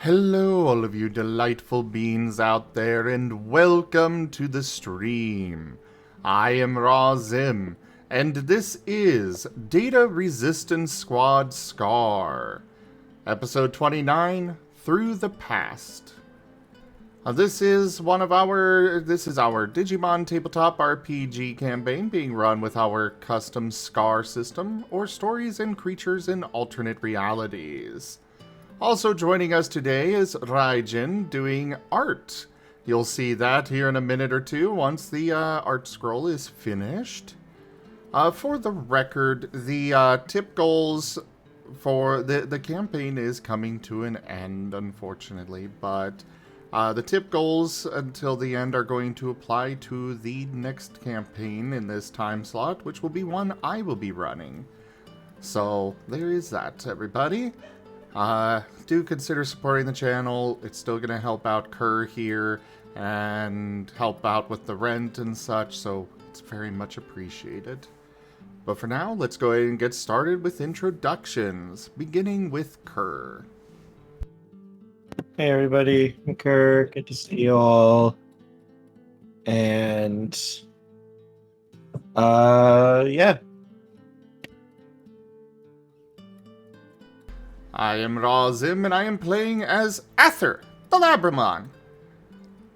Hello, all of you delightful beings out there, and welcome to the stream. I am Zim, and this is Data Resistance Squad Scar, Episode 29, Through the Past. This is our Digimon tabletop RPG campaign being run with our custom Scar system, or stories and creatures in alternate realities. Also joining us today is Rdyjin doing art. You'll see that here in a minute or two once the art scroll is finished. For the record, the tip goals for the campaign is coming to an end, unfortunately, but the tip goals until the end are going to apply to the next campaign in this time slot, which will be one I will be running. So there is that, everybody. Do consider supporting the channel. It's still going to help out Kerr here and help out with the rent and such, so it's very much appreciated. But for now, let's go ahead and get started with introductions, beginning with Kerr. Hey everybody, I'm Kirk. Good to see you all. And yeah. I am Zim, and I am playing as Aether, the Labramon.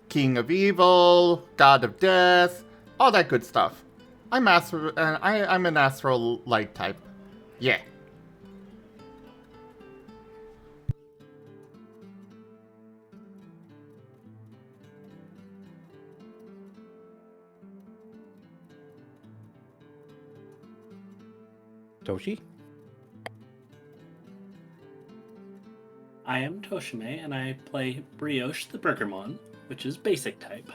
King of Evil, God of Death, all that good stuff. I'm an Astral Light type. Yeah. Toshi? I am Tochemay, and I play Brioche the Burgermon, which is basic type.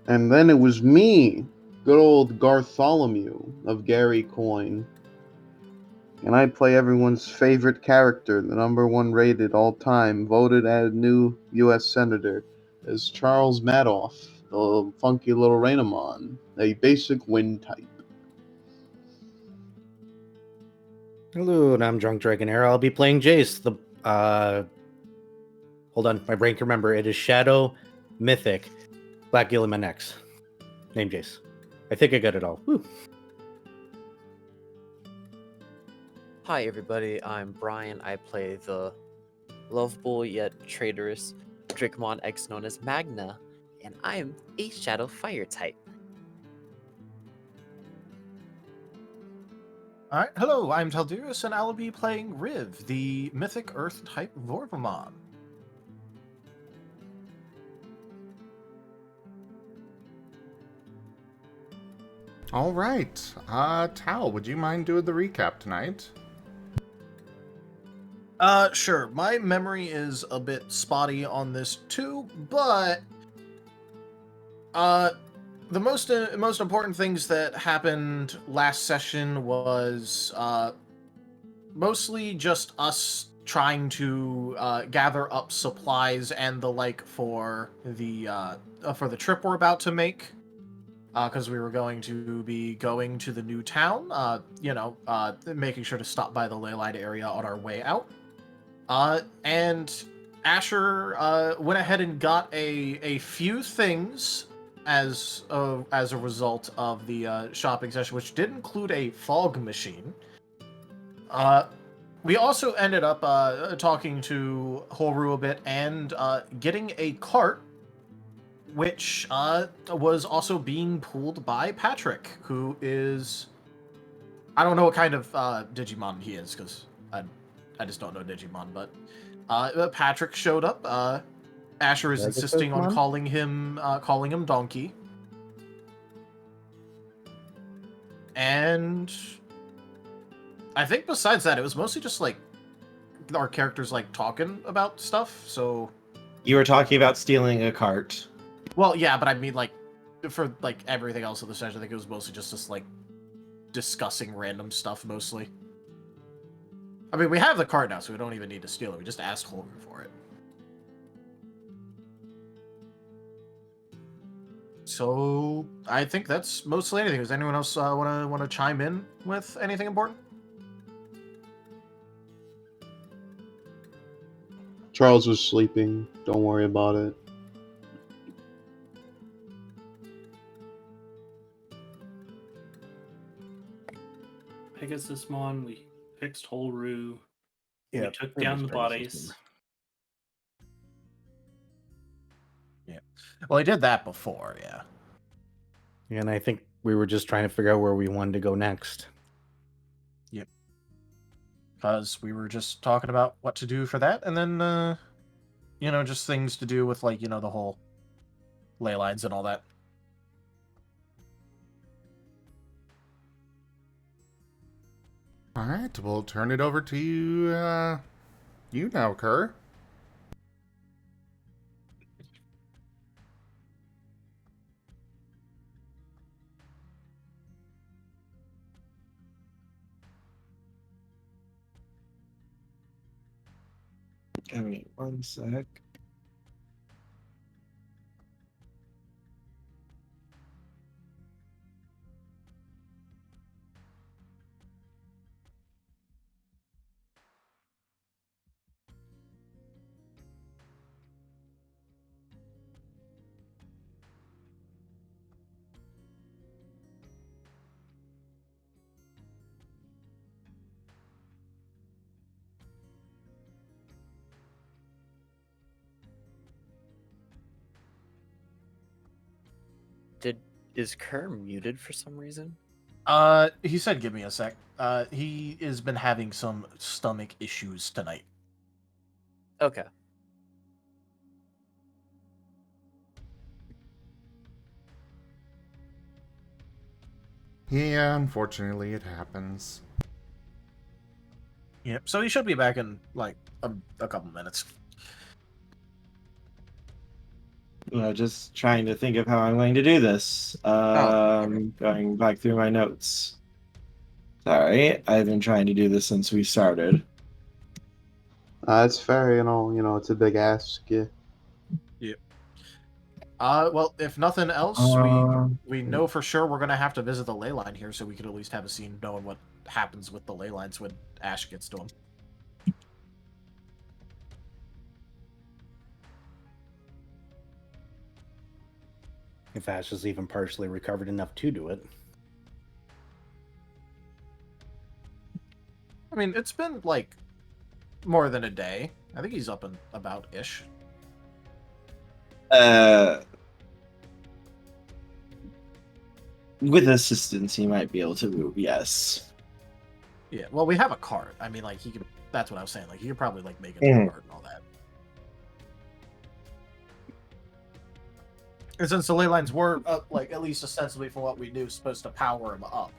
And then it was me, good old Bartholomew of Gary Coin. And I play everyone's favorite character, the #1 rated all time, voted as new U.S. Senator, as Charles Madoff, the funky little Rainamon, a basic wind type. Hello, and I'm Drunk Dragonair. I'll be playing Jace. Hold on, my brain can remember. It is Shadow Mythic Black Gilliman X. Name Jace. I think I got it all. Woo. Hi everybody, I'm Bryan. I play the lovable yet traitorous Digimon X known as Magna, and I am a Shadow Fire type. Alright, hello, I'm Taldirus, and I'll be playing Riv, the Mythic Earth-type Vorpamon. Alright, Tal, would you mind doing the recap tonight? Sure. My memory is a bit spotty on this too, but the most important things that happened last session was mostly just us trying to gather up supplies and the like for the trip we're about to make. Because we were going to be going to the new town, making sure to stop by the Leyline area on our way out. And Asher went ahead and got a few things as a result of the shopping session, which did include a fog machine. We also ended up talking to Horu a bit and getting a cart, which was also being pulled by Patrick, who is... I don't know what kind of Digimon he is, because I just don't know Digimon, but Patrick showed up. Asher is insisting on calling him Donkey. And I think besides that, it was mostly just like our characters like talking about stuff, so... You were talking about stealing a cart. Well, yeah, but I mean, like, for, like, everything else in the session, I think it was mostly just, like, discussing random stuff, mostly. I mean, we have the card now, so we don't even need to steal it. We just asked Holger for it. So I think that's mostly anything. Does anyone else want to chime in with anything important? Charles was sleeping. Don't worry about it. Pegasusmon, we fixed Holru. Yeah, We took it down was the Pegasus bodies. Yeah. Well, I did that before. Yeah. And I think we were just trying to figure out where we wanted to go next. Yep. Because we were just talking about what to do for that, and then just things to do with like the whole ley lines and all that. All right, we'll turn it over to you. You now, Kerr. Give me one sec. Is Kerr muted for some reason? He said, "Give me a sec." He has been having some stomach issues tonight. Okay. Yeah, unfortunately, it happens. Yep. So he should be back in like a couple minutes. Just trying to think of how I'm going to do this. Going back through my notes. Sorry, I've been trying to do this since we started. It's fair, it's a big ask. Yeah. Yep. Well, if nothing else, we know for sure we're gonna have to visit the ley line here, so we could at least have a scene knowing what happens with the ley lines when Ash gets to them. If Ash is even partially recovered enough to do it. I mean, it's been like more than a day. I think he's up and about ish. With assistance, he might be able to move. Yes. Yeah. Well, we have a cart. I mean, like he could. That's what I was saying. Like he could probably like make it to Mhm. the cart and all that. And since the ley lines were like at least ostensibly from what we knew supposed to power him up,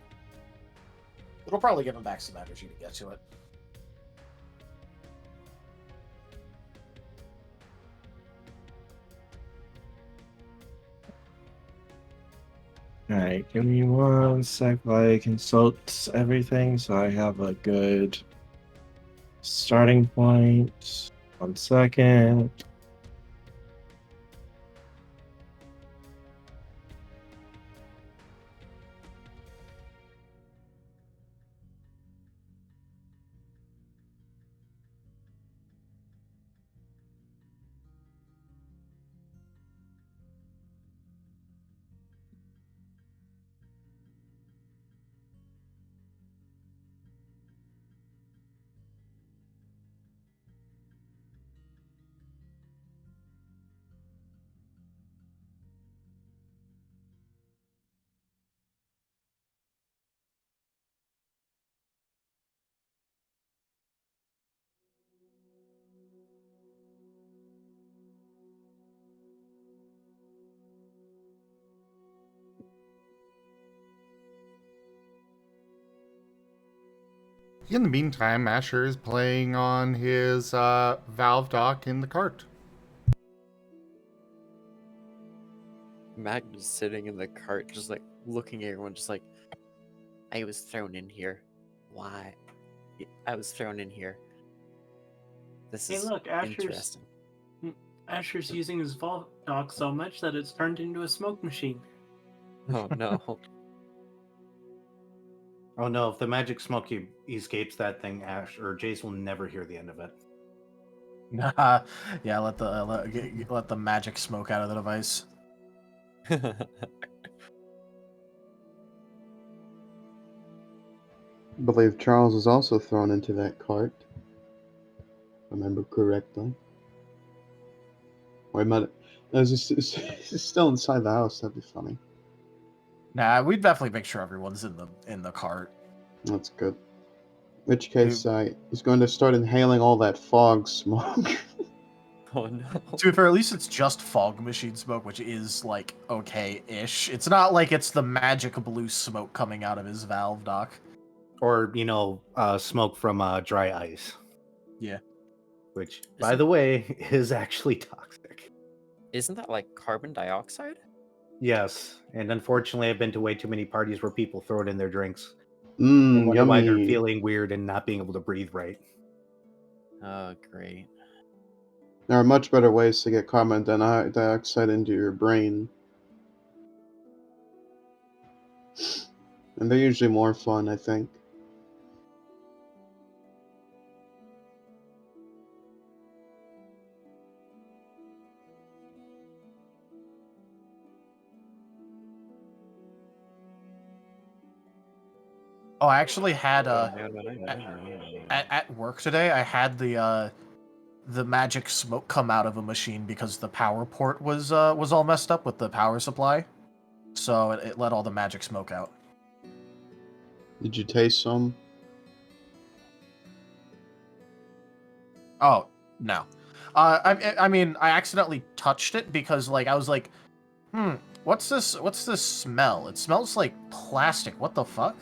it'll probably give him back some energy to get to it. Alright, give me one sec while I consult everything so I have a good starting point. 1 second. In the meantime, Asher is playing on his valve dock in the cart. Magna's sitting in the cart, just like looking at everyone, just like, I was thrown in here. Why? I was thrown in here. This Hey, is look, Asher's interesting. Asher's using his vault dog so much that it's turned into a smoke machine. Oh no. Oh no, if the magic smoke escapes that thing, Ash or Jace will never hear the end of it. Yeah, let the magic smoke out of the device. I believe Charles is also thrown into that cart. Remember correctly. Or he's still inside the house. That'd be funny. Nah, we'd definitely make sure everyone's in the cart. That's good. In which case, he's going to start inhaling all that fog smoke. Oh no. To be fair, at least it's just fog machine smoke, which is like okay-ish. It's not like it's the magic blue smoke coming out of his valve, Doc. Or, smoke from dry ice. Yeah. Which, by the way, is actually toxic. Isn't that like carbon dioxide? Yes, and unfortunately, I've been to way too many parties where people throw it in their drinks. And wonder why they're Yummy. feeling weird and not being able to breathe right. Oh, great. There are much better ways to get carbon dioxide into your brain. And they're usually more fun, I think. Oh, I actually had at work today. I had the magic smoke come out of a machine because the power port was all messed up with the power supply, so it let all the magic smoke out. Did you taste some? Oh no, I mean I accidentally touched it because like I was like, what's this smell? It smells like plastic. What the fuck?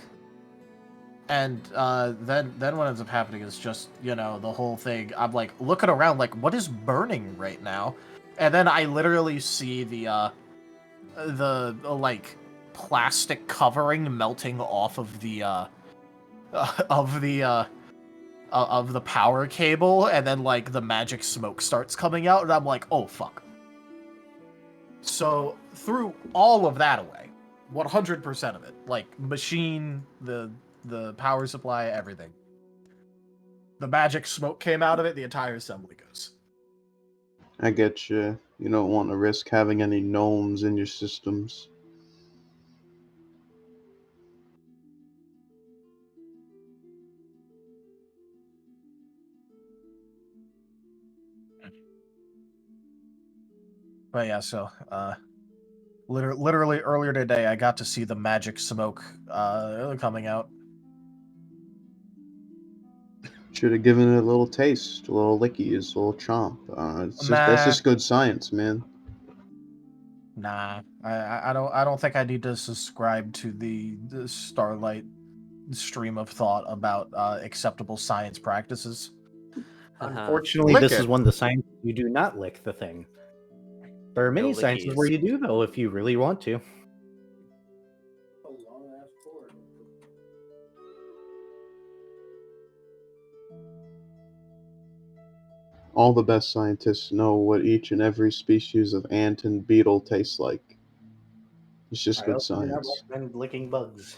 And then what ends up happening is just, the whole thing. I'm like looking around, like, what is burning right now? And then I literally see the like plastic covering melting off of the of the power cable, and then like the magic smoke starts coming out, and I'm like, oh fuck. So threw all of that away, 100% of it, like machine, the power supply, everything. The magic smoke came out of it, the entire assembly goes. I get you. You don't want to risk having any gnomes in your systems. But yeah, so literally earlier today, I got to see the magic smoke coming out. Should have given it a little taste, a little lickies, a little chomp. That's just good science, man. Nah, I don't think I need to subscribe to the Starlight stream of thought about acceptable science practices. Unfortunately, Lick this it. is one of the sciences you do not lick the thing. There are many No sciences lickies. where you do, though, if you really want to. All the best scientists know what each and every species of ant and beetle tastes like. It's just good science. recommend licking bugs.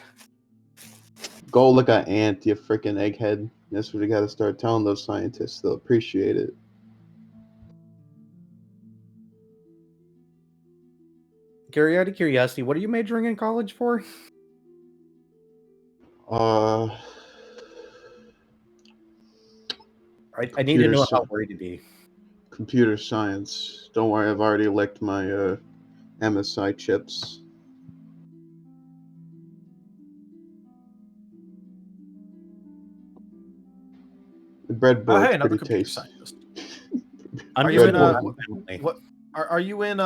Go look at ant, you freaking egghead. That's what you gotta start telling those scientists. They'll appreciate it. Gary, out of curiosity, what are you majoring in college for? Uh, I need to know how worried to be. Computer science. Don't worry, I've already licked my MSI chips. The breadboard's Hey, another pretty computer tasty. scientist. Are you in what? Are you in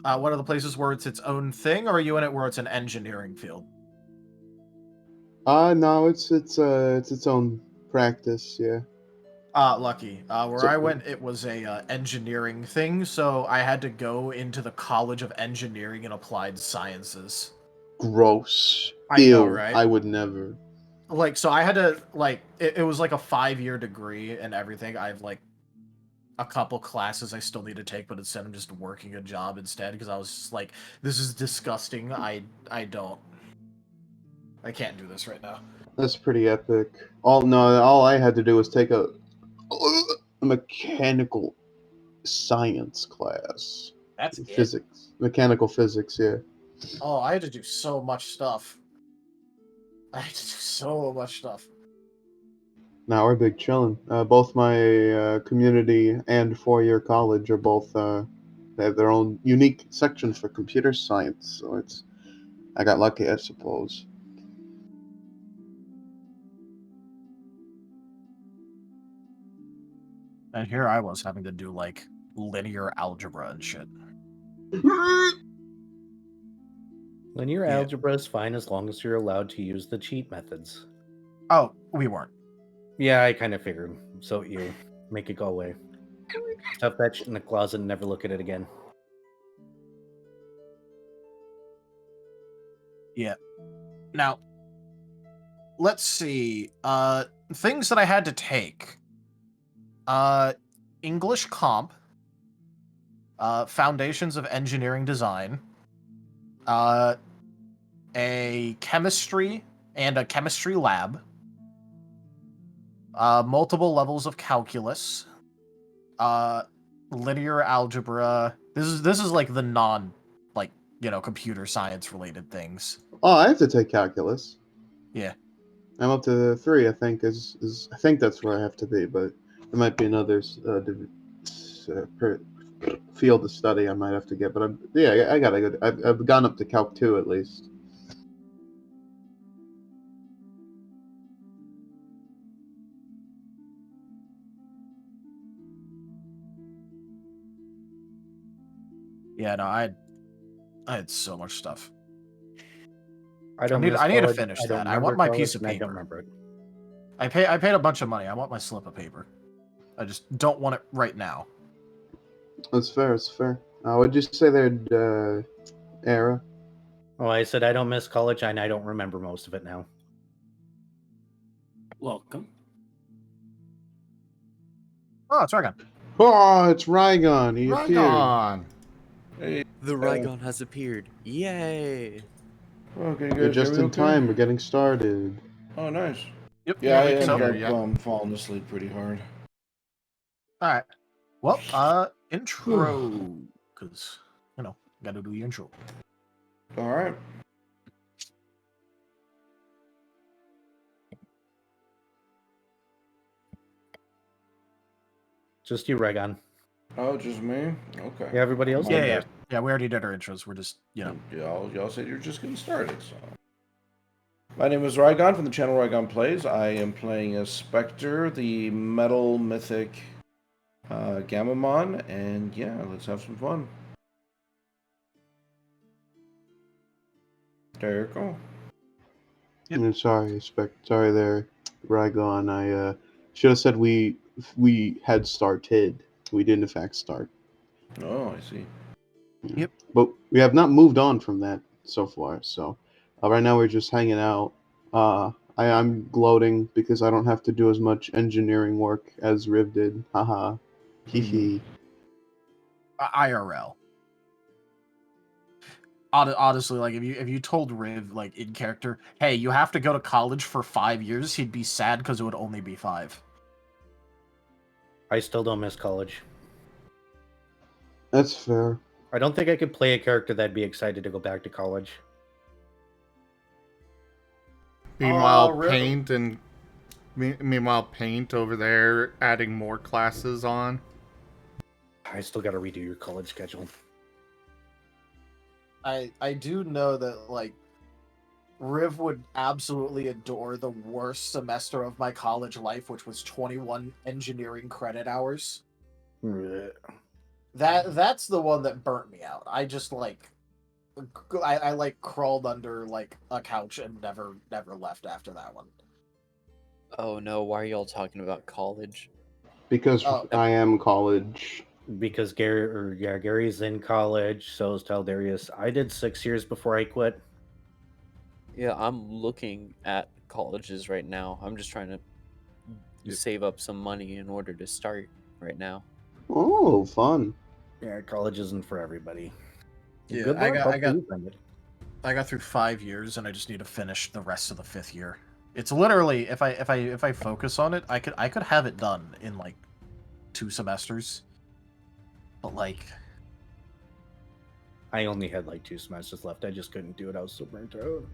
one of the places where it's its own thing, or are you in it where it's an engineering field? No, it's its own practice, yeah. Lucky. Where So- I went, it was a engineering thing, so I had to go into the College of Engineering and Applied Sciences. Gross. I Ew, know, right? I would never. Like, so I had to, like, it was like a 5-year degree and everything. I've, like, a couple classes I still need to take, but instead I'm just working a job instead because I was just like, this is disgusting. I can't do this right now. That's pretty epic. All I had to do was take a mechanical science class. That's it. Physics. Mechanical physics, yeah. Oh, I had to do so much stuff. I had to do so much stuff. Now we're big chillin'. Both my community and four-year college are both they have their own unique section for computer science. So I got lucky, I suppose. And here I was having to do like linear algebra and shit. Linear Yeah. algebra is fine as long as you're allowed to use the cheat methods. Oh, we weren't. Yeah, I kind of figured. So you make it go away. Stuff that shit in the closet and never look at it again. Yeah. Now, let's see. Things that I had to take. English Comp. Foundations of Engineering Design. A chemistry and a chemistry lab. Multiple levels of calculus. Linear algebra. This is like the non, like, computer science related things. Oh, I have to take calculus. Yeah. I'm up to 3. I think I think that's where I have to be, but there might be another field of study I might have to get. But I gotta go. I've gone up to Calc 2 at least. Yeah, no, I had so much stuff. I don't. I need miss to college, finish I don't that. I want my remember piece of college, and I don't paper. remember it. I paid a bunch of money. I want my slip of paper. I just don't want it right now. That's fair. It's fair. What'd you say there, Era? Oh, I said I don't miss college, and I don't remember most of it now. Welcome. Oh, it's Rdyjin. Oh, it's Rygon. He Right appeared. on. The Rdyjin has appeared. Yay! Oh, can you You're guys just hear me in okay? time. We're getting started. Oh, nice. Yep. Yeah, I we can ended hear up ya. falling asleep pretty hard. All right. Well, intro, because gotta do the intro. All right. Just you, Regan. Oh, just me? Okay. Yeah, everybody else My did Yeah. that. We already did our intros. We're just Y'all said you're just getting started, so. My name is Rdyjin from the channel Rdyjin Plays. I am playing as Spectre, the metal mythic Gamamon, and yeah, let's have some fun. There you go. Yep. I'm sorry, sorry there, Rygon. I should have said we had started. We did in fact start. Oh, I see. Yep. But we have not moved on from that so far. So right now we're just hanging out. I'm gloating because I don't have to do as much engineering work as Riv did. Haha. Hee. IRL. Honestly, like if you told Riv like in character, hey, you have to go to college for 5 years, he'd be sad because it would only be 5. I still don't miss college. That's fair. I don't think I could play a character that'd be excited to go back to college. Meanwhile, Riv- Paint over there adding more classes on. I still got to redo your college schedule. I do know that like Riv would absolutely adore the worst semester of my college life, which was 21 engineering credit hours. That's the one that burnt me out. I just like I like crawled under like a couch and never left after that one. Oh no, why are y'all talking about college? Because Oh. I am college. Because Gary's in college, so is Taldarius. I did 6 years before I quit. Yeah, I'm looking at colleges right now. I'm just trying to save up some money in order to start right now. Oh, fun. Yeah, college isn't for everybody. Yeah, Good luck. Hopefully you find it. I got through 5 years, and I just need to finish the rest of the 5th year. It's literally, if I focus on it, I could have it done in like 2 semesters. But like, I only had like 2 semesters left. I just couldn't do it. I was so burnt out.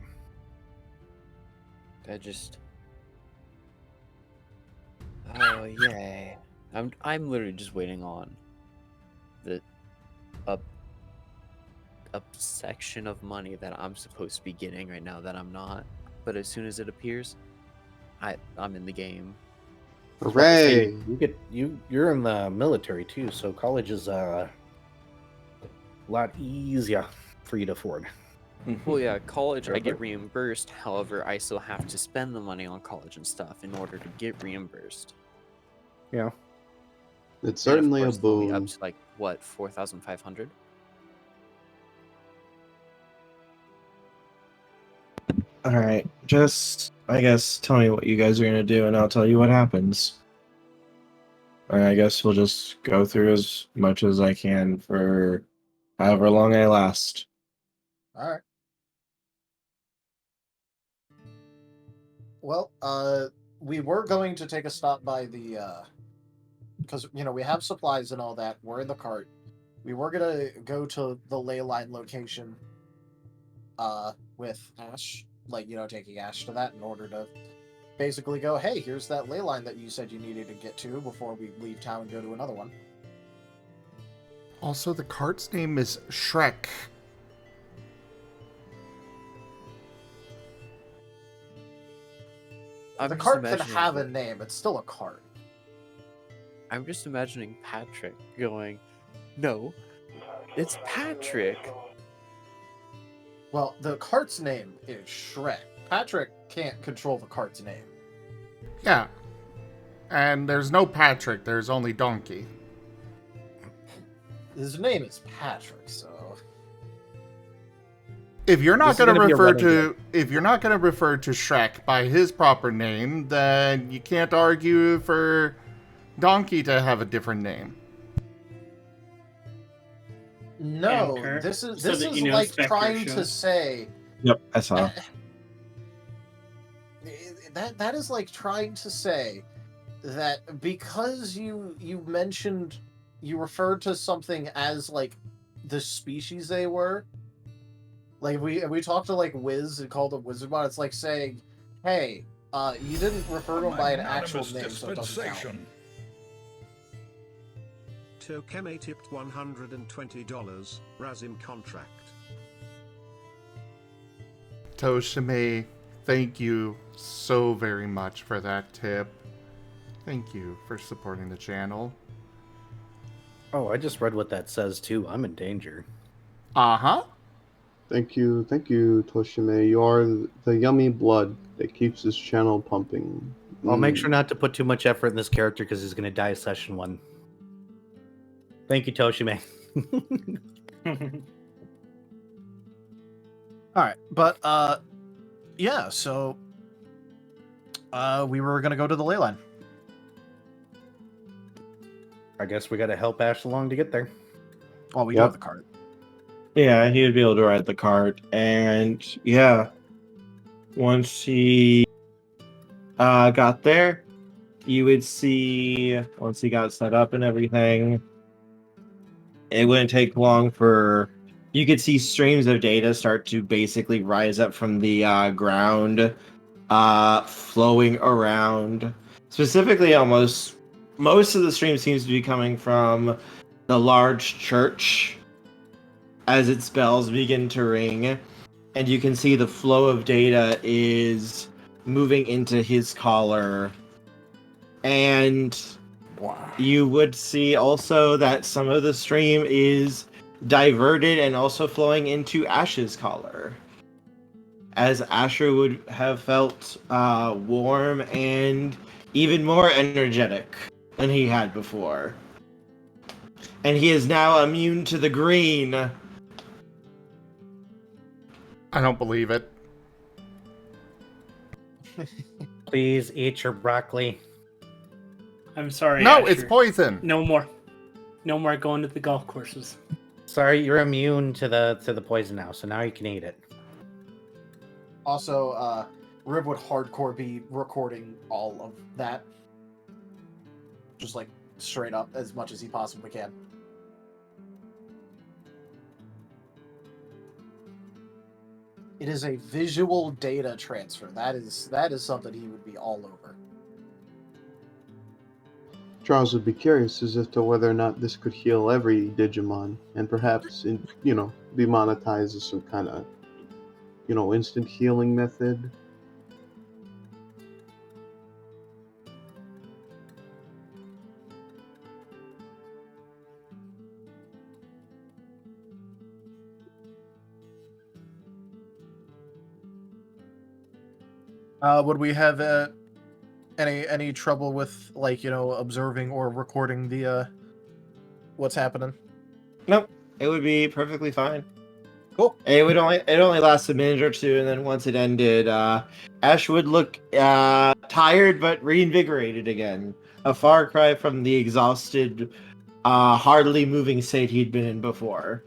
Oh yay! I'm literally just waiting on the a section of money that I'm supposed to be getting right now that I'm not. But as soon as it appears, I'm in the game. Hooray! You're in the military too, so college is a lot easier for you to afford. Well, yeah, college I get reimbursed. However, I still have to spend the money on college and stuff in order to get reimbursed. Yeah. It's And of certainly a course, they'll be boon. up to like what, 4,500? All right, just I guess tell me what you guys are gonna do, and I'll tell you what happens. Or I guess we'll just go through as much as I can for however long I last. all right. Well, we were going to take a stop by the, because we have supplies and all that. We're in the cart. We were gonna go to the ley line location, with Ash, like taking Ash to that in order to basically go, hey, here's that ley line that you said you needed to get to before we leave town and go to another one. Also, the cart's name is Shrek. The cart can have a name. It's still a cart. I'm just imagining Patrick going, no, it's Patrick. Well, the cart's name is Shrek. Patrick can't control the cart's name. Yeah. And there's no Patrick, there's only Donkey. His name is Patrick, so If you're not This is going to gonna be a refer running to if you're not going to refer to Shrek by his proper name, then you can't argue for Donkey to have a different name. no, Anchor, this is so that like Spectre trying to shows. say Yep, I saw. that is like trying to say that because you mentioned, you referred to something as like the species they were. Like we talked to like Wiz and called them Wizardbot. It's like saying, hey, you didn't refer to them by an actual name, so it doesn't count. Tochemay tipped $120. Razim contract. Tochemay, thank you so very much for that tip. Thank you for supporting the channel. Oh, I just read what that says too. I'm in danger. Uh-huh. Thank you, Tochemay. You are the yummy blood that keeps this channel pumping. I'll make sure not to put too much effort in this character because he's going to die session 1. Thank you, Tochemay. All right, but yeah. So we were gonna go to the ley line. I guess we got to help Ash along to get there. Well, we do Yep. have the cart. Yeah, he would be able to ride the cart, and yeah, once he got there, you would see once he got set up and everything, it wouldn't take long for you could see streams of data start to basically rise up from the ground, flowing around. Specifically, almost most of the stream seems to be coming from the large church as its bells begin to ring, and you can see the flow of data is moving into his collar. And you would see also that some of the stream is diverted and also flowing into Ash's collar, as Asher would have felt warm and even more energetic than he had before. And he is now immune to the green. I don't believe it. Please eat your broccoli. I'm sorry. No, Asher. it's poison. No more. No more going to the golf courses. Sorry, you're immune to the poison now, so now you can eat it. Also, Riv would hardcore be recording all of that. Just like straight up as much as he possibly can. It is a visual data transfer. That is something he would be all over. Charles would be curious as to whether or not this could heal every Digimon, and perhaps, be monetized as some kind of, instant healing method. Would we have any trouble with observing or recording the what's happening? Nope, it would be perfectly fine. Cool. It only lasts a minute or two, and then once it ended, Ash would look tired but reinvigorated again. A far cry from the exhausted, hardly moving state he'd been in before.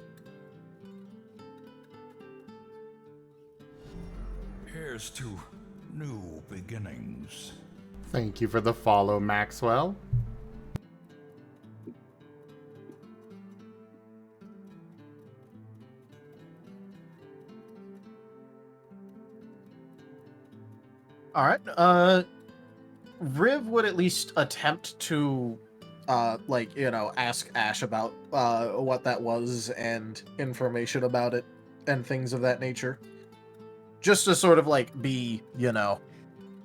Here's to new beginnings. Thank you for the follow, Maxwell. All right. Riv would at least attempt to, ask Ash about what that was and information about it and things of that nature. Just to sort of be,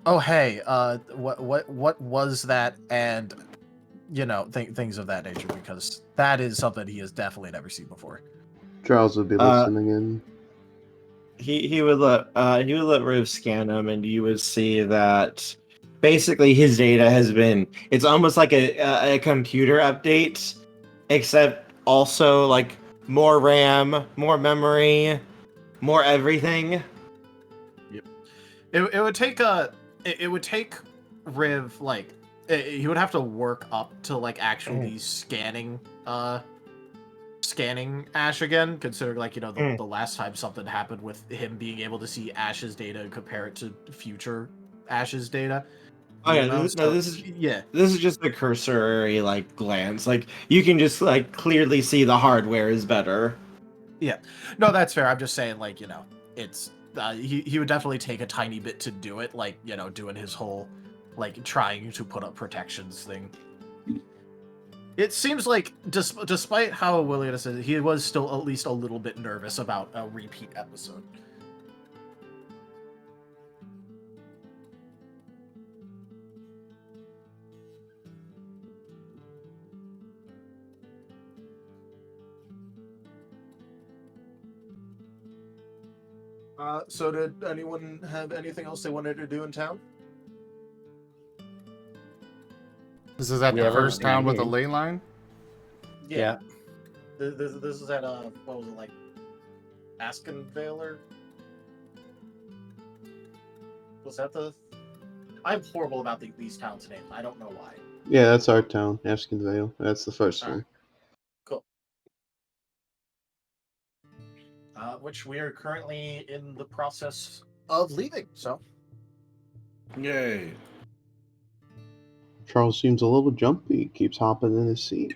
oh hey, what was that, and things of that nature, because that is something he has definitely never seen before. Charles would be listening in. He would let Riv scan him, and you would see that basically his data has been. It's almost like a computer update, except also more RAM, more memory, more everything. Yep. It would take it would take Riv he would have to work up to actually scanning Ash again, considering the last time something happened with him being able to see Ash's data and compare it to future Ash's data. Oh yeah, this is just a cursory glance. You can just clearly see the hardware is better. Yeah, no, that's fair. I'm just saying it's he would definitely take a tiny bit to do it, doing his whole trying to put up protections thing. It seems like, despite how willing it is, he was still at least a little bit nervous about a repeat episode. So did anyone have anything else they wanted to do in town? This is at the first town with a ley line? Yeah. This is at what was it, Askenvale, or was that the? I'm horrible about these towns' names. I don't know why. Yeah, that's our town, Askenvale. That's the first one. Cool. Which we are currently in the process of leaving. So. Yay. Charles seems a little jumpy. Keeps hopping in his seat.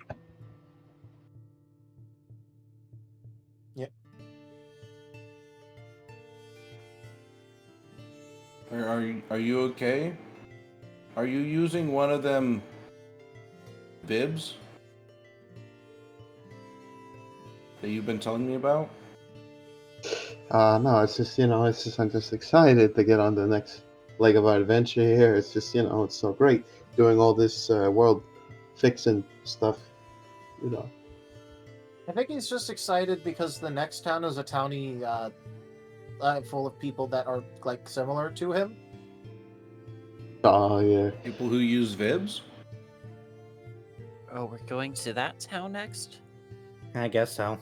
Yep. Are you okay? Are you using one of them bibs that you've been telling me about? No, it's just I'm just excited to get on the next leg of our adventure here. It's just it's so great doing all this world fixing stuff. I think he's just excited because the next town is a townie full of people that are similar to him. Oh yeah. People who use Vibs? Oh, we're going to that town next? I guess so.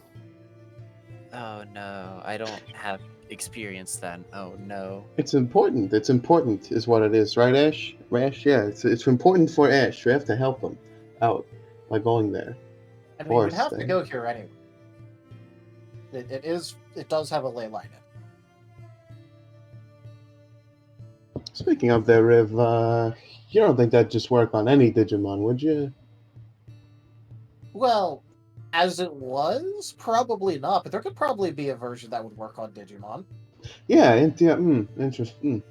Oh no, I don't have experience then. Oh no. It's important. It's important, is what it is, right, Ash? Ash, yeah. It's important for Ash. We have to help him out by going there. And we would Forest have to thing. go here anyway. It does have a ley line in it. Speaking of that, Riv, you don't think that'd just work on any Digimon, would you? Well, as it was, probably not, but there could probably be a version that would work on Digimon. Yeah, interesting.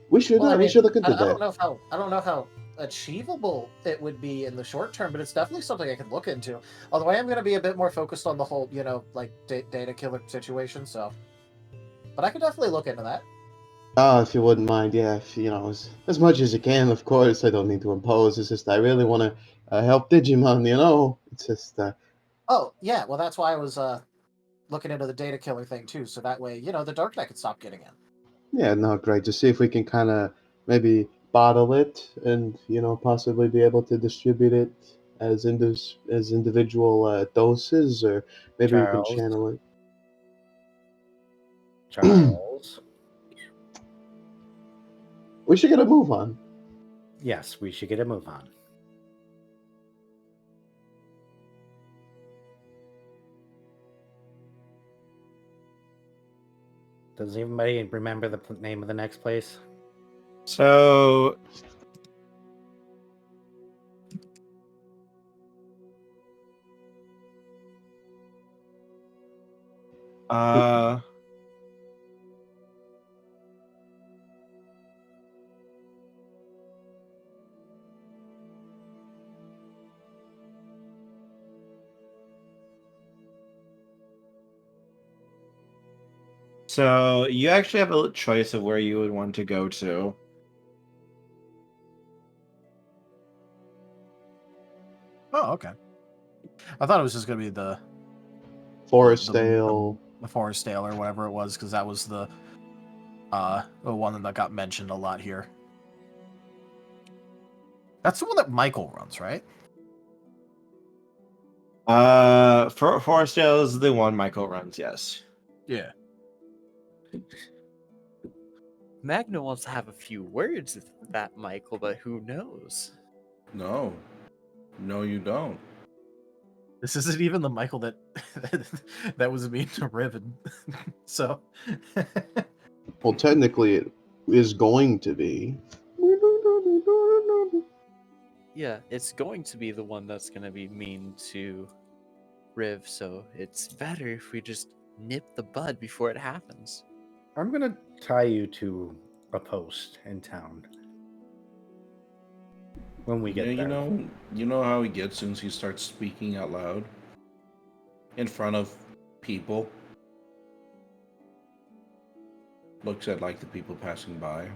We should Well, I we mean, should look into I don't that. know how achievable it would be in the short term, but it's definitely something I could look into. Although I am going to be a bit more focused on the whole, like data killer situation. So, but I could definitely look into that. Oh, if you wouldn't mind, yeah, if, as much as you can, of course. I don't need to impose. It's just I really want to help Digimon. It's just Oh yeah, well that's why I was looking into the data killer thing too. So that way, the Darknet could stop getting in. yeah, no, great. To see if we can kind of maybe bottle it and possibly be able to distribute it as individual doses, or maybe we can Charles. channel it. Charles. We should get a move on. Yes, we should get a move on. Does anybody remember the name of the next place? So, so you actually have a choice of where you would want to go to. Oh, okay. I thought it was just going to be the Forestdale. the Forestdale or whatever it was, because that was the one that got mentioned a lot here. That's the one that Michael runs, right? Forestdale is the one Michael runs, yes. Yeah. Magna wants to have a few words with that Michael, but who knows? No. No, you don't. This isn't even the Michael that that was mean to Riven. So Well, technically, it is going to be. Yeah, it's going to be the one that's going to be mean to Riv, so it's better if we just nip the bud before it happens. I'm gonna tie you to a post in town when we get Yeah, there. you know how he gets as soon as he starts speaking out loud in front of people. Looks at like the people passing by.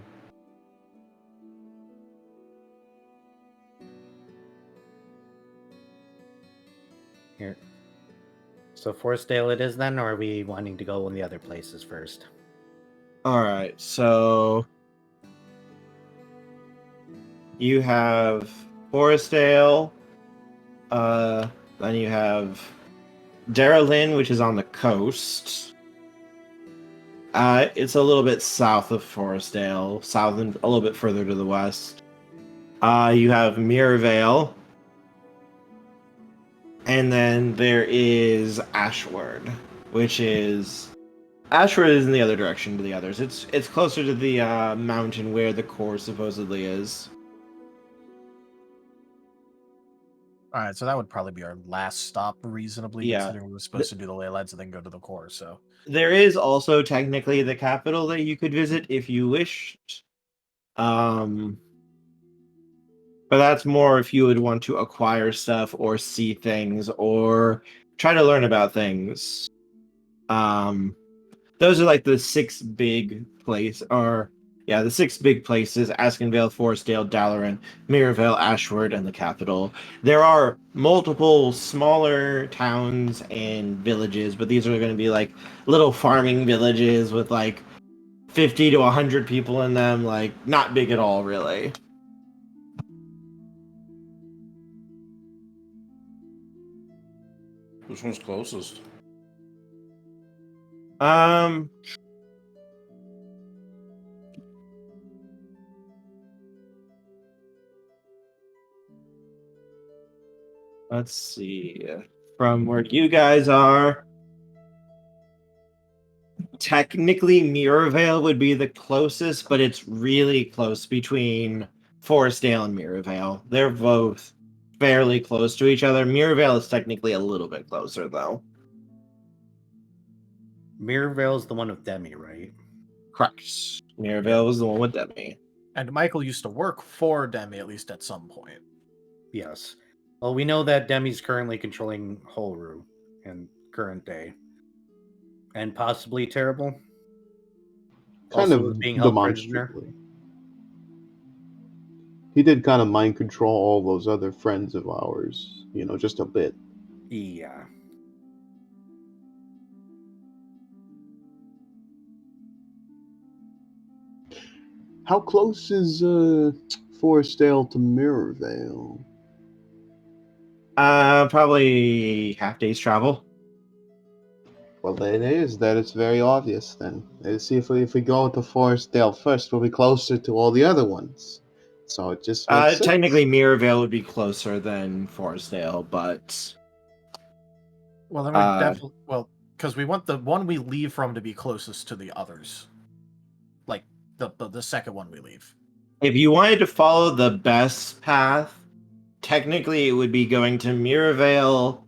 Here. So Forestdale it is then, or are we wanting to go in the other places first? All right, so you have Forestdale, then you have Darylyn, which is on the coast. It's a little bit south of Forestdale, south and a little bit further to the west. You have Mirrorvale, and then there is Ashward, which is Ashford is in the other direction to the others. It's closer to the mountain where the core supposedly is. all right, so that would probably be our last stop, reasonably, Yeah. considering we were supposed to do the ley lines and then go to the core. So There is also technically the capital that you could visit if you wished. But that's more if you would want to acquire stuff or see things or try to learn about things. Those are like the six big places, the six big places: Askenvale, Forestdale, Dalaran, Mirrorvale, Ashward, and the capital. There are multiple smaller towns and villages, but these are going to be like little farming villages with like 50 to 100 people in them, like not big at all, really. Which one's closest? Um, Let's see. From where you guys are, technically Mirrorvale would be the closest, but it's really close between Forestdale and Mirrorvale. They're both fairly close to each other. Mirrorvale is technically a little bit closer, though. Mirrorvale's the one with Demi, right? Correct. Mirrorvale was the one with Demi. And Michael used to work for Demi, at least at some point. Yes. Well, we know that Demi's currently controlling Holru in current day. And possibly Terrible. Kind Also of being held prisoner. demonstrably. He did kind of mind control all those other friends of ours, just a bit. Yeah. How close is Forestdale to Mirrorvale? Probably half day's travel. Well, that is very obvious then. Let's see if we go to Forestdale first, we'll be closer to all the other ones. So it just makes sense. Technically, Mirrorvale would be closer than Forestdale, but Well, then we definitely because we want the one we leave from to be closest to the others, like the second one we leave. if you wanted to follow the best path, technically it would be going to Mirrorvale,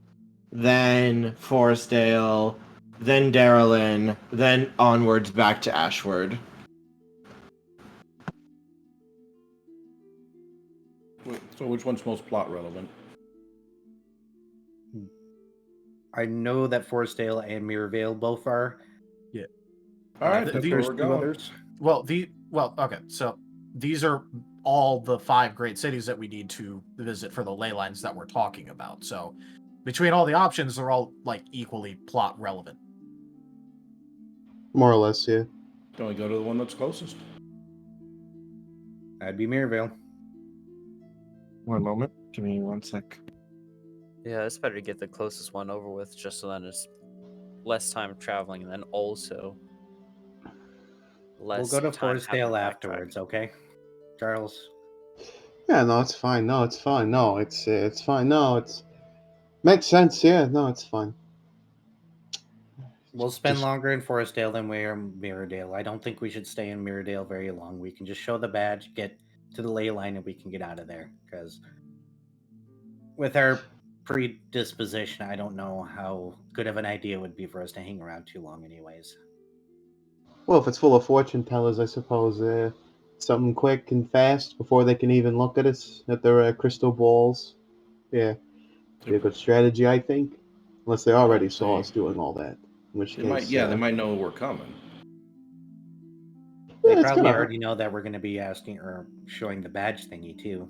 then Forestdale, then Darylin, then onwards back to Ashward. So which one's most plot relevant? I know that Forestdale and Mirrorvale both are. Yeah. All right, The- that's the- where we're Two going. others. Okay. So these are all the 5 great cities that we need to visit for the ley lines that we're talking about. So between all the options, they're all like equally plot relevant. More or less, yeah. Can we go to the one that's closest? That'd be Mirrorvale. One moment. Give me 1 sec. Yeah, it's better to get the closest one over with, just so then it's less time traveling, and then also less. We'll go to time having Forestdale to backtrack. afterwards, okay? Charles? Yeah, no, it's fine. No, it's fine. No, it's fine. No, it's makes sense. Yeah, no, it's fine. We'll spend Just- longer in Forestdale than we are in Mirrordale. I don't think we should stay in Mirrordale very long. We can just show the badge, get to the ley line, and we can get out of there. Because with our predisposition, I don't know how good of an idea it would be for us to hang around too long anyways. Well, if it's full of fortune tellers, I suppose something quick and fast before they can even look at us, at their crystal balls. Yeah, be a good strategy, I think. Unless they already saw us doing all that, in which They case, might, they might know we're coming. They yeah, it's probably kinda- already know that we're going to be asking or showing the badge thingy too.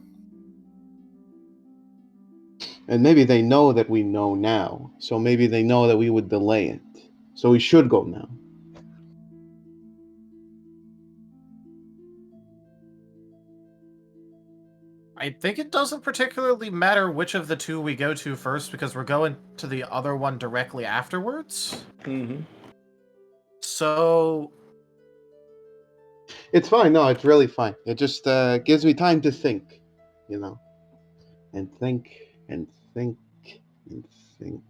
And maybe they know that we know now, so maybe they know that we would delay it. So we should go now. I think it doesn't particularly matter which of the 2 we go to first, because we're going to the other one directly afterwards. Mm-hmm. So It's fine. No, it's really fine. It just gives me time to think, and think and think and think.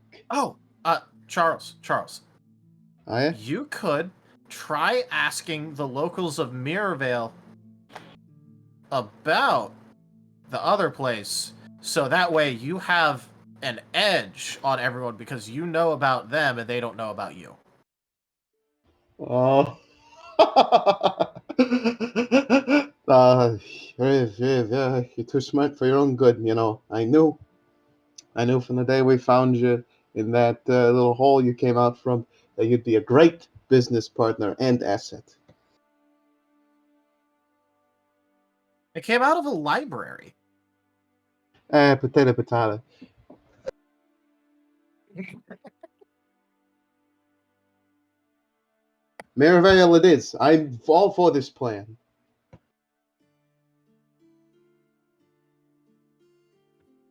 Charles, Oh, yeah? you could try asking the locals of Mirrorvale about the other place, so that way you have an edge on everyone because you know about them and they don't know about you. Oh. You're too smart for your own good, I knew from the day we found you in that little hole you came out from that you'd be a great business partner and asset. It came out of a library. Potato. Mirabelle it is. I'm all for this plan.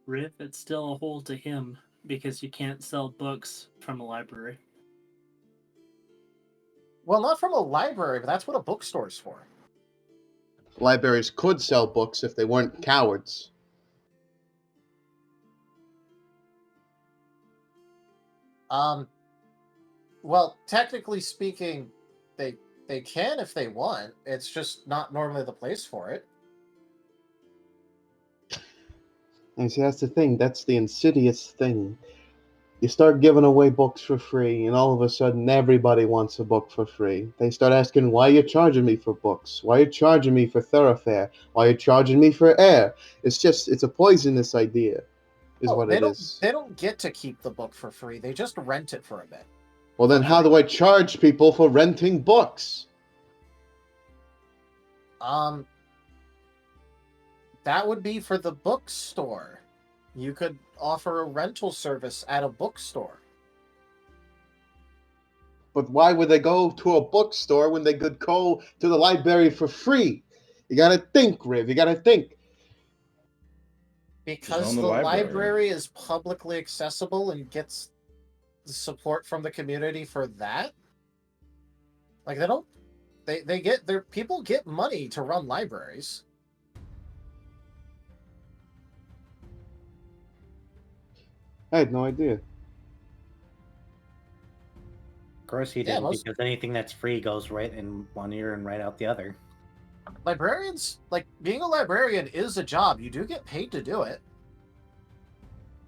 Riff, it's still a hole to him because you can't sell books from a library. Well, not from a library, but that's what a bookstore's for. Libraries could sell books if they weren't cowards. Well, technically speaking, they can if they want. It's just not normally the place for it. And see, that's the thing. That's the insidious thing. You start giving away books for free, and all of a sudden, everybody wants a book for free. They start asking, why are you charging me for books? Why are you charging me for thoroughfare? Why are you charging me for air? It's a poisonous idea, is what it is. They don't get to keep the book for free. They just rent it for a bit. Well, then how do I charge people for renting books? That would be for the bookstore. You could offer a rental service at a bookstore. But why would they go to a bookstore when they could go to the library for free? You gotta think, Riv. You gotta think. Because the library is publicly accessible and gets the support from the community for that. Like people get money to run libraries. I had no idea. Of course you didn't, because anything that's free goes right in one ear and right out the other. Librarians, like, being a librarian is a job. You do get paid to do it.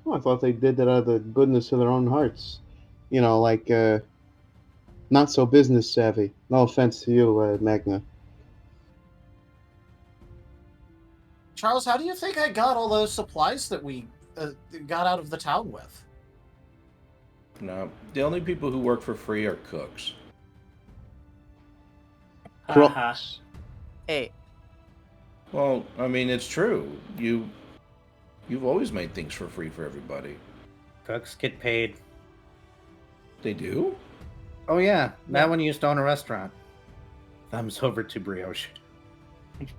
Oh, I thought they did that out of the goodness of their own hearts. You know, like, not so business savvy. No offense to you, Magna. Charles, how do you think I got all those supplies that we got out of the town with? No, the only people who work for free are cooks. Crooks. Hey. Well, I mean, it's true. You've always made things for free for everybody. Cooks get paid. They do? Oh yeah, that one used to own a restaurant. Thumbs over to Brioche.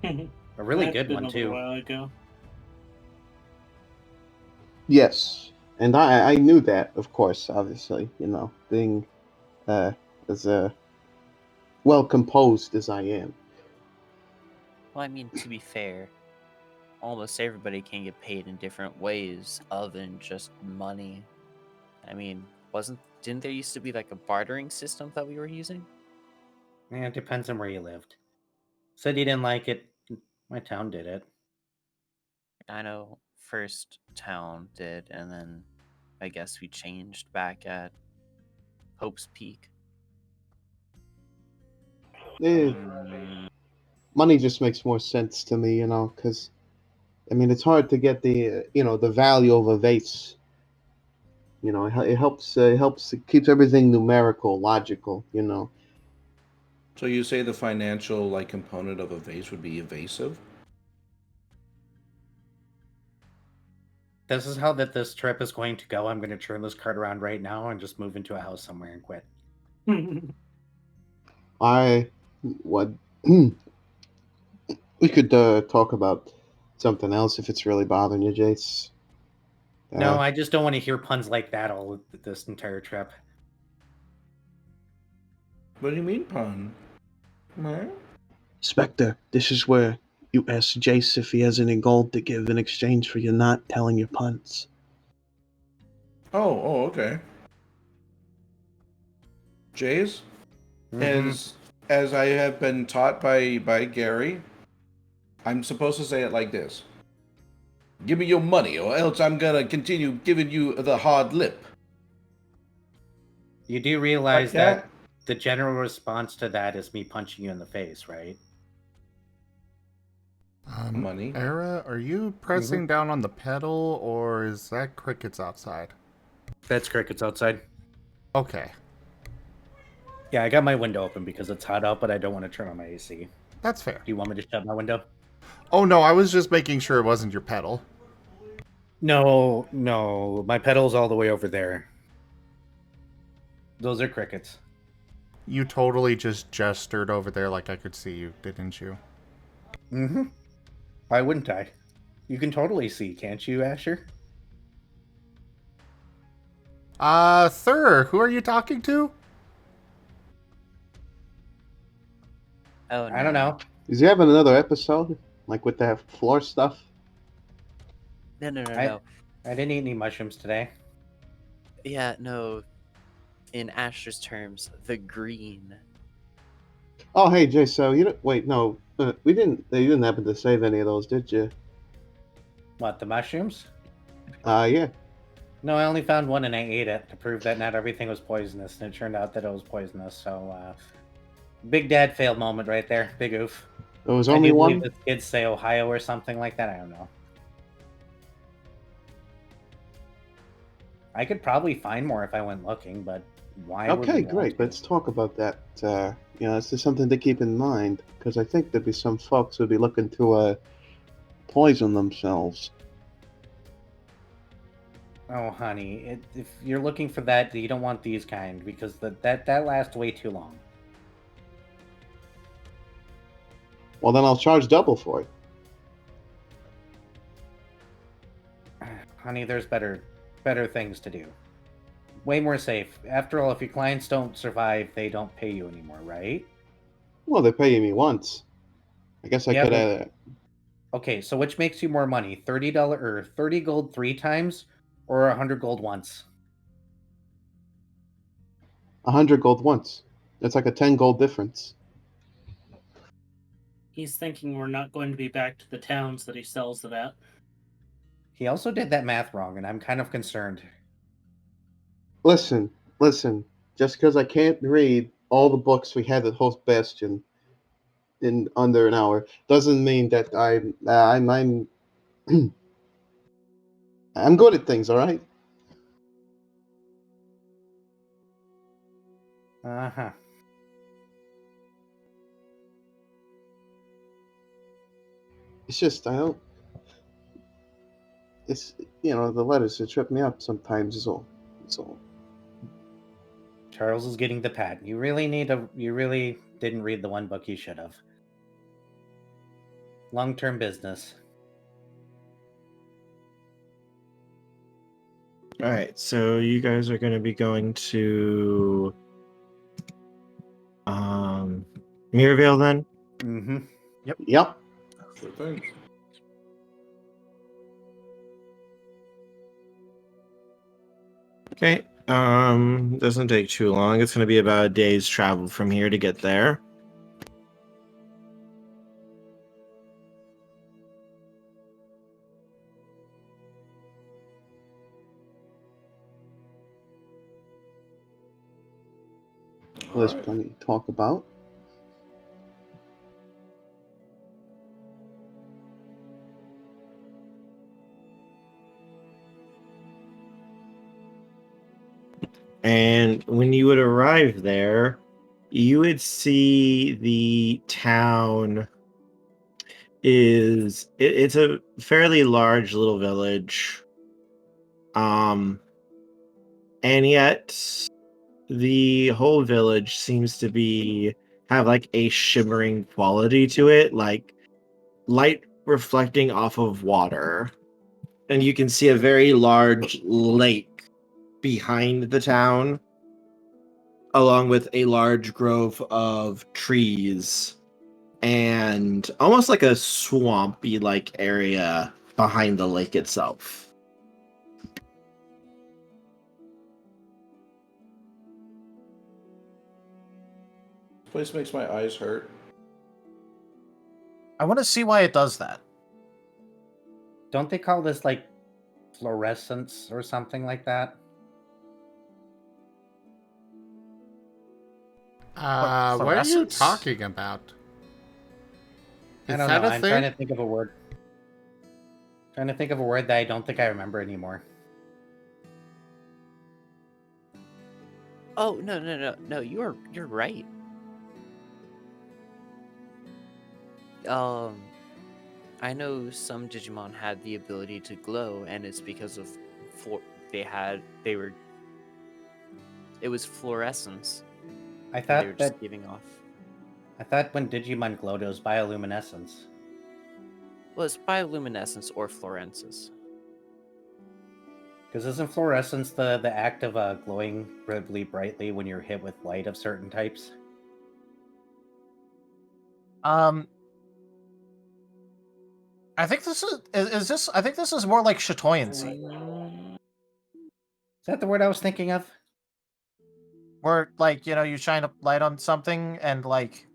A really good one too. A while ago. Yes, and I knew that, of course, obviously, you know, being as well composed as I am. Well, I mean, to be fair, almost everybody can get paid in different ways other than just money. I mean, didn't there used to be like a bartering system that we were using? Yeah, it depends on where you lived. Said you didn't like it. My town did it. I know first town did, and then I guess we changed back at Hope's Peak. Money just makes more sense to me, you know, because, I mean, it's hard to get the, you know, the value of a vase. You know, it helps, it keeps everything numerical, logical, you know. So you say the financial, like, component of a vase would be evasive? This is how this trip is going to go. I'm going to turn this card around right now and just move into a house somewhere and quit. We could talk about something else if it's really bothering you, Jace. No, I just don't want to hear puns like that all this entire trip. What do you mean, pun? Huh? Spectre, this is where you ask Jace if he has any gold to give in exchange for you not telling your puns. Oh, okay. Jace, as I have been taught by Gary, I'm supposed to say it like this. Give me your money, or else I'm gonna continue giving you the hard lip. You do realize that the general response to that is me punching you in the face, right? Money. Era, are you pressing down on the pedal, or is that crickets outside? That's crickets outside. Okay. Yeah, I got my window open because it's hot out, but I don't want to turn on my AC. That's fair. Do you want me to shut my window? Oh, no, I was just making sure it wasn't your pedal. No, my pedal's all the way over there. Those are crickets. You totally just gestured over there like I could see you, didn't you? Mm-hmm. Why wouldn't I? You can totally see, can't you, Asher? Sir, who are you talking to? Oh, no. I don't know. Is he having another episode? Like with that floor stuff? No. I didn't eat any mushrooms today. Yeah, no. in Asher's terms, the green. Oh, hey, Jay. So you don't wait. No, we didn't. You didn't happen to save any of those, did you? What, the mushrooms? Yeah. No, I only found one and I ate it to prove that not everything was poisonous, and it turned out that it was poisonous. So, big dad fail moment right there. Big oof. There was I only do believe one. the kids say Ohio or something like that. I don't know. I could probably find more if I went looking, but why would Okay, we want great. to? Let's talk about that. This is something to keep in mind because I think there'd be some folks who'd be looking to poison themselves. Oh, honey, if you're looking for that, you don't want these kind because that lasts way too long. Well, then I'll charge double for it. Honey, there's better things to do. Way more safe. After all, if your clients don't survive, they don't pay you anymore, right? Well, they're paying me once. I guess I Yeah, could. but- Okay, so which makes you more money? $30 or 30 gold 3 times, or 100 gold once? 100 gold once. That's like a 10 gold difference. He's thinking we're not going to be back to the towns that he sells it at. He also did that math wrong, and I'm kind of concerned. Listen. Just because I can't read all the books we had at Host Bastion in under an hour doesn't mean that I'm I'm good at things. All right. Uh-huh. It's just I don't. It's the letters that trip me up sometimes. Is all. It's all. Charles is getting the pat. You really didn't read the one book you should have. Long-term business. All right, so you guys are going to be going to Mirrorvale then? Mm-hmm. Yep. Sure thing. Okay. Doesn't take too long. It's going to be about a day's travel from here to get there. There's Alright. plenty to talk about. And when you would arrive there, you would see the town it's a fairly large little village. And yet the whole village seems to have like a shimmering quality to it, like light reflecting off of water. And you can see a very large lake behind the town, along with a large grove of trees and almost like a swampy like area behind the lake itself. This place makes my eyes hurt. I want to see why it does that. Don't they call this like fluorescence or something like that? What are you fluorescence? talking about? I Is don't that know. a I'm thing? trying to think of a word. Trying to think of a word that I don't think I remember anymore. Oh no! You're right. I know some Digimon had the ability to glow, and it's because of it was fluorescence. I They were thought just that giving off. I thought when Digimon glowed, it was bioluminescence. Well, it's bioluminescence or fluorescence. Because isn't fluorescence the act of glowing really brightly when you're hit with light of certain types? I think this is this. I think this is more like chatoyancy. Is that the word I was thinking of? where like you shine a light on something and like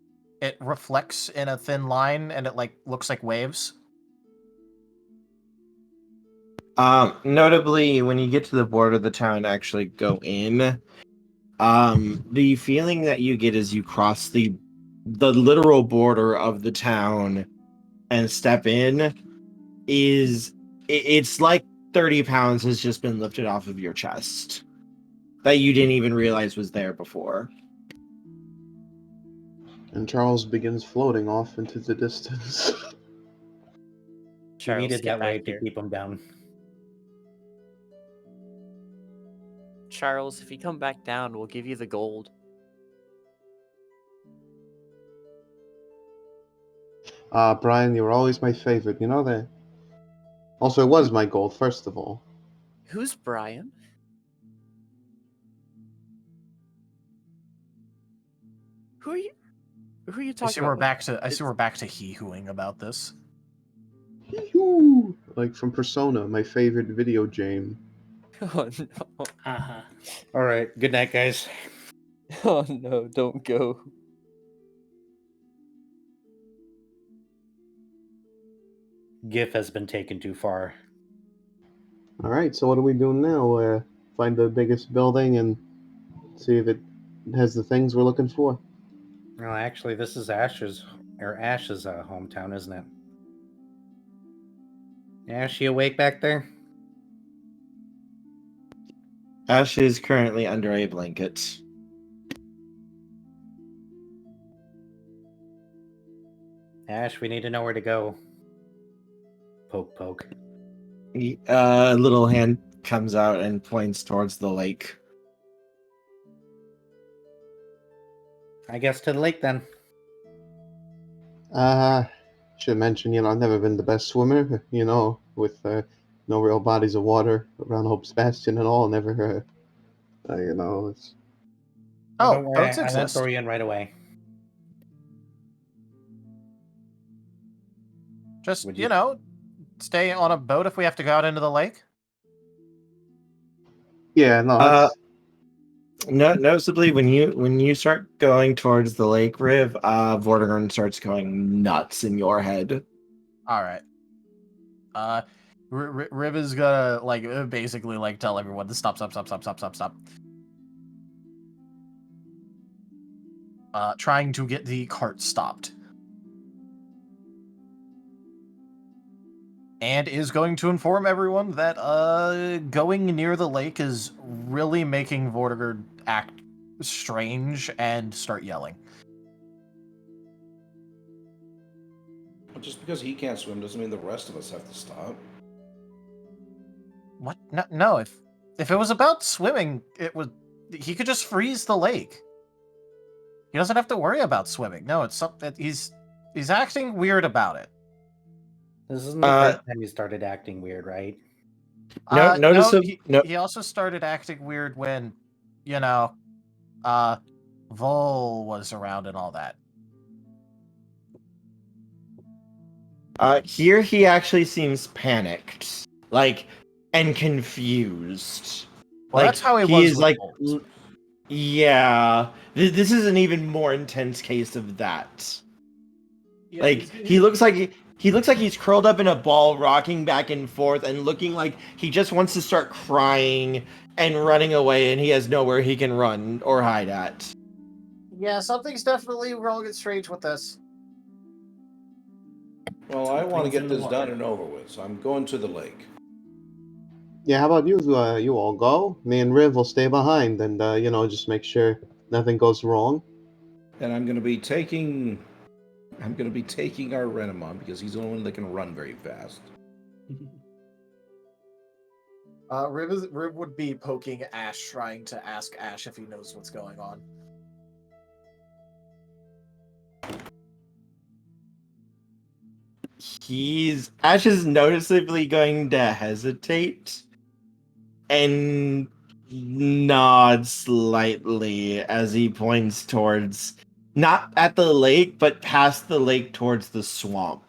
it reflects in a thin line and it like looks like waves? Notably, when you get to the border of the town and actually go in, the feeling that you get as you cross the literal border of the town and step in is it's like 30 pounds has just been lifted off of your chest that you didn't even realize was there before. And Charles begins floating off into the distance. We Charles, needed get that back wave to here. keep him down. Charles, if you come back down, we'll give you the gold. Bryan, you were always my favorite, you know that? Also, it was my goal, first of all. Who's Bryan? Who are you? Who are you I talking see about? we're back to hee-hooing about this. Yee-hoo! Like from Persona, my favorite video game. Oh no! Haha. All right. Good night, guys. Oh no! Don't go. GIF has been taken too far. Alright, so what are we doing now? Find the biggest building and see if it has the things we're looking for. Well, actually, this is Ash's hometown, isn't it? Ash, you awake back there? Ash is currently under a blanket. Ash, we need to know where to go. Poke, poke. A little hand comes out and points towards the lake. I guess to the lake then. Should mention, I've never been the best swimmer, with no real bodies of water around Hope's Bastion and all. Never, it's... Oh, Don't worry, boats I won't exist. throw you in right away. Just, Would you- stay on a boat if we have to go out into the lake. Yeah, no, that's... Noticeably, when you start going towards the lake, Riv, Vortigern starts going nuts in your head. All right. Riv is gonna basically tell everyone to stop. Trying to get the cart stopped. And is going to inform everyone that going near the lake is really making Vortigern act strange and start yelling. Just because he can't swim doesn't mean the rest of us have to stop. What? No. If it was about swimming, he could just freeze the lake. He doesn't have to worry about swimming. No, it's something he's acting weird about it. This isn't the first time you started acting weird, right? He also started acting weird when, Vol was around and all that. Here he actually seems panicked, and confused. Well, that's how he was is with Volt. yeah. This is an even more intense case of that. Yeah, he looks like he's curled up in a ball, rocking back and forth, and looking like he just wants to start crying and running away, and he has nowhere he can run or hide at. Yeah, something's definitely wrong and strange with this. Well, I want to Something's get in the this water. done and over with, so I'm going to the lake. Yeah, how about you? You all go. Me and Riv will stay behind and, just make sure nothing goes wrong. And I'm going to be taking our Renamon because he's the only one that can run very fast. Riv would be poking Ash, trying to ask Ash if he knows what's going on. Ash is noticeably going to hesitate and nod slightly as he points towards, not at the lake, but past the lake towards the swamp.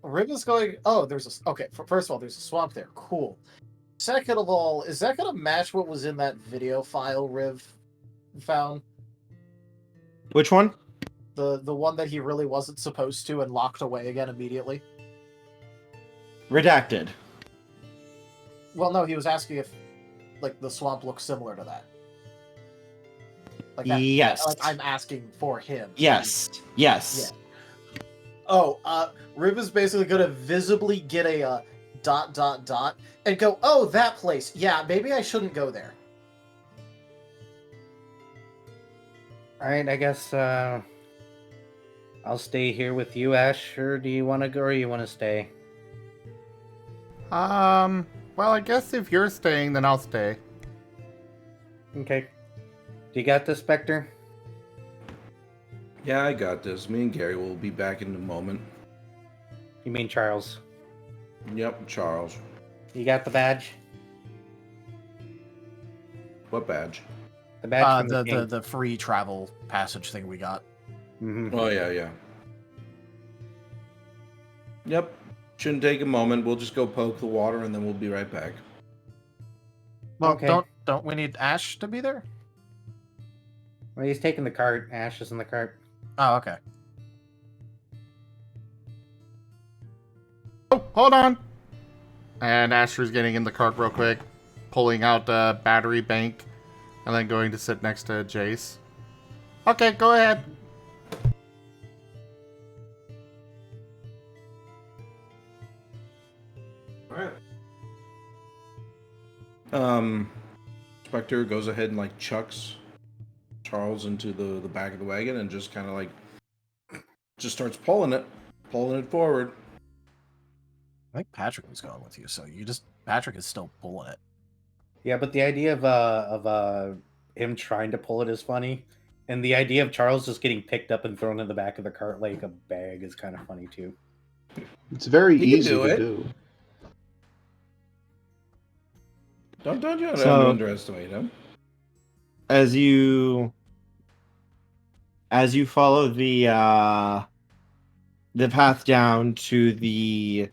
Riv is going. Oh, okay. First of all, there's a swamp there. Cool. Second of all, is that gonna match what was in that video file Riv found? Which one? The one that he really wasn't supposed to and locked away again immediately? Redacted. Well, no, he was asking if, like, the swamp looks similar to that. Like that, Yes. Like, I'm asking for him. Yes. Yes. Yeah. Oh, Riv is basically gonna visibly get a dot and go, oh, that place. Yeah, maybe I shouldn't go there. Alright, I guess I'll stay here with you, Ash, or do you want to go or you want to stay? Well, I guess if you're staying, then I'll stay. Okay. Do you got this, Spectre? Yeah, I got this. Me and Gary will be back in a moment. You mean Charles? Yep, Charles. You got the badge? What badge? The badge from the The free travel passage thing we got. Mm-hmm. Oh, yeah. Yep. Shouldn't take a moment. We'll just go poke the water and then we'll be right back. Well, Okay. don't we need Ash to be there? Well, he's taking the cart. Ash is in the cart. Oh, okay. Oh, hold on! And Asher's getting in the cart real quick, pulling out a battery bank, and then going to sit next to Jace. Okay, go ahead. Alright. Spectre goes ahead and like chucks Charles into the back of the wagon and just kind of like just starts pulling it forward. I think Patrick was going with you, so Patrick is still pulling it. Yeah, but the idea of him trying to pull it is funny, and the idea of Charles just getting picked up and thrown in the back of the cart like a bag is kind of funny too. It's very He can easy do to it. do. Don't you So- underestimate him. As you follow the path down to the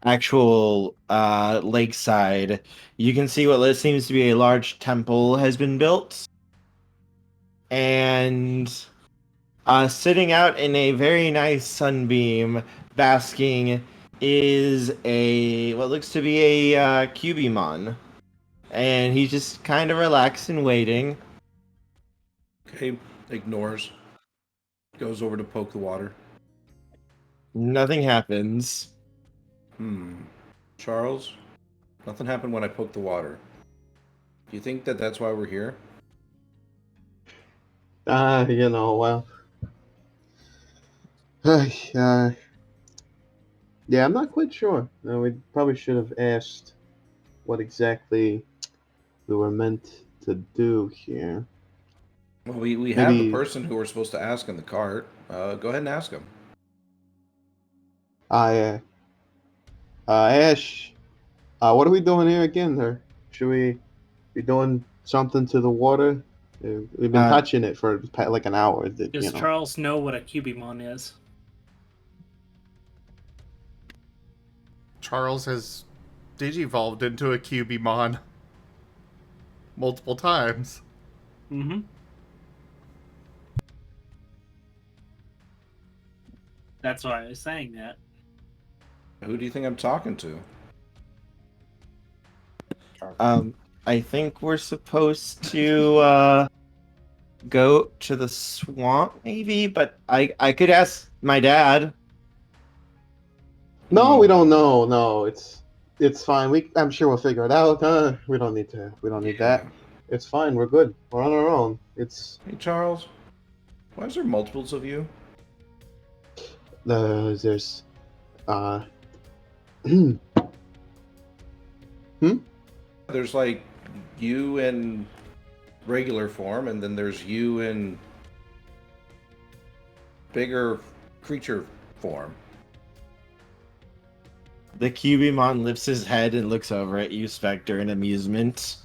actual lakeside, you can see what seems to be a large temple has been built, and sitting out in a very nice sunbeam, basking, is what looks to be a Cubimon, and he's just kind of relaxed and waiting. Okay, ignores. Goes over to poke the water. Nothing happens. Charles, nothing happened when I poked the water. Do you think that that's why we're here? Well. Yeah, I'm not quite sure. No, we probably should have asked what exactly we were meant to do here. Well, we have the Maybe- person who we're supposed to ask in the cart. Go ahead and ask him. Yeah. Ash, what are we doing here again? Or should we be doing something to the water? We've been touching it for like an hour. Does Charles know what a Cubimon is? Charles has digivolved into a Cubimon multiple times. Mm-hmm. That's why I was saying that. Who do you think I'm talking to? I think we're supposed to go to the swamp, maybe, but I could ask my dad. No, we don't know. No, it's fine. I'm sure we'll figure it out. We don't need that. It's fine. We're good. We're on our own. Hey, Charles. Why is there multiples of you? There's There's like you in regular form, and then there's you in bigger creature form. The Cubimon lifts his head and looks over at you, Spectre, in amusement.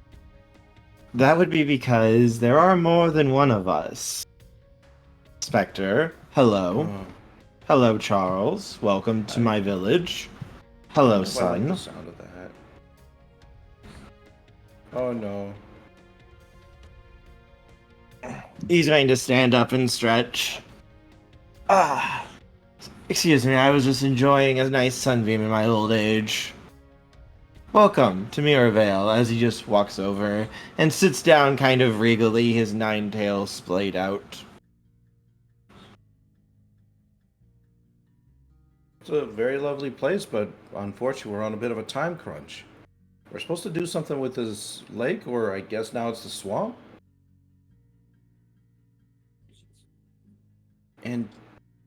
That would be because there are more than one of us. Spectre, hello. Hello, Charles. Welcome to my village. Hello, I like the son. sound of that. Oh no. He's going to stand up and stretch. Ah, excuse me, I was just enjoying a nice sunbeam in my old age. Welcome to Mirrorvale, as he just walks over and sits down kind of regally, his nine tails splayed out. It's a very lovely place, but unfortunately we're on a bit of a time crunch. We're supposed to do something with this lake, or I guess now it's the swamp? And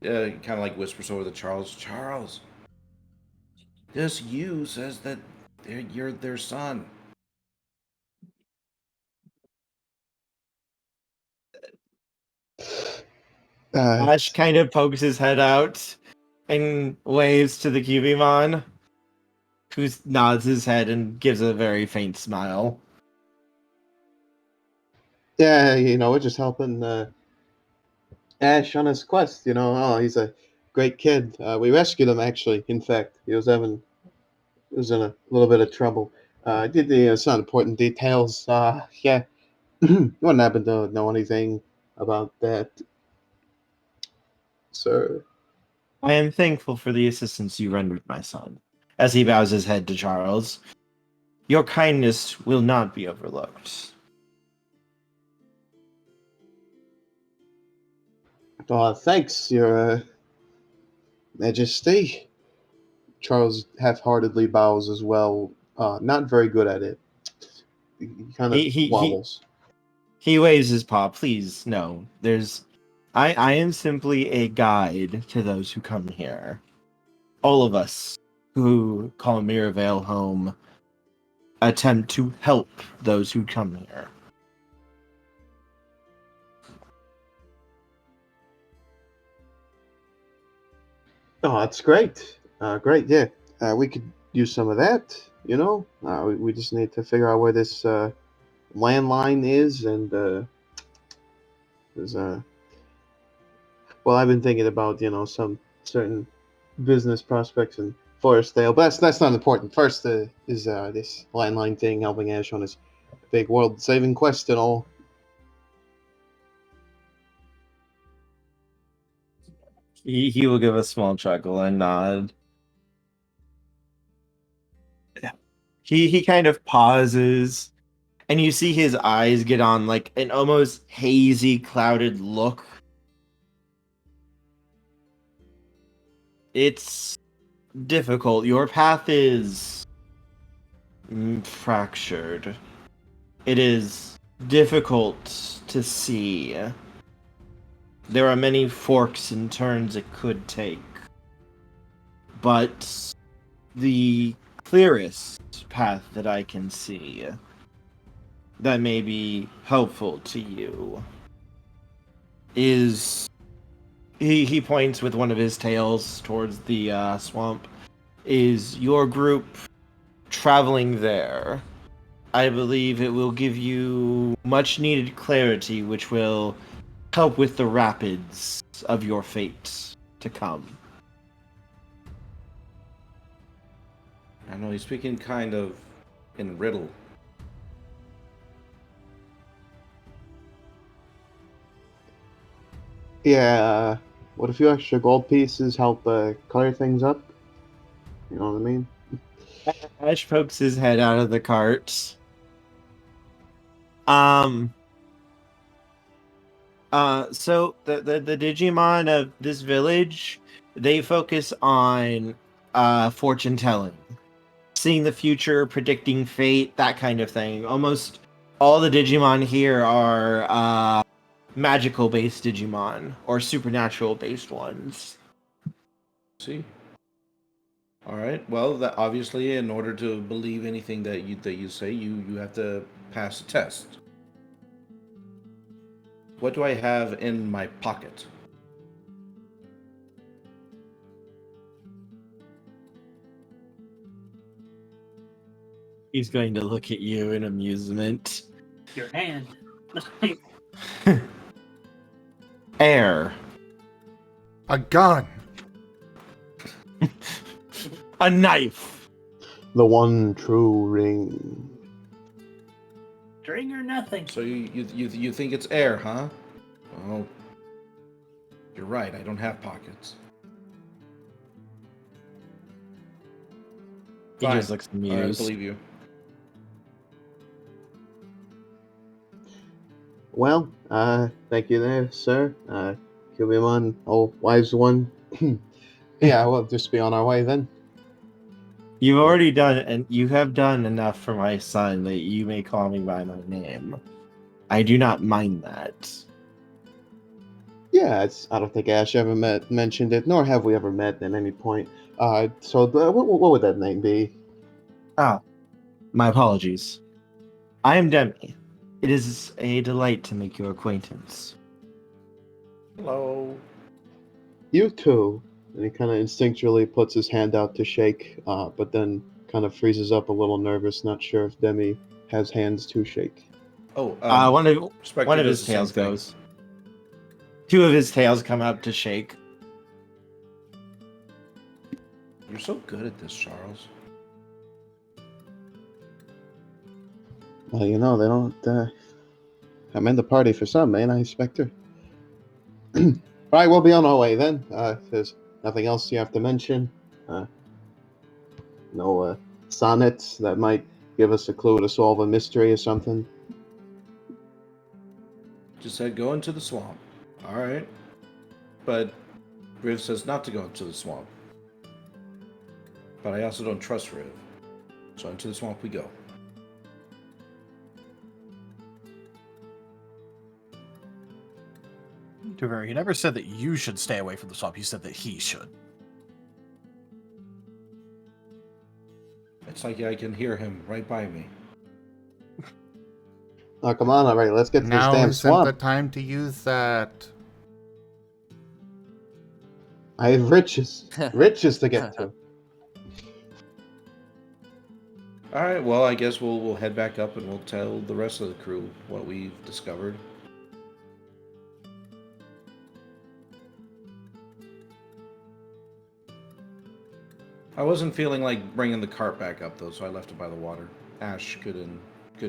kind of like whispers over to Charles. Charles, this you says that you're their son. Ash kind of pokes his head out and waves to the Cubimon, who nods his head and gives a very faint smile. Yeah, we're just helping Ash on his quest. Oh, he's a great kid. We rescued him, actually. In fact, he was in a little bit of trouble. Did the some important details. Yeah, you wouldn't happen to know anything about that, sir? I am thankful for the assistance you rendered, my son. As he bows his head to Charles, your kindness will not be overlooked. Thanks, Your Majesty. Charles half-heartedly bows as well. Not very good at it. He kind of He wobbles. he waves his paw. Please, no. I am simply a guide to those who come here. All of us who call Mirrorvale home attempt to help those who come here. Oh, that's great. Great, yeah. We could use some of that, we just need to figure out where this landline is, and there's well, I've been thinking about, some certain business prospects in Forestdale, but that's not important. First is this landline thing, helping Ash on his big world-saving quest and all. He will give a small chuckle and nod. He kind of pauses, and you see his eyes get on like an almost hazy, clouded look. It's difficult. Your path is fractured. It is difficult to see. There are many forks and turns it could take. But the clearest path that I can see that may be helpful to you is he points with one of his tails towards the swamp, is your group traveling there. I believe it will give you much needed clarity, which will help with the rapids of your fate to come. I know he's speaking kind of in riddle. Yeah, what a few extra gold pieces help clear things up? You know what I mean? Ash pokes his head out of the cart. So the Digimon of this village, they focus on fortune telling, seeing the future, predicting fate, that kind of thing. Almost all the Digimon here are magical based Digimon or supernatural based ones. See? All right. Well, that obviously, in order to believe anything that you say, you have to pass a test. What do I have in my pocket? He's going to look at you in amusement. Your hand. Air. A gun. A knife. The one true ring. String or nothing. So you think it's air, huh? Well, you're right. I don't have pockets. He Fine. just looks All right, I amused. believe you. Well, thank you there, sir. Kubimon, oh, wise one. Yeah, we'll just be on our way then. You've already done, and you have done enough for my son that you may call me by my name. I do not mind that. Yeah, I don't think Ash ever mentioned it, nor have we ever met at any point. What would that name be? Ah, my apologies. I am Demi. It is a delight to make your acquaintance. Hello. You too. And he kind of instinctually puts his hand out to shake, but then kind of freezes up a little nervous, not sure if Demi has hands to shake. Oh, One of does his the same tails thing. goes. Two of his tails come out to shake. You're so good at this, Charles. Well, you know, they don't come in the party for some, ain't I, Spectre? Right, we'll be on our way then. If there's nothing else you have to mention, no sonnets that might give us a clue to solve a mystery or something. Just said go into the swamp. All right. But Riv says not to go into the swamp. But I also don't trust Riv. So into the swamp we go. He never said that you should stay away from the swamp. He said that he should. It's like I can hear him right by me. Oh, come on, all right, let's get to this Now damn isn't the swamp. time to use that. I have riches to get to. All right. Well, I guess we'll head back up and we'll tell the rest of the crew what we've discovered. I wasn't feeling like bringing the cart back up though, so I left it by the water. Ash could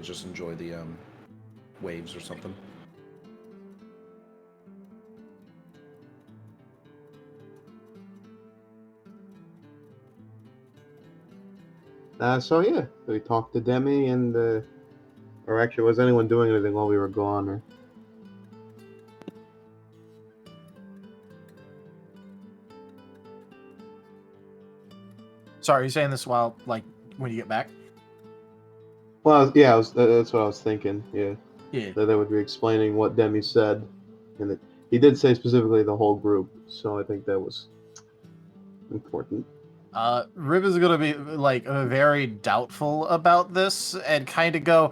just enjoy the waves or something. So yeah, we talked to Demi and, or actually, was anyone doing anything while we were gone? Or... Sorry, are you saying this while, like, when you get back? Well, yeah, that's what I was thinking. Yeah, Yeah. that they would be explaining what Demi said, and that he did say specifically the whole group. So I think that was important. Rib is gonna be like very doubtful about this and kind of go,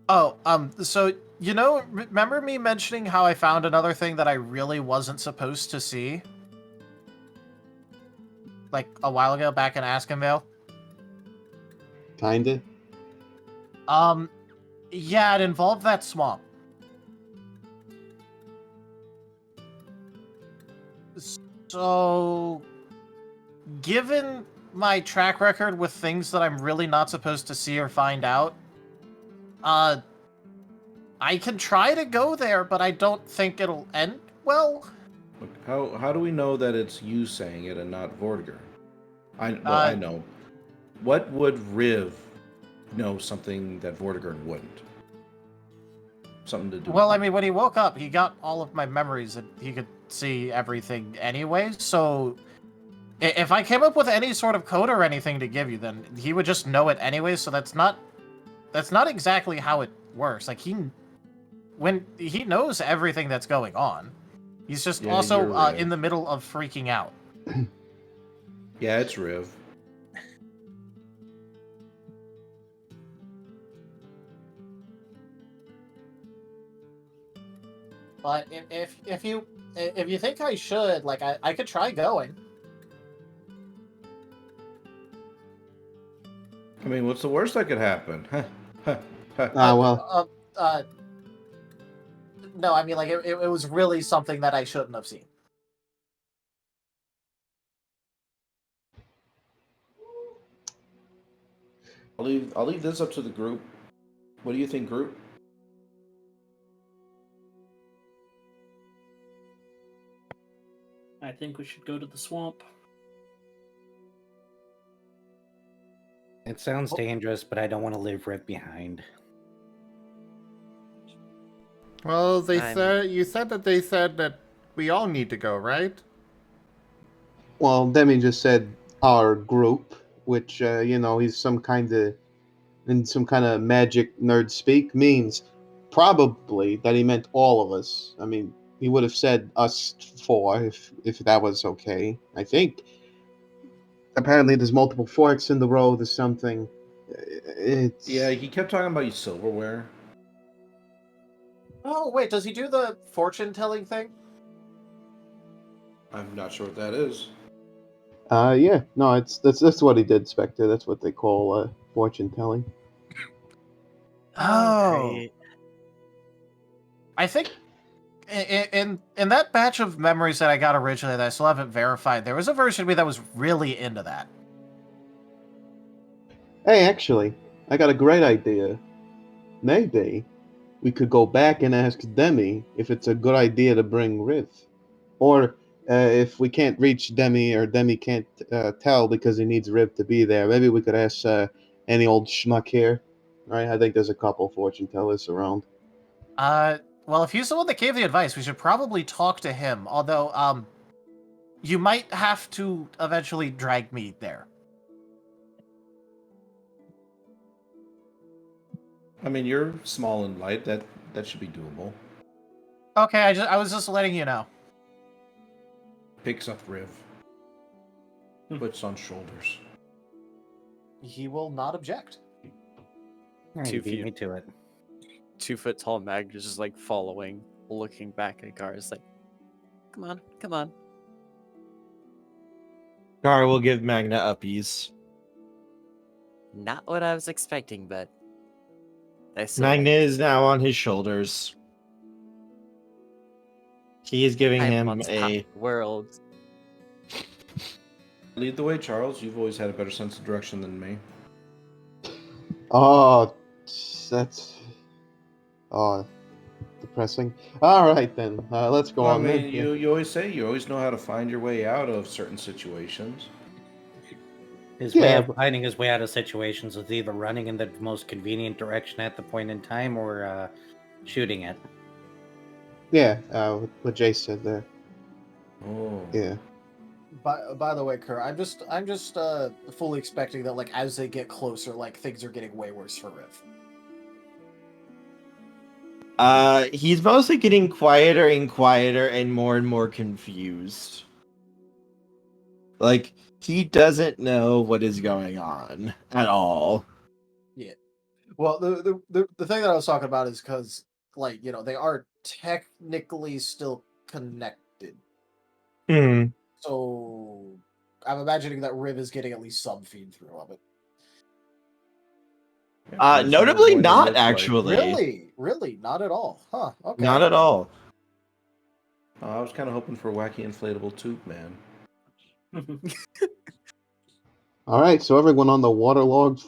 "Oh, so you know, remember me mentioning how I found another thing that I really wasn't supposed to see, like a while ago back in Askenvale? Kinda. Yeah, it involved that swamp. So, given my track record with things that I'm really not supposed to see or find out, I can try to go there, but I don't think it'll end well. Look, how do we know that it's you saying it and not Vortiger? I know. What would Riv know something that Vortiger wouldn't? Something to do. Well, with I mean, when he woke up, he got all of my memories and he could see everything anyway, so if I came up with any sort of code or anything to give you, then he would just know it anyway, so that's not exactly how it works. Like, when he knows everything that's going on, he's just Yeah, also you're right. in the middle of freaking out. Yeah, it's Riv. But if you think I should, like, I could try going. I mean, what's the worst that could happen? Well, No, I mean, like, it was really something that I shouldn't have seen. I'll leave this up to the group. What do you think, group? I think we should go to the swamp. It sounds dangerous, but I don't want to leave Riv behind. Well, I'm- you said that we all need to go, right? Well, Demi just said our group, which he's some kind of magic nerd speak means probably that he meant all of us. I mean, he would have said us four if that was okay. I think. Apparently, there's multiple forks in the road or something. It's Yeah, he kept talking about your silverware. Oh, wait, does he do the fortune telling thing? I'm not sure what that is. Yeah, no, that's what he did, Spectre. That's what they call fortune telling. Oh. Great. I think in that batch of memories that I got originally that I still haven't verified, there was a version of me that was really into that. Hey, actually, I got a great idea. Maybe we could go back and ask Demi if it's a good idea to bring Riv. Or if we can't reach Demi or Demi can't tell because he needs Riv to be there, maybe we could ask any old schmuck here. Right? I think there's a couple fortune tellers around. Well, if he's the one that gave the advice, we should probably talk to him. Although, you might have to eventually drag me there. I mean, you're small and light. That should be doable. Okay, I was just letting you know. Picks up Riv. Puts on shoulders. He will not object. Yeah, 2 you beat feet. me to it. 2 foot tall Magna just like following, looking back at Gar. Is like, come on, come on. Gar will give Magna uppies. Not what I was expecting, but I still Magna like is now on his shoulders. He is giving I'm him on top of a. the world. Lead the way, Charles. You've always had a better sense of direction than me. Oh, that's depressing. All right then, let's go Well, I on. mean, then. you always say you always know how to find your way out of certain situations. His way Yeah. of finding his way out of situations is either running in the most convenient direction at the point in time or shooting it. Yeah, what Jay said there. Oh. Yeah. By the way, Kerr, I'm just fully expecting that, like, as they get closer, like, things are getting way worse for Riv. He's mostly getting quieter and quieter and more confused. Like, he doesn't know what is going on at all. Yeah. Well, the thing that I was talking about is because, like, they are technically still connected. Hmm. So I'm imagining that Riv is getting at least some feed through of it. Yeah, what is that Notably going to not, look like? actually. Really, not at all, huh? Okay. Not at all. I was kind of hoping for a wacky inflatable tube, man. All right, so everyone on the waterlogged,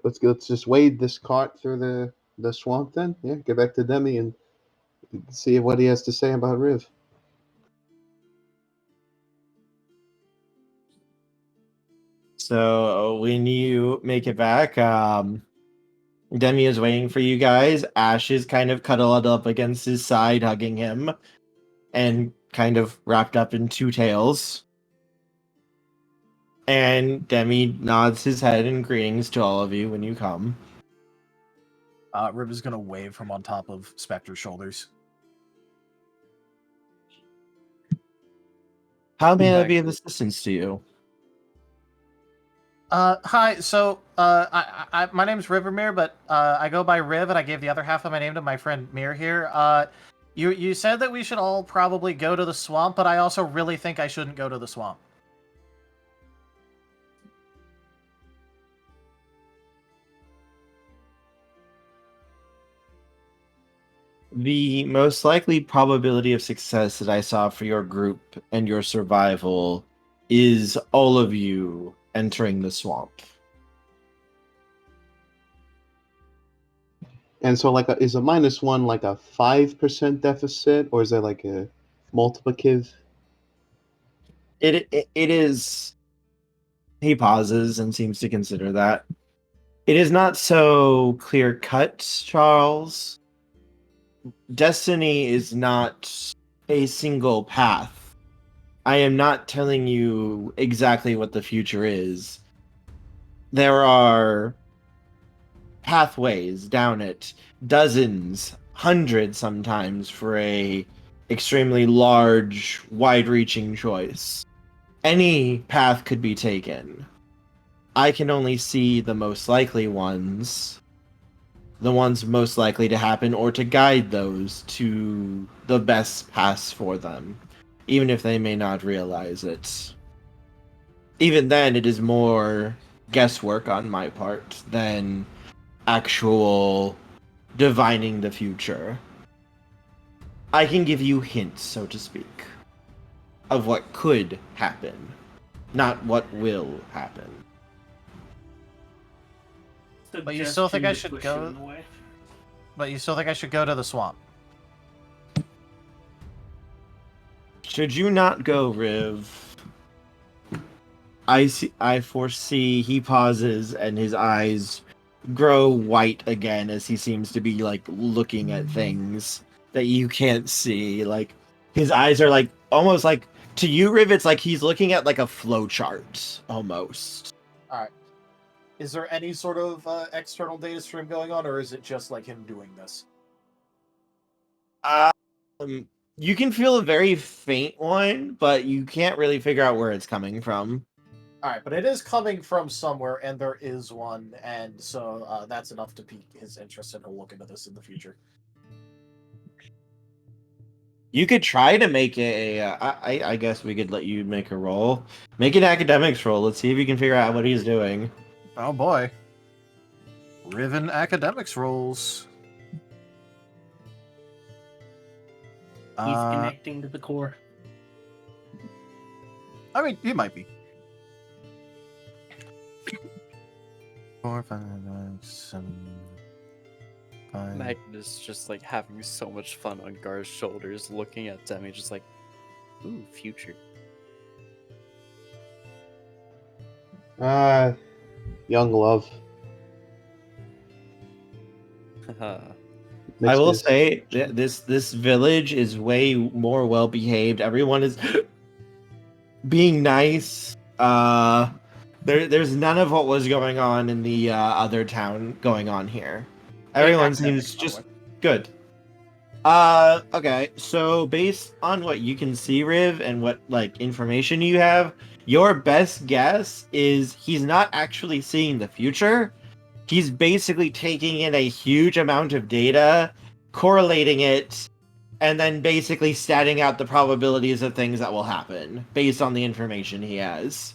let's just wade this cart through the swamp then. Yeah, get back to Demi and see what he has to say about Riv. So when you make it back, Demi is waiting for you guys. Ash is kind of cuddled up against his side, hugging him, and kind of wrapped up in two tails. And Demi nods his head in greetings to all of you when you come. Riv is gonna wave from on top of Spectre's shoulders. How may I be of assistance to you? Hi. So, my name's Rivermere, but I go by Riv, and I gave the other half of my name to my friend Mir here. You said that we should all probably go to the swamp, but I also really think I shouldn't go to the swamp. The most likely probability of success that I saw for your group and your survival is all of you entering the swamp. And so, like, is a -1 like a 5% deficit, or is there like a multiplicative? It is. He pauses and seems to consider that. It is not so clear cut, Charles. Destiny is not a single path. I am not telling you exactly what the future is. There are pathways down it, dozens, hundreds sometimes for a extremely large, wide-reaching choice. Any path could be taken. I can only see the most likely ones, the ones most likely to happen, or to guide those to the best paths for them, even if they may not realize it. Even then, it is more guesswork on my part than actual divining the future. I can give you hints, so to speak, of what could happen, not what will happen. But you still think I Suggestion should to push you go? in the way. But you still think I should go to the swamp? Should you not go, Riv? I foresee he pauses and his eyes grow white again as he seems to be like looking at things that you can't see. Like his eyes are like almost like to you, Riv, it's like he's looking at like a flowchart almost. All right. Is there any sort of external data stream going on, or is it just like him doing this? You can feel a very faint one, but you can't really figure out where it's coming from. All right, but it is coming from somewhere, and there is one, and so that's enough to pique his interest, and he'll look into this in the future. You could try to make I guess we could let you make a roll. Make an academics roll. Let's see if you can figure out what he's doing. Oh boy. Riven academics rolls. He's connecting to the core. I mean, he might be. 4, 5, 7, 5. Magnus just like having so much fun on Gar's shoulders, looking at Demi, just like, ooh, future. Young love. I will say this village is way more well behaved. Everyone is being nice. There's none of what was going on in the other town going on here. Everyone seems just good. Okay, so based on what you can see, Riv, and what like information you have, your best guess is he's not actually seeing the future. He's basically taking in a huge amount of data, correlating it, and then basically statting out the probabilities of things that will happen based on the information he has.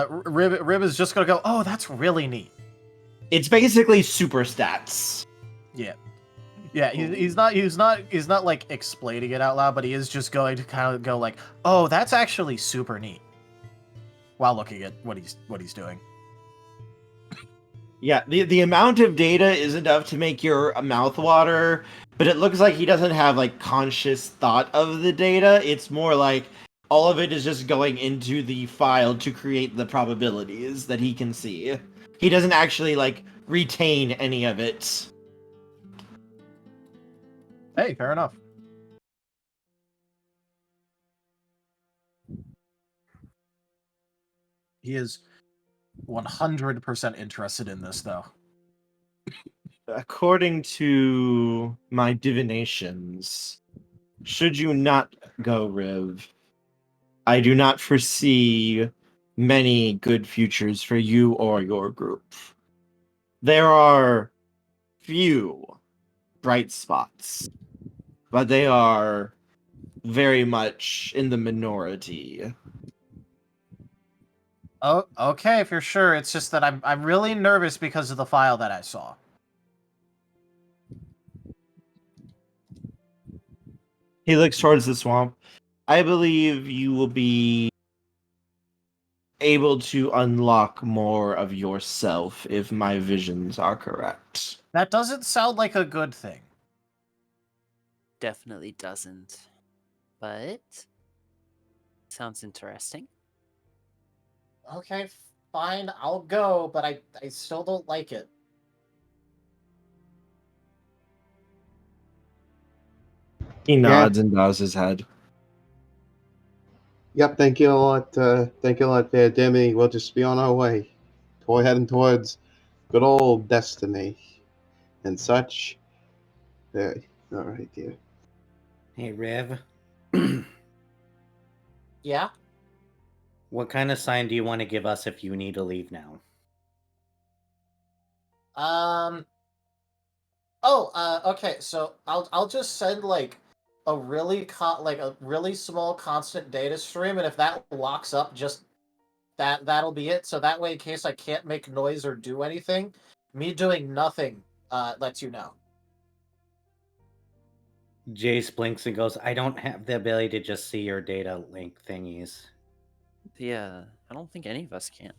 Rib is just gonna go, oh, that's really neat. It's basically super stats. Yeah. Yeah, he's not like explaining it out loud, but he is just going to kind of go like, oh, that's actually super neat. While looking at what he's doing. Yeah, the amount of data is enough to make your mouth water, but it looks like he doesn't have like conscious thought of the data. It's more like all of it is just going into the file to create the probabilities that he can see. He doesn't actually like retain any of it. Hey, fair enough. He is 100% interested in this, though. According to my divinations, should you not go, Riv, I do not foresee many good futures for you or your group. There are few bright spots, but they are very much in the minority. Oh, okay, if you're sure. It's just that I'm really nervous because of the file that I saw. He looks towards the swamp. I believe you will be able to unlock more of yourself, if my visions are correct. That doesn't sound like a good thing. Definitely doesn't. But sounds interesting. Okay, fine, I'll go, but I still don't like it. He nods and bows his head. Yep, thank you a lot. Thank you a lot there, Demi. We'll just be on our way. We're heading towards good old destiny and such. There. All right, dear. Hey, Rev. Yeah? What kind of sign do you want to give us if you need to leave now? Okay, so I'll just send like a really small constant data stream, and if that locks up, just that'll be it. So that way, in case I can't make noise or do anything, me doing nothing lets you know. Jace blinks and goes, I don't have the ability to just see your data link thingies. Yeah, I don't think any of us can.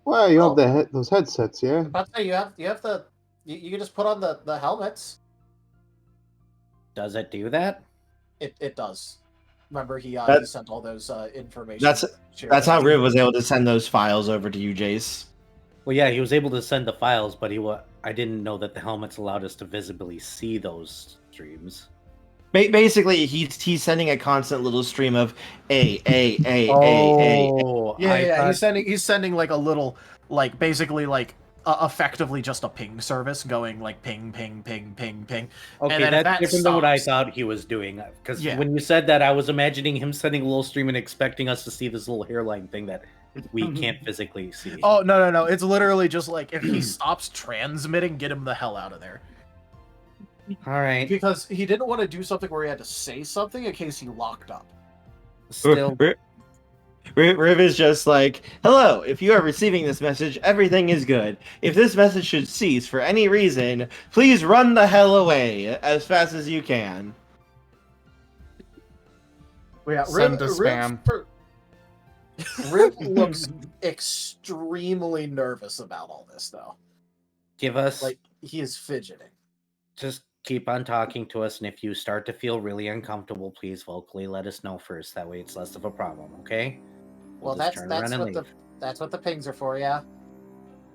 Well, you have those headsets, yeah? But you have the you can just put on the helmets. Does it do that? It does. Remember, he sent all those information. That's how Riv was able to send those files over to you, Jace. Well, yeah, he was able to send the files, but I didn't know that the helmets allowed us to visibly see those streams. Basically, he's sending a constant little stream of A. Yeah. He's sending like a little, like basically like effectively just a ping service going like ping, ping, ping, ping, ping. Okay, and that's different than what I thought he was doing. Because when you said that, I was imagining him sending a little stream and expecting us to see this little hairline thing that we can't physically see. Oh, no. It's literally just like, if he stops transmitting, get him the hell out of there. All right. Because he didn't want to do something where he had to say something in case he locked up. Still, Riv is just like, hello, if you are receiving this message, everything is good. If this message should cease for any reason, please run the hell away as fast as you can. Yeah, Send to spam. Riv looks extremely nervous about all this, though. Give us... Like, he is fidgeting. Just keep on talking to us, and if you start to feel really uncomfortable, please vocally let us know first. That way it's less of a problem, okay? Well, that's what the pings are for, yeah?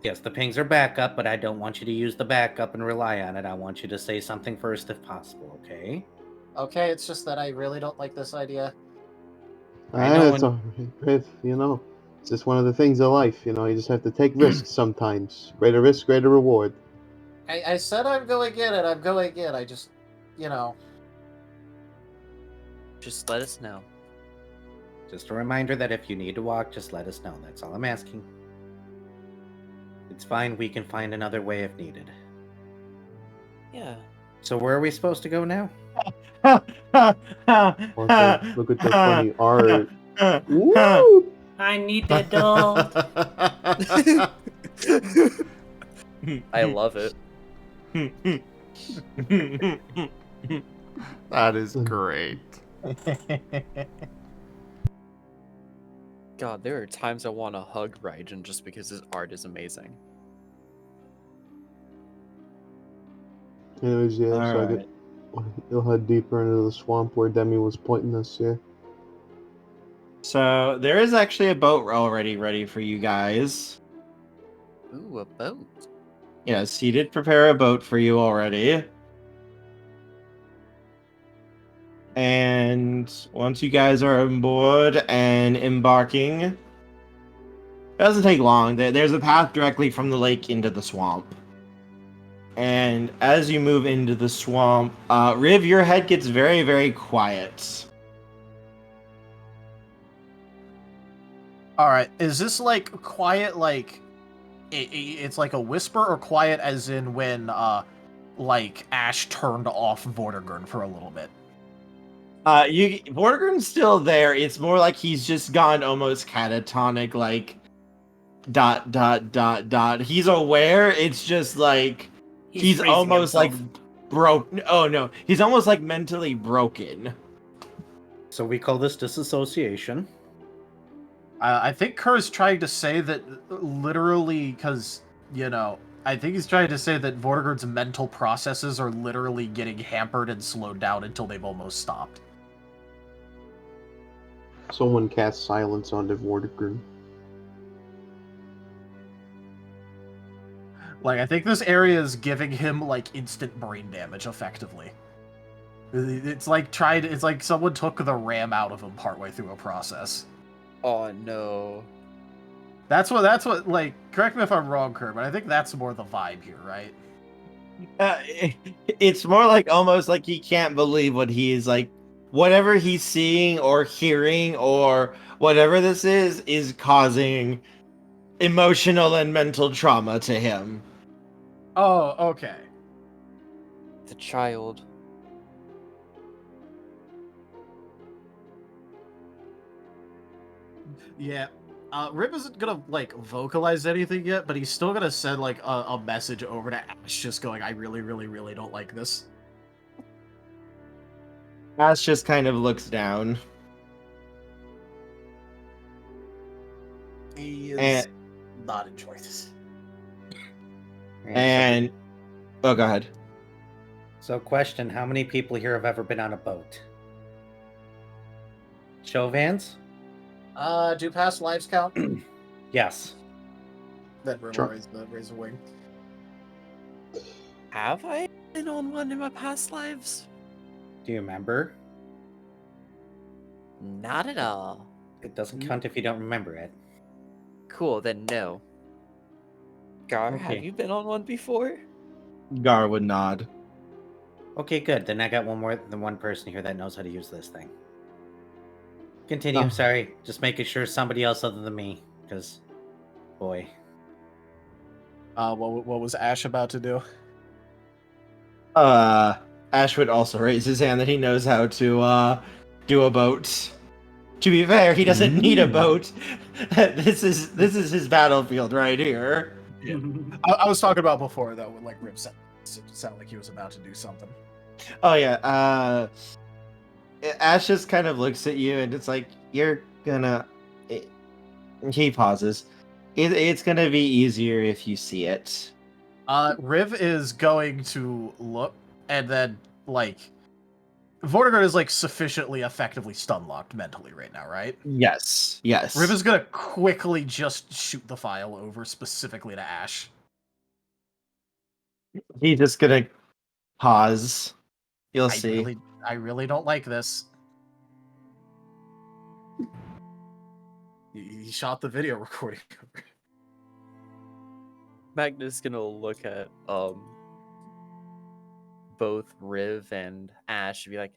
Yes, the pings are backup, but I don't want you to use the backup and rely on it. I want you to say something first if possible, okay? Okay, it's just that I really don't like this idea. It's all right, it's just one of the things of life, you just have to take risks sometimes. Greater risk, greater reward. I said I'm going in, and I'm going in. I just, Just let us know. Just a reminder that if you need to walk, just let us know. That's all I'm asking. It's fine. We can find another way if needed. Yeah. So where are we supposed to go now? Look at the funny art. Woo! I need the doll. I love it. That is great. God, there are times I want to hug Rdyjin just because his art is amazing. Anyways, yeah, you'll head deeper into the swamp where Demi was pointing us, yeah. So there is actually a boat already ready for you guys. Ooh, a boat. Yes, he did prepare a boat for you already. And once you guys are on board and embarking, it doesn't take long. There's a path directly from the lake into the swamp. And as you move into the swamp, Riv, your head gets very, very quiet. Alright, is this like quiet, like it's like a whisper, or quiet as in when like Ash turned off Vortigern for a little bit? Vortigern's still there. It's more like he's just gone almost catatonic, like ... He's aware. It's just like he's almost like broke. Oh no, he's almost like mentally broken. So we call this disassociation. I think Kerr's trying to say that literally, because, I think he's trying to say that Vortigern's mental processes are literally getting hampered and slowed down until they've almost stopped. Someone cast silence onto Vortigern. Like, I think this area is giving him, like, instant brain damage, effectively. It's like someone took the RAM out of him partway through a process. Oh no. That's what, like, correct me if I'm wrong, Kerr, but I think that's more the vibe here, right? It's more like almost like he can't believe what he is like. Whatever he's seeing or hearing or whatever this is causing emotional and mental trauma to him. Oh, okay. The child. Yeah. Rip isn't gonna, like, vocalize anything yet, but he's still gonna send, like, a message over to Ash just going, I really, really, really don't like this. Ash just kind of looks down. He is And- not enjoying this. And oh, go ahead. So, question: how many people here have ever been on a boat? Show of hands. Do past lives count? Yes. Then Rim Sure. raise a wing. Have I been on one in my past lives? Do you remember? Not at all. It doesn't count if you don't remember it. Cool, then no. Gar, Okay. have you been on one before? Gar would nod. Okay, good. Then I got one person here that knows how to use this thing. Continue. Oh. Sorry, just making sure somebody else other than me, because, boy. What was Ash about to do? Ash would also raise his hand that he knows how to do a boat. To be fair, he doesn't need a boat. This is his battlefield right here. Yeah. I was talking about before, though, when, like, Rip sounded like he was about to do something. Oh yeah. Ash just kind of looks at you and it's like, you're gonna. He pauses. It's gonna be easier if you see it. Riv is going to look, and then, like, Vortigern is, like, sufficiently effectively stun-locked mentally right now, right? Yes. Yes. Riv is gonna quickly just shoot the file over specifically to Ash. He's just gonna pause. You'll see. I really don't like this. He shot the video recording. Magna's gonna look at both Riv and Ash and be like,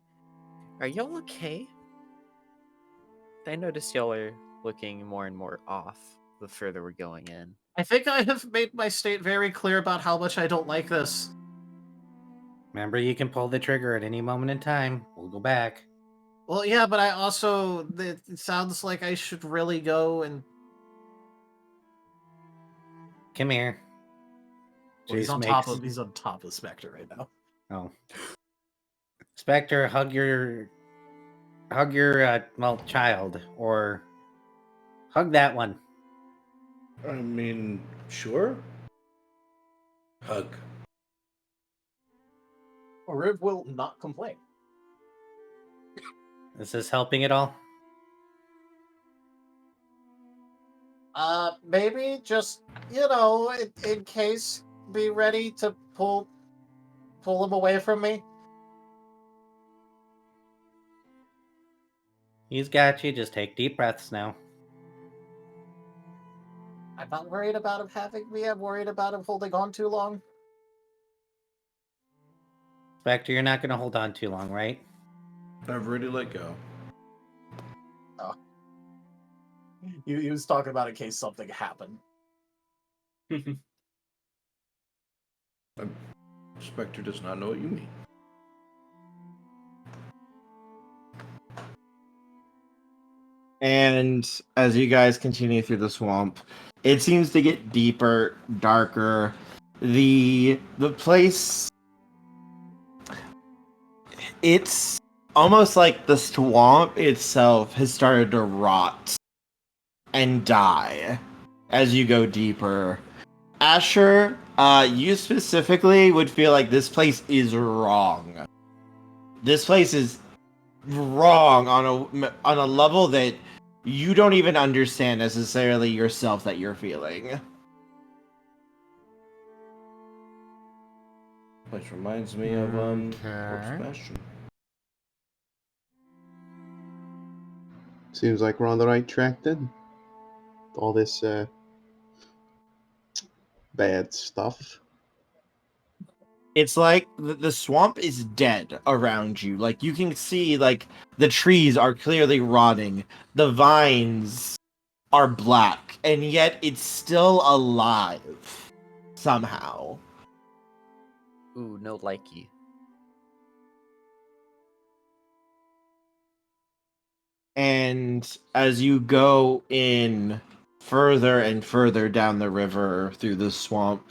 are y'all okay? I notice y'all are looking more and more off the further we're going in. I think I have made my state very clear about how much I don't like this. Remember, you can pull the trigger at any moment in time. We'll go back. Well, yeah, but I also... It sounds like I should really go and... Come here. Well, he's Jace on makes- top of Spectre right now. Oh. Spectre, hug your child, or hug that one. I mean, sure. Hug. Riv will not complain. Is this helping at all? Maybe just, in case, be ready to pull him away from me. He's got you. Just take deep breaths now. I'm not worried about him having me. I'm worried about him holding on too long. Spectre, you're not going to hold on too long, right? I've already let go. Oh. He was talking about in case something happened. Spectre does not know what you mean. And as you guys continue through the swamp, it seems to get deeper, darker. The place, it's almost like the swamp itself has started to rot and die as you go deeper. Asher, you specifically would feel like this place is wrong. This place is wrong on a level that you don't even understand necessarily yourself that you're feeling. Which reminds me of Okay. Sebastian. Seems like we're on the right track then. All this bad stuff. It's like the swamp is dead around you. Like you can see, like the trees are clearly rotting. The vines are black, and yet it's still alive somehow. Ooh, no likey. And as you go in further and further down the river through the swamp,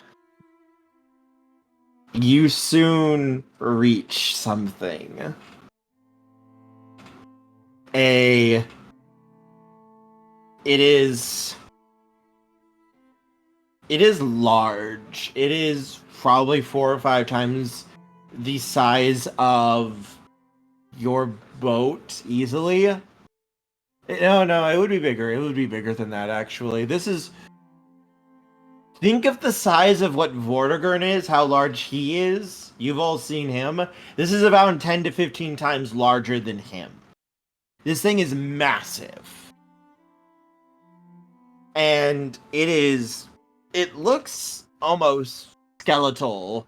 you soon reach something. It is large. It is probably 4 or 5 times the size of your boat easily. No, it would be bigger. It would be bigger than that, actually. Think of the size of what Vortigern is, how large he is. You've all seen him. This is about 10 to 15 times larger than him. This thing is massive. And it looks almost skeletal.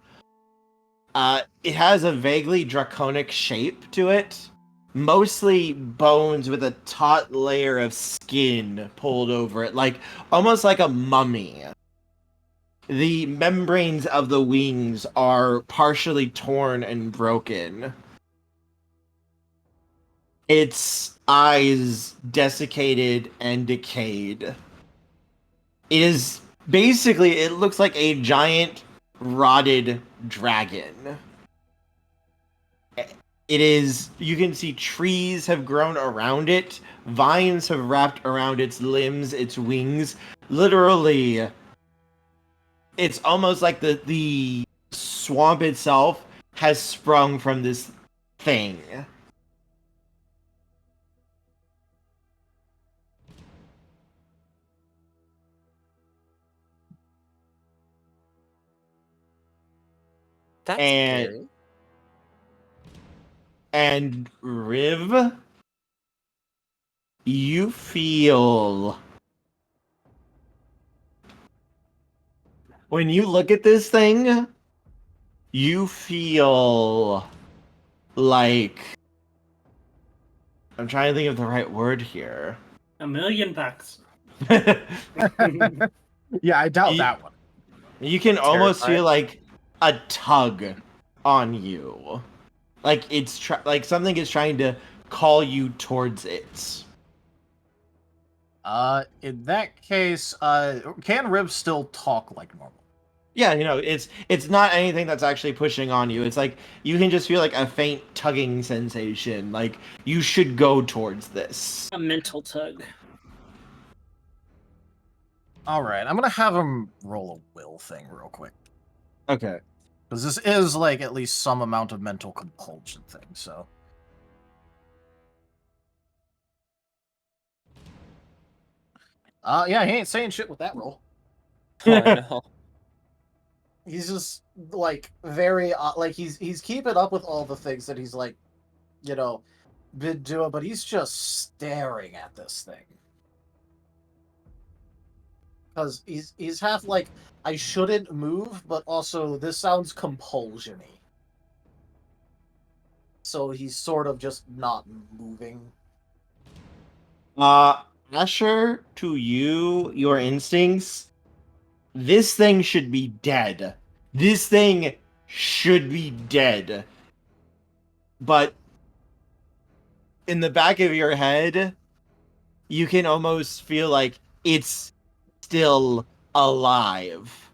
It has a vaguely draconic shape to it. Mostly bones with a taut layer of skin pulled over it, like almost like a mummy. The membranes of the wings are partially torn and broken. Its eyes desiccated and decayed. It looks like a giant rotted dragon. You can see trees have grown around it, vines have wrapped around its limbs, its wings. Literally, it's almost like the swamp itself has sprung from this thing. That's And- scary. And Riv, you feel... When you look at this thing, you feel like... I'm trying to think of the right word here. $1,000,000. Yeah, I doubt You- that one. You can almost Terrified. feel like a tug on you. Like like something is trying to call you towards it. In that case, can Rib still talk like normal? Yeah, it's not anything that's actually pushing on you. It's like you can just feel like a faint tugging sensation. Like you should go towards this. A mental tug. Alright, I'm gonna have him roll a will thing real quick. Okay. Because this is, like, at least some amount of mental compulsion thing, so... Yeah, he ain't saying shit with that roll. Oh no. He's just, like, very, like, he's keeping up with all the things that he's, like, been doing, but he's just staring at this thing. Because he's half like, I shouldn't move, but also this sounds compulsion-y. So he's sort of just not moving. Asher, to you, your instincts, this thing should be dead. This thing should be dead. But in the back of your head, you can almost feel like it's still alive.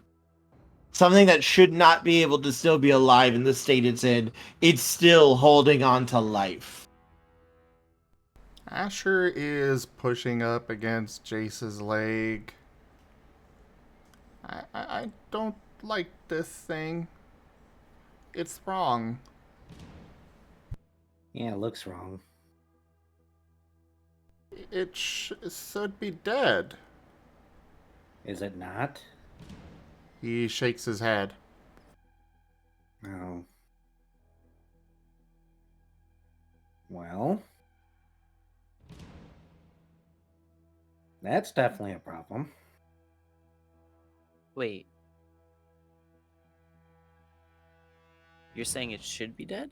Something that should not be able to still be alive in the state it's in. It's still holding on to life. Asher is pushing up against Jace's leg. I don't like this thing. It's wrong. Yeah, it looks wrong. It should be dead. Is it not? He shakes his head. Oh. Well, that's definitely a problem. Wait. You're saying it should be dead?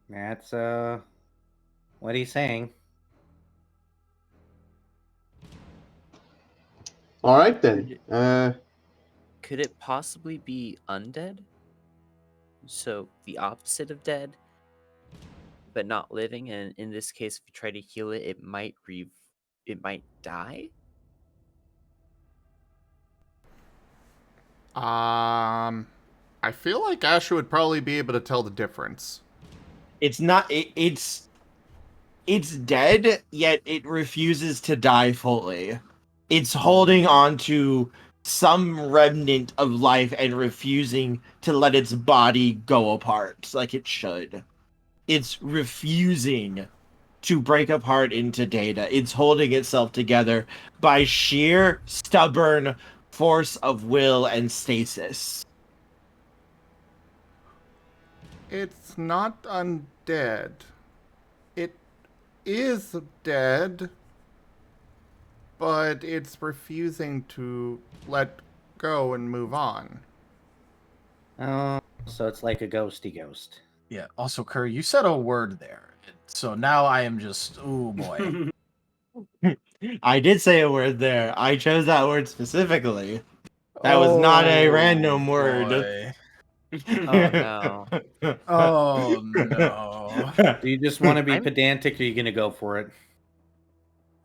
That's what he's saying. All right then. Could it possibly be undead? So the opposite of dead, but not living, and in this case, if you try to heal it, it might die? I feel like Asher would probably be able to tell the difference. It's not. It's dead, yet it refuses to die fully. It's holding on to some remnant of life and refusing to let its body go apart like it should. It's refusing to break apart into data. It's holding itself together by sheer stubborn force of will and stasis. It's not undead. It is dead, but it's refusing to let go and move on. Oh, so it's like a ghosty ghost. Yeah. Also, Curry, you said a word there, so now I am just, oh boy. I did say a word there. I chose that word specifically. That was not a random word. Boy. Oh no. Oh no. Do you just want to be I'm- pedantic, or are you going to go for it?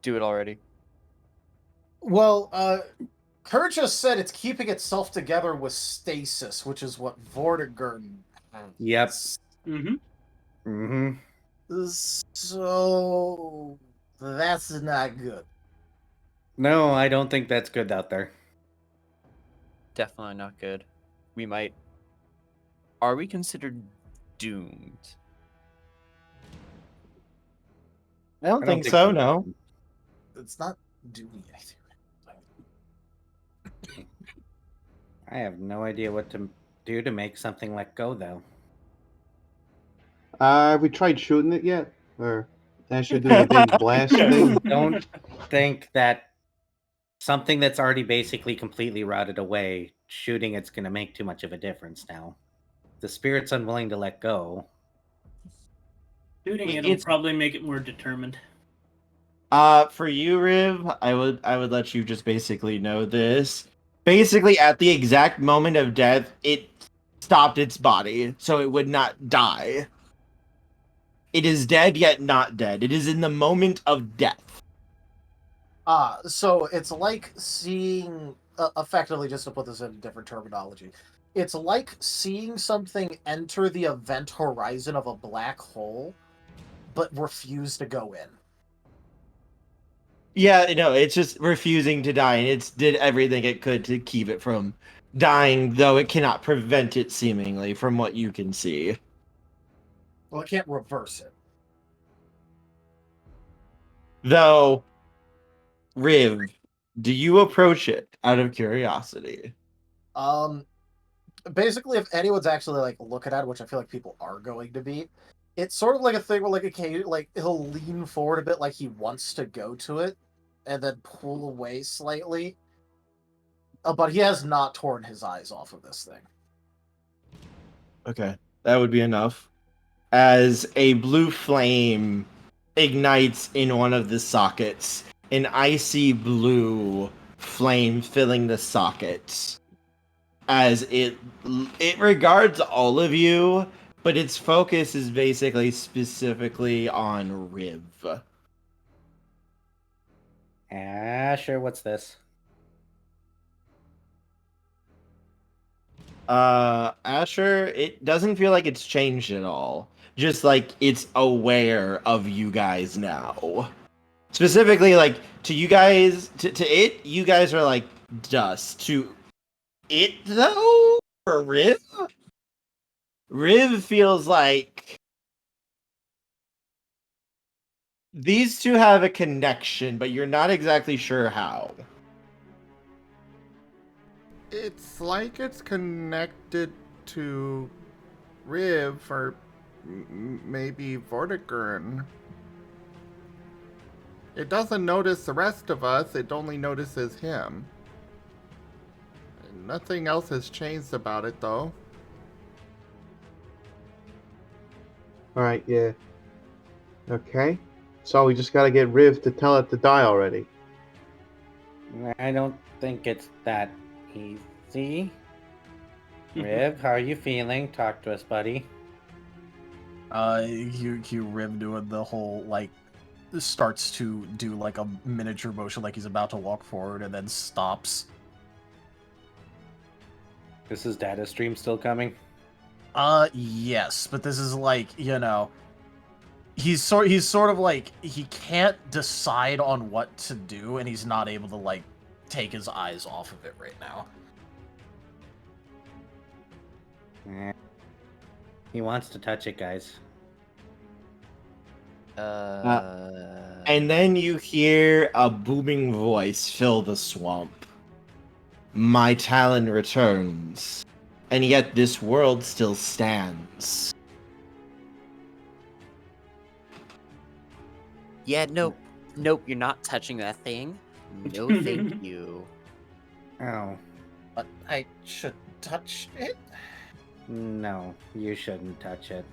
Do it already. Well, Kurt just said it's keeping itself together with stasis, which is what Vortigern has. Yep. Mm-hmm. Mm-hmm. So that's not good. No, I don't think that's good out there. Definitely not good. Are we considered doomed? I don't think so, no. It's not doing anything. I have no idea what to do to make something let go, though. Have we tried shooting it yet? Or actually do the big blast thing? Don't think that something that's already basically completely rotted away, shooting it's going to make too much of a difference now. The spirit's unwilling to let go. Shooting it'll probably make it more determined. For you, Riv, I would let you just basically know this. Basically, at the exact moment of death, it stopped its body, so it would not die. It is dead, yet not dead. It is in the moment of death. So it's like seeing, effectively, just to put this in different terminology, it's like seeing something enter the event horizon of a black hole, but refuse to go in. Yeah, no, it's just refusing to die, and it's did everything it could to keep it from dying, though it cannot prevent it, seemingly, from what you can see. Well, it can't reverse it. Though, Riv, do you approach it out of curiosity? Basically, if anyone's actually like looking at it, which I feel like people are going to be, it's sort of like a thing where like he'll lean forward a bit, like he wants to go to it, and then pull away slightly. But he has not torn his eyes off of this thing. Okay, that would be enough. As a blue flame ignites in one of the sockets, an icy blue flame filling the sockets. As it regards all of you, but its focus is basically specifically on Riv. Sure, what's this? Asher, it doesn't feel like it's changed at all. just like it's aware of you guys now. Specifically, like to you guys, to it, you guys are like dust. To it though, for Riv feels like these two have a connection, but you're not exactly sure how. It's like it's connected to Riv or maybe Vortigern. It doesn't notice the rest of us, it only notices him. Nothing else has changed about it, though. Alright, yeah. Okay. So we just gotta get Riv to tell it to die already. I don't think it's that easy. Riv, how are you feeling? Talk to us, buddy. You Riv doing the whole, like, starts to do, like, a miniature motion like he's about to walk forward and then stops. This is data stream still coming? Yes, but this is like, you know, he's sort of like, he can't decide on what to do, and he's not able to, like, take his eyes off of it right now. He wants to touch it, guys. And then you hear a booming voice fill the swamp. My Talon returns, and yet this world still stands. Yeah, nope, you're not touching that thing. No, thank you. Oh. But I should touch it? No, you shouldn't touch it.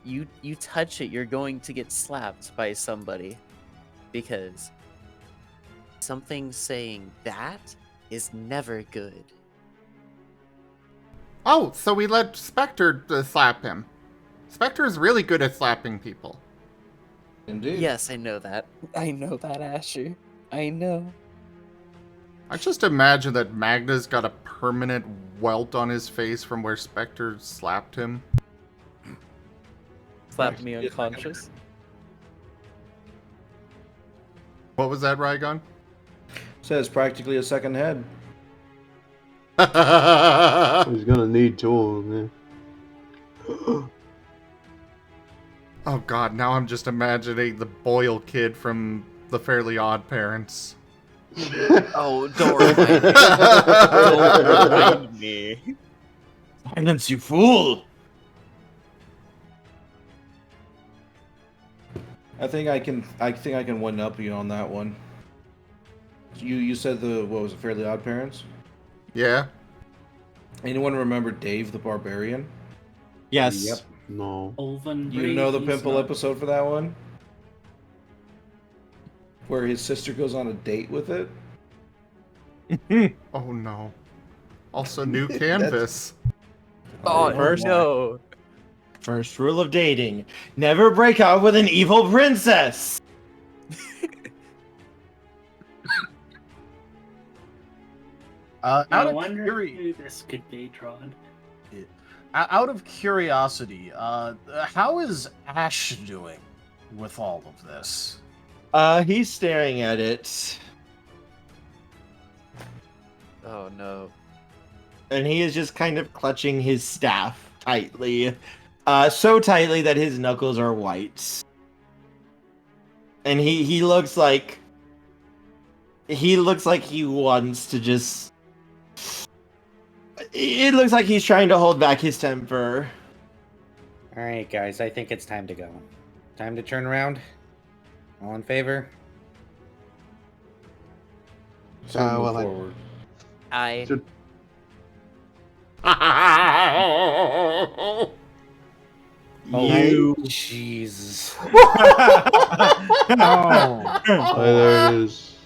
You touch it, you're going to get slapped by somebody. Because something saying that is never good. Oh, so we let Spectre slap him. Spectre is really good at slapping people. Indeed. Yes, I know that. I know that, Asher. I know. I just imagine that Magna's got a permanent welt on his face from where Spectre slapped him. Slapped me unconscious. What was that, Rygon? Says practically a second head. He's gonna need two of them, man. Oh god, now I'm just imagining the Boyle kid from The Fairly Odd Parents. Oh, don't remind me. Don't remind me. Silence, you fool! I think I can one up you on that one. You said what was it, Fairly Odd Parents? Yeah? Anyone remember Dave the Barbarian? Yes. Yep. No. You know the pimple episode for that one? Where his sister goes on a date with it? Oh no. Also, new canvas. Oh, First- no. First rule of dating: never break up with an evil princess. Out I of wonder curi- who this could be drawn. out of curiosity, how is Ash doing with all of this? He's staring at it, Oh no. and he is just kind of clutching his staff tightly. So tightly that his knuckles are white. And he looks like he wants to just it looks like he's trying to hold back his temper. Alright, guys, I think it's time to go. Time to turn around. All in favor? So move well, forward. I Should- You Jesus. Oh, there it is.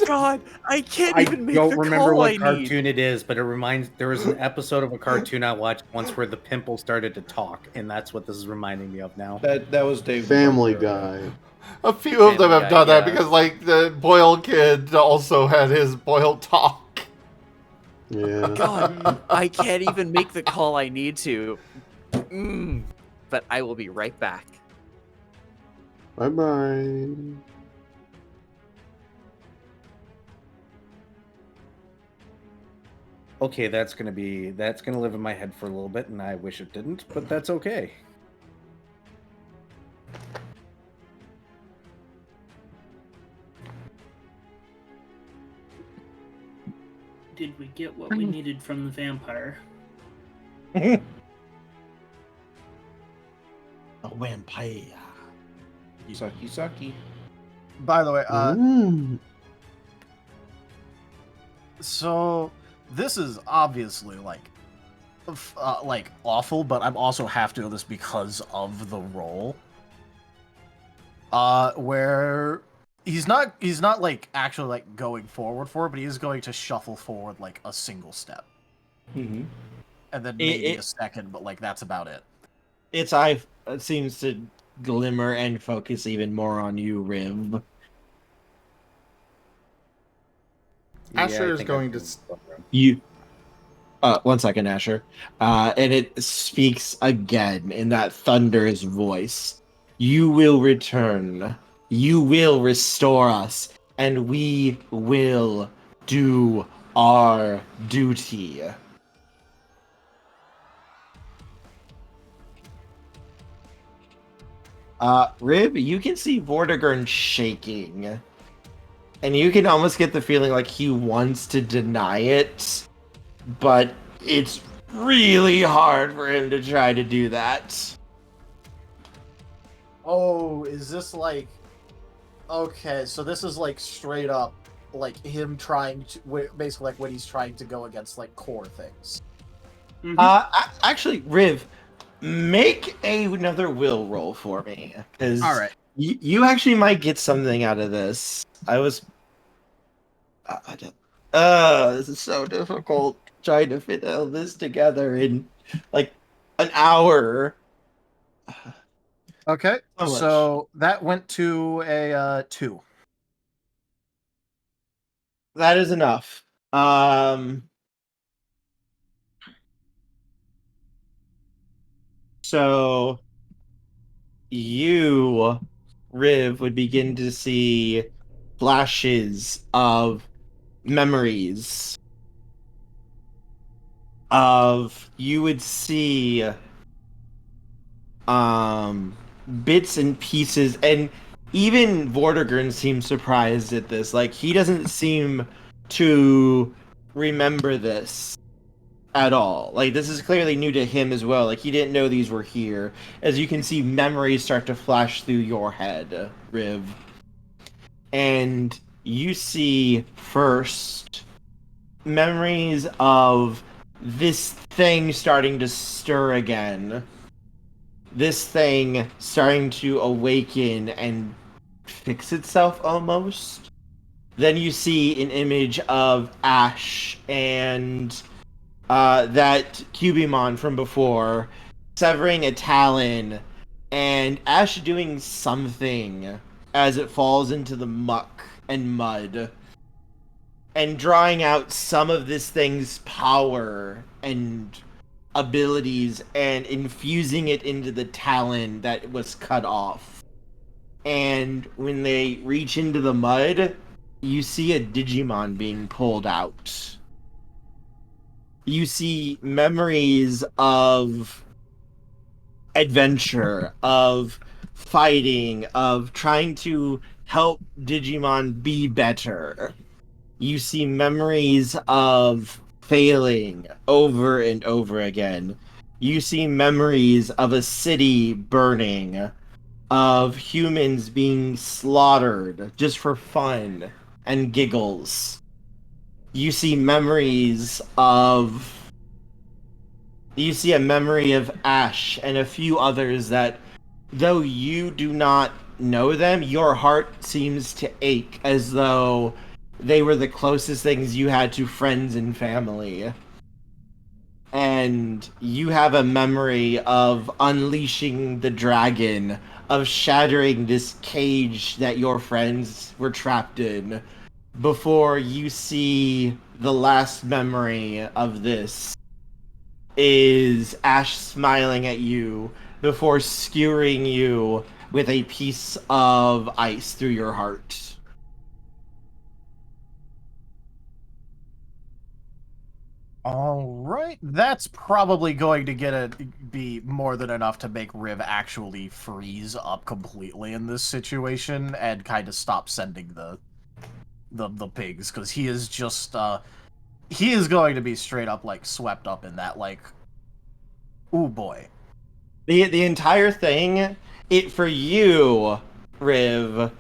God, I can't I even make don't the remember call what I need. cartoon it is, but it reminds. There was an episode of a cartoon I watched once where the pimple started to talk, and that's what this is reminding me of now. That was Dave. the Family Barbarian. Guy. A few of them Family have Guy, done that yeah. because, like, the Boyle kid also had his Boyle talk. Yeah. God, I can't even make the call I need to. But I will be right back. Bye bye. Okay, that's gonna live in my head for a little bit, and I wish it didn't, but that's okay. Did we get what we needed from the vampire? A vampire. Sucky. By the way, Mm. so this is obviously like awful, but I'm also have to do this because of the role. Where he's not like actually like going forward for it, but he is going to shuffle forward like a single step, Mm-hmm. and then maybe a second, but like that's about it. Its eye seems to glimmer and focus even more on you, Riv. Asher is going to. You. 1 second, Asher. And it speaks again in that thunderous voice. You will return. You will restore us, and we will do our duty. Rib, you can see Vortigern shaking. And you can almost get the feeling like he wants to deny it, but it's really hard for him to try to do that. Oh, is this like... Okay, so this is like straight up like him trying to... Basically like when he's trying to go against like core things. Mhm. Actually, Riv, make another will roll for me. Because Alright. you actually might get something out of this. I was... this is so difficult trying to fit all this together in like an hour. Okay, So much. so that went to a 2. That is enough. So you, Riv, would begin to see flashes of memories. You would see bits and pieces, and even Vortigern seems surprised at this. Like, he doesn't seem to remember this at all. Like, this is clearly new to him as well. Like, he didn't know these were here. As you can see, memories start to flash through your head, Riv. And you see first memories of this thing starting to stir again. This thing starting to awaken and fix itself almost. Then you see an image of Ash and that Cubimon from before severing a talon, and Ash doing something as it falls into the muck and mud, and drawing out some of this thing's power and abilities and infusing it into the talon that was cut off. And when they reach into the mud, you see a Digimon being pulled out. You see memories of adventure, of fighting, of trying to help Digimon be better. You see memories of failing over and over again. You see memories of a city burning, of humans being slaughtered just for fun and giggles. You see memories of... You see a memory of Ash and a few others that, though you do not know them, your heart seems to ache as though they were the closest things you had to friends and family. And you have a memory of unleashing the dragon, of shattering this cage that your friends were trapped in, before you see the last memory of this. is Ash smiling at you before skewering you with a piece of ice through your heart. All right, that's probably going to be more than enough to make Riv actually freeze up completely in this situation and kind of stop sending the pigs, because he is just he is going to be straight up like swept up in that, like, ooh boy. The entire thing, it for you, Riv,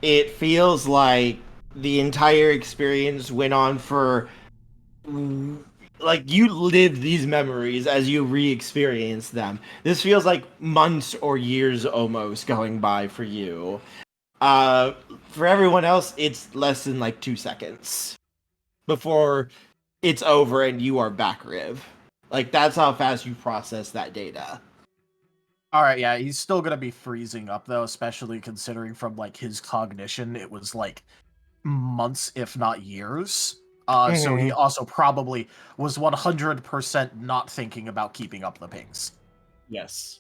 it feels like the entire experience went on for, like, you lived these memories as you re-experience them. This feels like months or years almost going by for you. For everyone else, it's less than like 2 seconds before it's over and you are back, Riv. Like, that's how fast you process that data. All right, yeah, he's still gonna be freezing up though, especially considering from like his cognition, it was like months, if not years. So he also probably was 100% not thinking about keeping up the pings. Yes.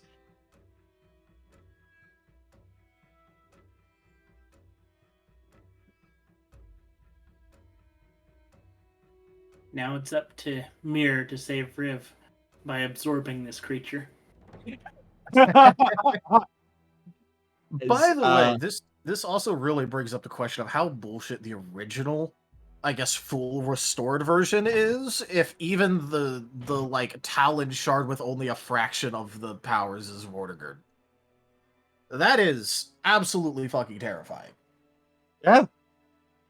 Now it's up to Mirror to save Riv by absorbing this creature. By the way, this also really brings up the question of how bullshit the original, I guess, full restored version is, if even the like Talon shard with only a fraction of the powers is Vortigern. That is absolutely fucking terrifying. Yeah.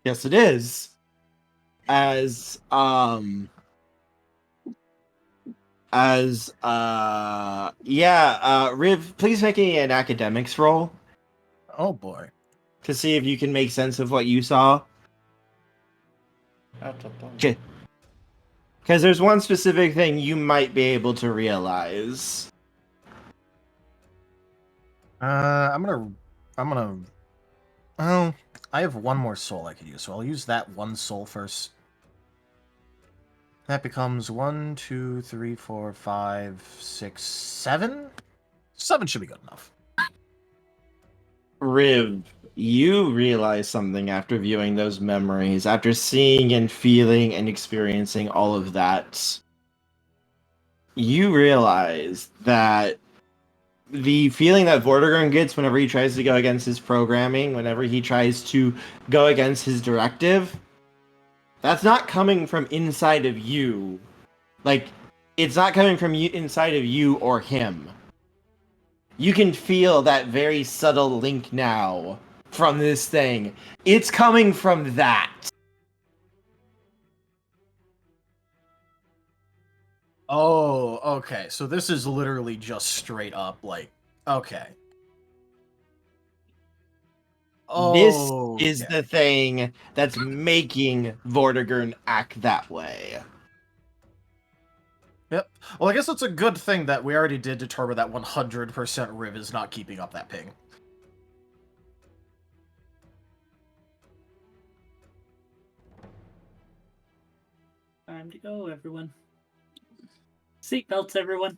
Yes, it is. Riv, please make me an academics roll Oh boy. to see if you can make sense of what you saw. Okay. Because there's one specific thing you might be able to realize. I'm gonna. Oh, I have one more soul I could use, so I'll use that one soul first. That becomes 1, 2, 3, 4, 5, 6, 7. 7 should be good enough. Riv, you realize something after viewing those memories, after seeing and feeling and experiencing all of that. You realize that the feeling that Vortigern gets whenever he tries to go against his programming, whenever he tries to go against his directive, that's not coming from inside of you. Like, it's not coming from you inside of you or him. You can feel that very subtle link now from this thing. It's coming from that. Oh, okay. So this is literally just straight up, like, okay. This Oh, is the thing that's making Vortigern act that way. Yep. Well, I guess it's a good thing that we already did determine that 100% Riv is not keeping up that ping. Time to go, everyone. Seatbelts, everyone.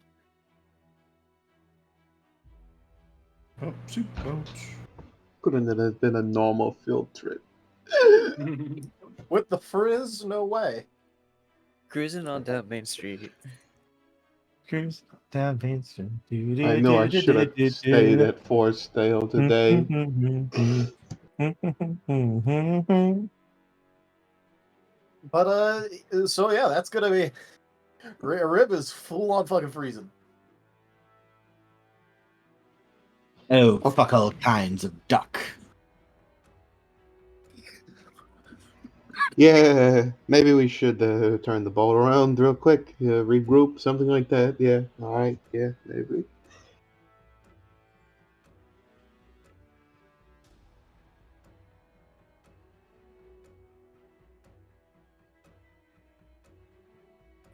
Oh, seatbelts. Couldn't it have been a normal field trip? With the frizz? No way. Cruising on down Main Street. Cruise down Main Street. I know I should have stayed at Forestdale today. But, so yeah, that's gonna be... Riv is full on fucking freezing. Oh, fuck all kinds of duck. Yeah, maybe we should turn the ball around real quick, regroup, something like that. Yeah, all right, yeah, maybe.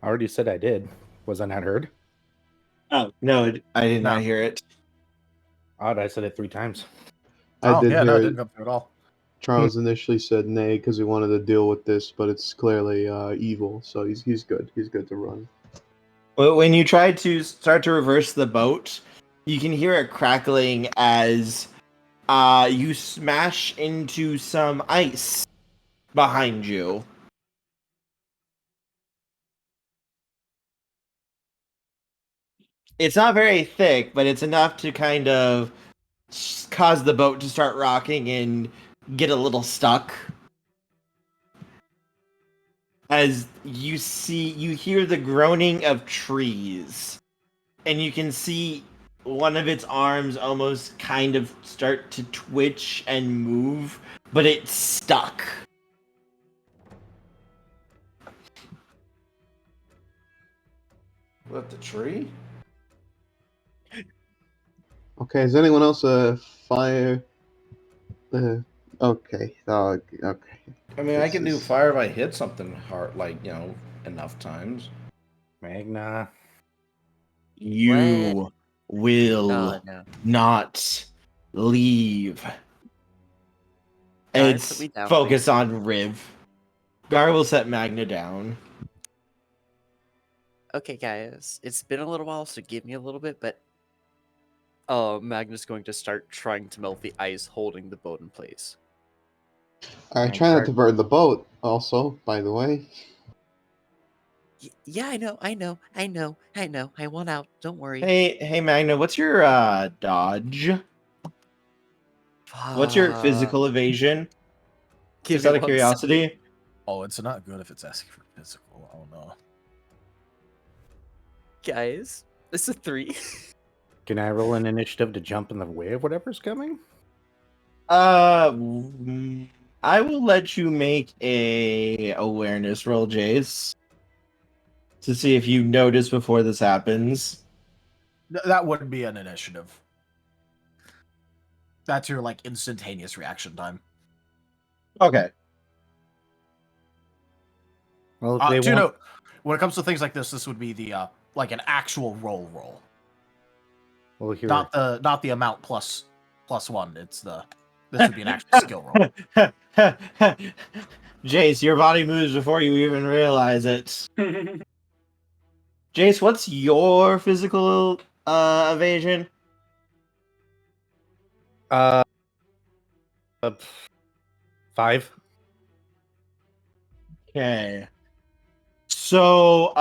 I already said I did. Was I not heard? Oh, no, I did not hear it. Odd, I said it 3 times. I did hear it it. didn't come through at all. Charles initially said nay because he wanted to deal with this, but it's clearly evil, so he's good. He's good to run. When you try to start to reverse the boat, you can hear it crackling as you smash into some ice behind you. It's not very thick, but it's enough to kind of cause the boat to start rocking and get a little stuck. As you hear the groaning of trees, and you can see one of its arms almost kind of start to twitch and move, but it's stuck. What, the tree? Okay, is anyone else fire? Okay, okay. I mean, I This can do is- fire if I hit something hard, like, enough times. Magna. You will Oh no. not leave. Gar, It's put me down, focus please. on Riv. Gar will set Magna down. Okay, guys, it's been a little while, so give me a little bit, but Magna's going to start trying to melt the ice holding the boat in place. I try not to burn the boat. Also, by the way. Yeah, I know. I want out. Don't worry. Hey, Magna, what's your dodge? What's your physical evasion? Give Just me out of 1 curiosity. Oh, it's not good if it's asking for physical. Oh no. Guys, it's a 3. Can I roll an initiative to jump in the way of whatever's coming? I will let you make a awareness roll, Jace, to see if you notice before this happens. That would be an initiative. That's your like instantaneous reaction time. Okay. Well, if they Do you want... know, when it comes to things like this would be the like an actual roll. Well, here... Not the amount plus 1. This would be an actual skill roll. Jace, your body moves before you even realize it. Jace, what's your physical evasion? 5. Okay. So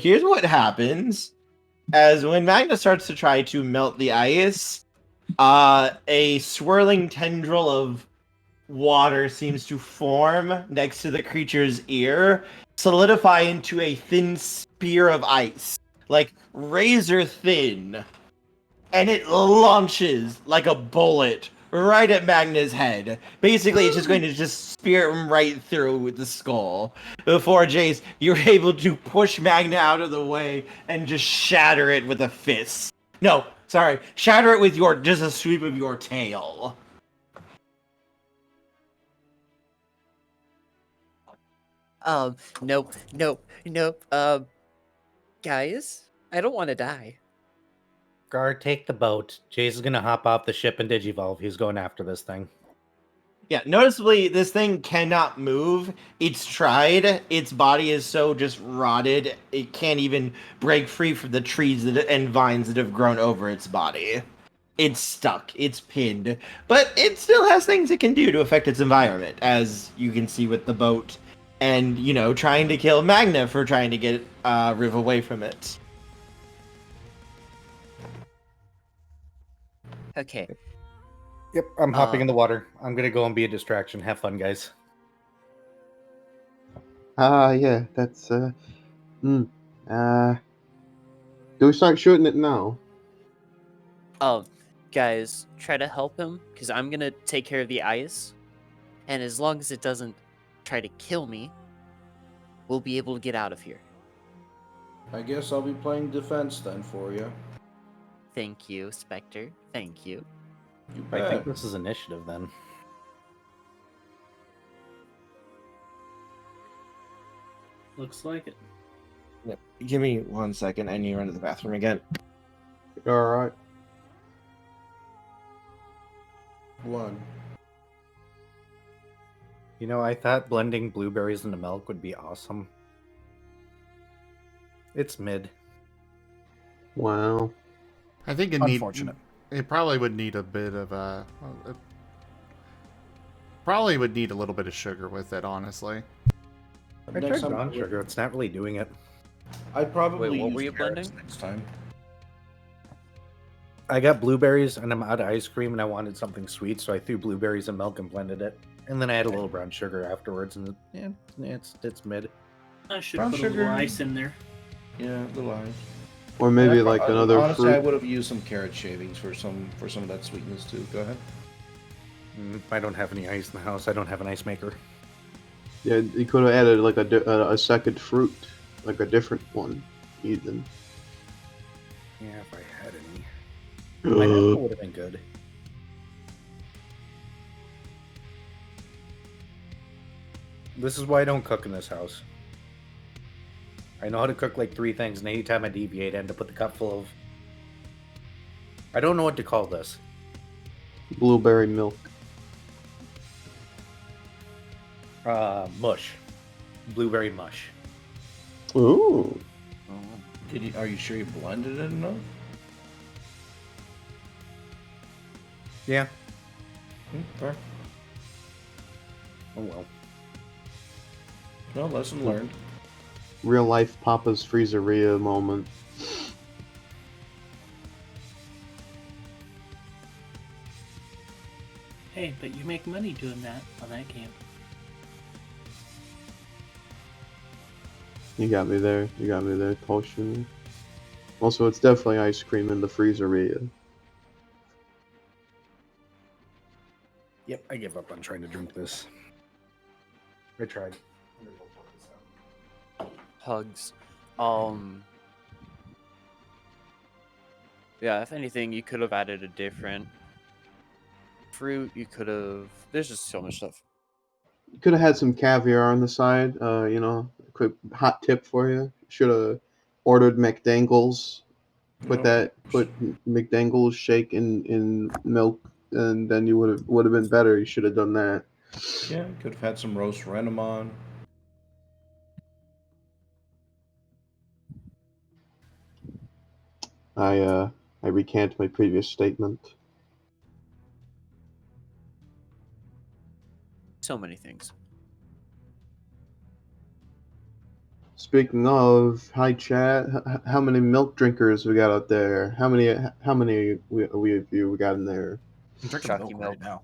here's what happens. As when Magna starts to try to melt the ice, a swirling tendril of water seems to form next to the creature's ear, solidify into a thin spear of ice, like razor thin, and it launches like a bullet right at Magna's head. Basically, it's just going to just spear him right through with the skull. Before Jace, you're able to push Magna out of the way and just shatter it with a fist. No, sorry, shatter it with just a sweep of your tail. Nope. Guys, I don't want to die. Gar, take the boat. Jay's is gonna hop off the ship and digivolve. He's going after this thing. Yeah, noticeably, this thing cannot move. It's tried. Its body is so just rotted, it can't even break free from the trees and vines that have grown over its body. It's stuck. It's pinned. But it still has things it can do to affect its environment, as you can see with the boat. And, trying to kill Magna for trying to get Riv away from it. Okay. Yep, I'm hopping in the water. I'm gonna go and be a distraction. Have fun, guys. Yeah, that's do we start shooting it now? Guys, try to help him, because I'm gonna take care of the ice. And as long as it doesn't try to kill me, we'll be able to get out of here. I guess I'll be playing defense then for you. Thank you, Spectre. Thank you. You I bet. think this is initiative then. Looks like it. Yep. Give me 1 second. I need to run to the bathroom again. Alright. 1. I thought blending blueberries into milk would be awesome. It's mid. Wow. I think Unfortunate. It probably would need a bit of it probably would need a little bit of sugar with it, honestly. I Next tried time, brown sugar. It's not really doing it. I'd probably Wait, what use were you carrots blending? next time. I got blueberries and I'm out of ice cream and I wanted something sweet, so I threw blueberries in milk and blended it. And then I had a little brown sugar afterwards, and yeah, it's mid. I should Brown put a sugar. little ice in there. Yeah, little eyes. Or maybe Yeah, like another honestly, I fruit. would have used some carrot shavings for some of that sweetness too. Go ahead. I don't have any ice in the house. I don't have an ice maker. Yeah, you could have added like a second fruit, like a different one, even. Yeah, if I had any. Pineapple would have been good. This is why I don't cook in this house. I know how to cook like 3 things, and anytime I deviate, I end up with a cup full of... I don't know what to call this. Blueberry milk. Mush. Blueberry mush. Ooh. Are you sure you blended it enough? Yeah. Fair. Oh well. No, lesson learned. Real life Papa's Freezeria moment. Hey, but you make money doing that on that game. You got me there. You got me there, Tochemay. Also, it's definitely ice cream in the Freezeria. Yep, I give up on trying to drink this. I tried. Hugs. Yeah, if anything, you could have added a different fruit. You could have. There's just so much stuff. You could have had some caviar on the side. You know, quick hot tip for you. Should have ordered McDangles. Put McDangles shake in milk, and then you would have been better. You should have done that. Yeah, could have had some roast renamon. I recant my previous statement. So many things. Speaking of, hi chat. How many milk drinkers we got out there? How many of you we got in there? I'm drinking Chalky milk right milk. now.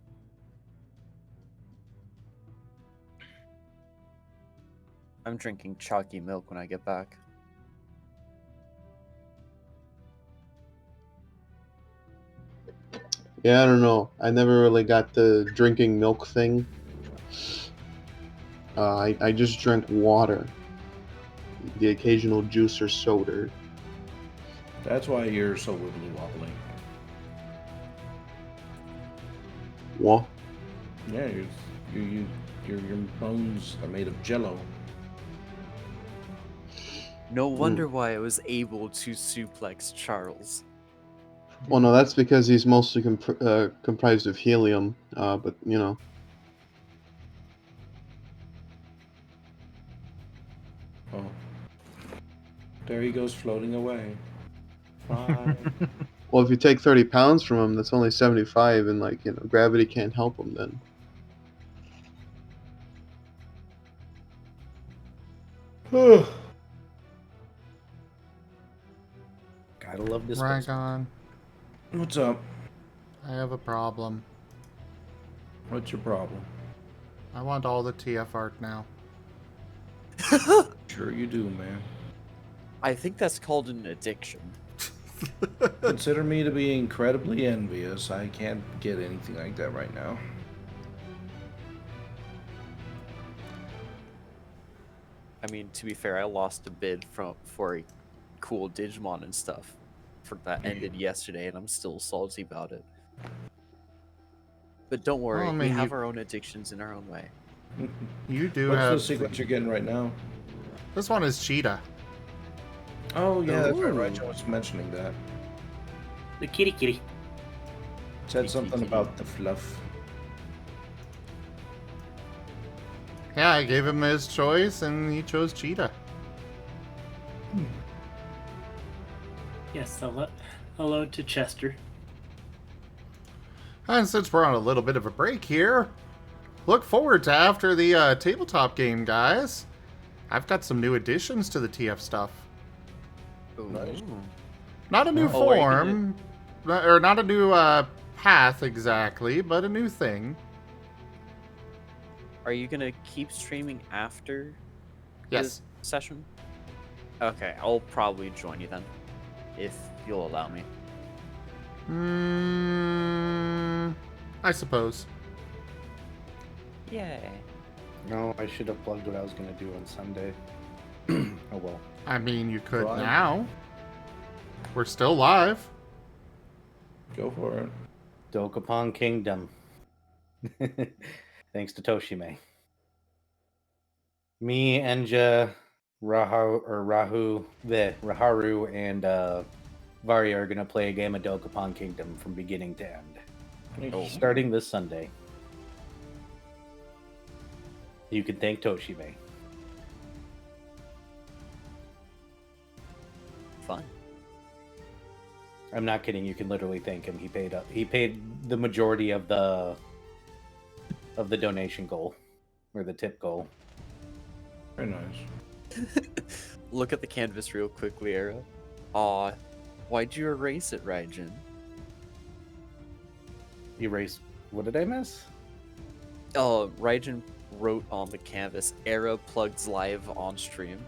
I'm drinking chalky milk when I get back. Yeah, I don't know. I never really got the drinking milk thing. I just drank water. The occasional juice or soda. That's why you're so wibbly wobbly. What? Yeah, your bones are made of jello. No wonder why I was able to suplex Charles. Well, no, that's because he's mostly comprised of helium. But you know. Oh. There he goes floating away. Bye. Well, if you take 30 pounds from him, that's only 75, and like gravity can't help him then. Gotta love this. Ragon, What's up? I have a problem. What's your problem? I want all the TF art now. Sure you do, man. I think that's called an addiction. Consider me to be incredibly envious. I can't get anything like that right now. I mean, to be fair, I lost a bid for a cool Digimon and stuff that ended yesterday, and I'm still salty about it. But don't worry, Well, I we mean, have our own addictions in our own way. You do What's have... the sequence you're getting right now? This one is Cheetah. Oh yeah, that's right. Ooh. Rachel was mentioning that. The kitty. Said something about the fluff. Yeah, I gave him his choice, and he chose Cheetah. Yes, hello to Chester. And since we're on a little bit of a break here, look forward to after the tabletop game, guys. I've got some new additions to the TF stuff. Nice. Not a new Oh, are you form, or not a new path exactly, but a new thing. Are you gonna keep streaming after Yes. this session? Okay, I'll probably join you then, if you'll allow me. I suppose. Yay. No, I should have plugged what I was going to do on Sunday. Oh well. I mean, you could Right. now. We're still live. Go for it. Dokapon Kingdom. Thanks to Tochemay. Me, Enja, Raharu, and Vari are gonna play a game of Dokapon Kingdom from beginning to end, Oh. starting this Sunday. You can thank Tochemay. Fun. I'm not kidding. You can literally thank him. He paid the majority of the donation goal or the tip goal. Very nice. Look at the canvas real quickly, Era. Aw, why'd you erase it, Rdyjin? Erase. What did I miss? Rdyjin wrote on the canvas, Era plugs live on stream.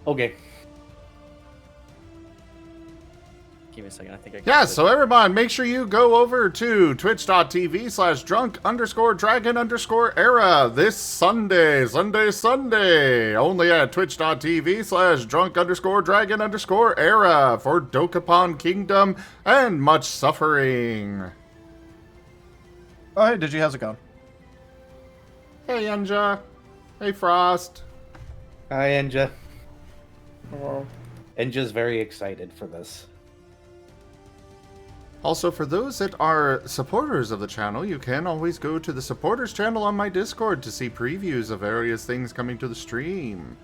Okay. Give me a second, I think I Yeah, got so everyone, make sure you go over to twitch.tv/drunk_dragon_era this Sunday, only at twitch.tv/drunk_dragon_era for Dokapon Kingdom and much suffering. Oh, hey, Digi, how's it going? Hey, Enja. Hey, Frost. Hi, Enja. Hello. Enja's very excited for this. Also, for those that are supporters of the channel, you can always go to the supporters channel on my Discord to see previews of various things coming to the stream.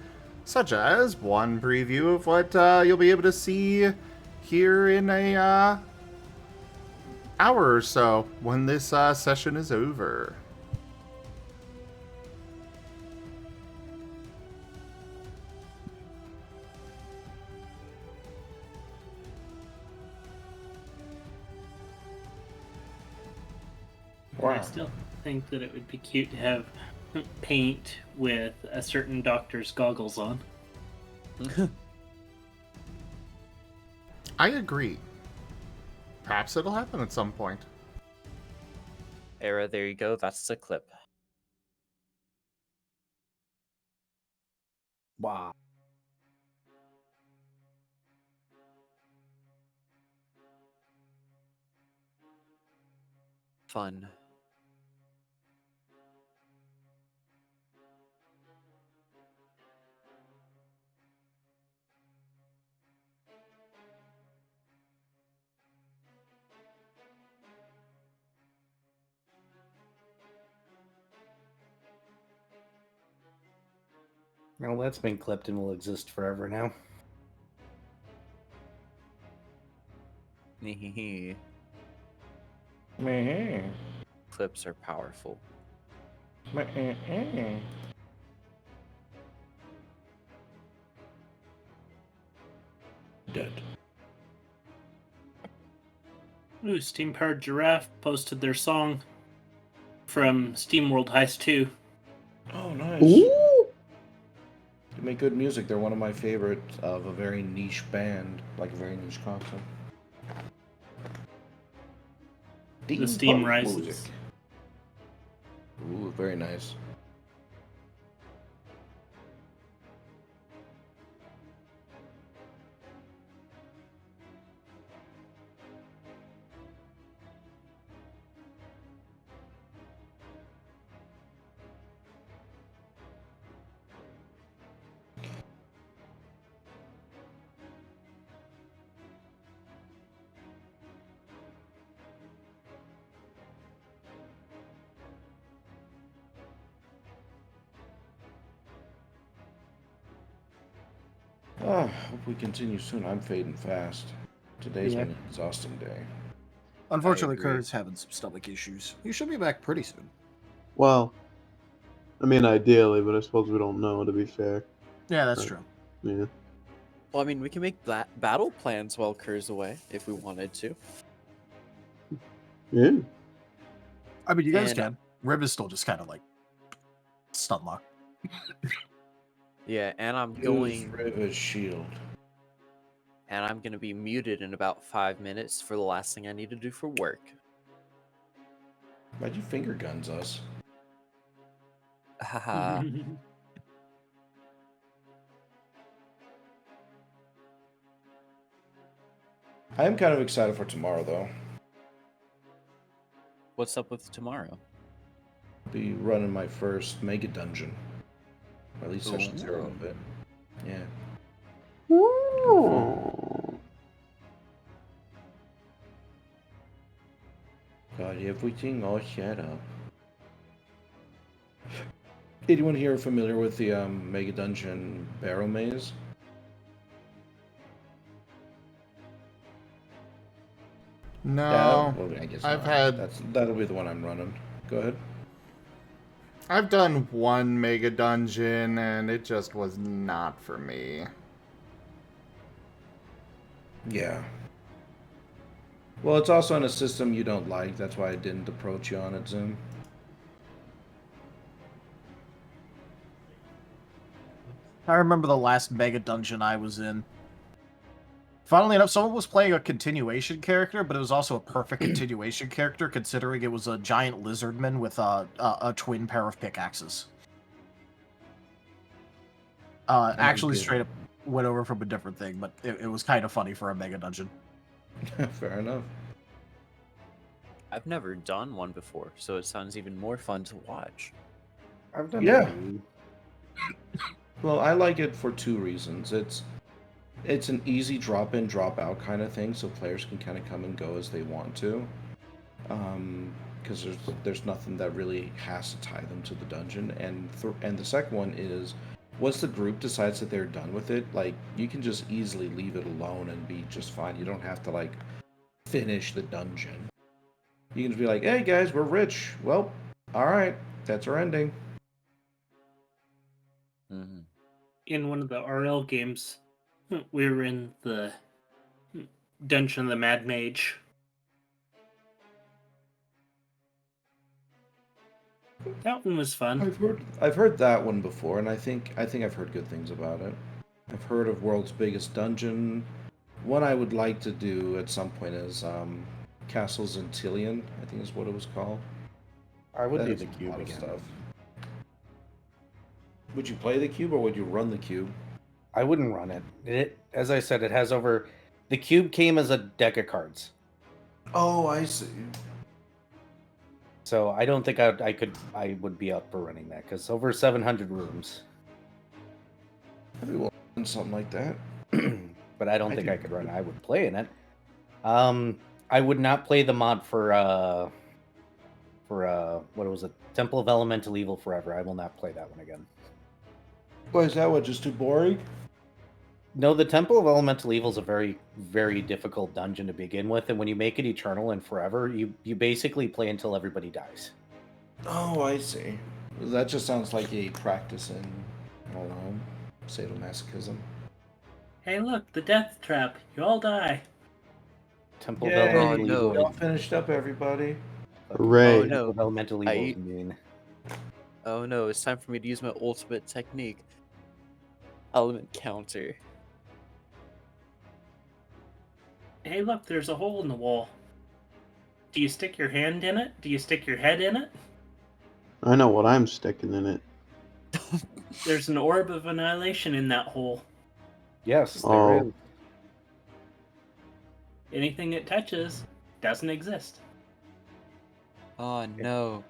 Such as one preview of what you'll be able to see here in a hour or so when this session is over. I still think that it would be cute to have paint with a certain doctor's goggles on. I agree. Perhaps it'll happen at some point. Era, there you go, that's the clip. Wow. Fun. Well, that's been clipped and will exist forever now. Meh. Clips are powerful. Meh. Dead. Ooh, Steam Powered Giraffe posted their song from SteamWorld Heist 2. Oh, nice. Ooh! They make good music. They're one of my favorites of a very niche band, like a very niche concept. The Steam Steampunk Rises. music. Ooh, very nice. Oh, hope we continue soon. I'm fading fast. Today's been an exhausting day. Unfortunately, agree. Kurt's having some stomach issues. He should be back pretty soon. Well, I mean, ideally, but I suppose we don't know, to be fair. Yeah, that's Right. true. Yeah. Well, I mean, we can make battle plans while Kerr's away if we wanted to. Yeah. I mean, you guys And, can. Rib is still just kind of like stun lock. Yeah, and I'm Use going, Riva's shield. and I'm gonna be muted in about 5 minutes for the last thing I need to do for work. Why'd you finger guns us? Haha. I am kind of excited for tomorrow, though. What's up with tomorrow? I'll be running my first mega dungeon. Or at least session 0 of it. Yeah. Ooh. Got everything all set up. Anyone here familiar with the Mega Dungeon Barrel Maze? No, Well, I guess I've not. had That'll be the one I'm running. Go ahead. I've done one mega dungeon and it just was not for me. Yeah. Well, it's also in a system you don't like. That's why I didn't approach you on it, Zoom. I remember the last mega dungeon I was in. Funnily enough, someone was playing a continuation character, but it was also a perfect continuation character, considering it was a giant lizardman with a twin pair of pickaxes. Actually, good. straight up went over from a different thing, but it was kind of funny for a mega dungeon. Fair enough. I've never done one before, so it sounds even more fun to watch. I've done Yeah. a few. Well, I like it for two reasons. It's an easy drop in, drop out kind of thing, so players can kind of come and go as they want to. Because there's nothing that really has to tie them to the dungeon. And the second one is, once the group decides that they're done with it, like, you can just easily leave it alone and be just fine. You don't have to, like, finish the dungeon. You can just be like, hey guys, we're rich. Well, alright, that's our ending. Mm-hmm. In one of the RL games, we were in the Dungeon of the Mad Mage. That one was fun. I've heard that one before, and I think I've heard good things about it. I've heard of World's Biggest Dungeon. One I would like to do at some point is Castles in Tillion, I think is what it was called. I would That do is the a cube lot of again. stuff. Would you play the cube or would you run the cube? I wouldn't run it. As I said, it has over. The cube came as a deck of cards, Oh, I see. so I don't think I would be up for running that because over 700 rooms. I'd be willing to run something like that. But I don't I think do. I could run. I would play in it. I would not play the mod for what was it? Temple of Elemental Evil Forever. I will not play that one again. Why is that one just too boring? No, the Temple of Elemental Evil is a very, very difficult dungeon to begin with, and when you make it eternal and forever, you basically play until everybody dies. Oh, I see. That just sounds like a practice in, I don't know, sadomasochism. Hey, look, the death trap. You all die. Temple of Yay, Elemental no. Evil. we all finished up, everybody. Hooray. Oh, no. Temple of Elemental Evil I- is mean. Oh no, it's time for me to use my ultimate technique. Element counter. Hey, look, there's a hole in the wall. Do you stick your hand in it? Do you stick your head in it? I know what I'm sticking in it. There's an orb of annihilation in that hole. Yes, there Oh. is. Anything it touches doesn't exist. Oh no.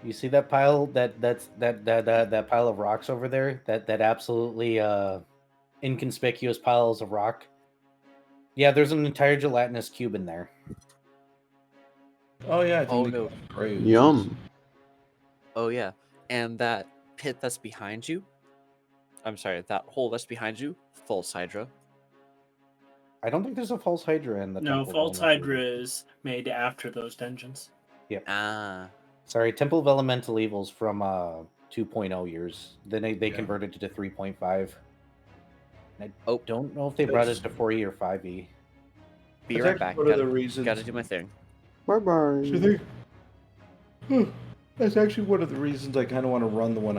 You see that pile that pile of rocks over there? That absolutely inconspicuous piles of rock. Yeah, there's an entire gelatinous cube in there. Oh yeah, I think Oh they no. call it graves. Yum. Oh yeah. And that pit that's behind you, I'm sorry, that hole that's behind you, false Hydra. I don't think there's a false Hydra in the No, Temple false of Elemental Hydra Evil. is made after those dungeons. Yep. Ah. Sorry, Temple of Elemental Evils from 2.0 years. Then they Yeah. converted it to 3.5. I Oh. don't know if they brought That's- it to 4E or 5E. Be That's right actually back. one of the reasons- Gotta do my thing. Bye bye. That's actually one of the reasons I kind of want to run the one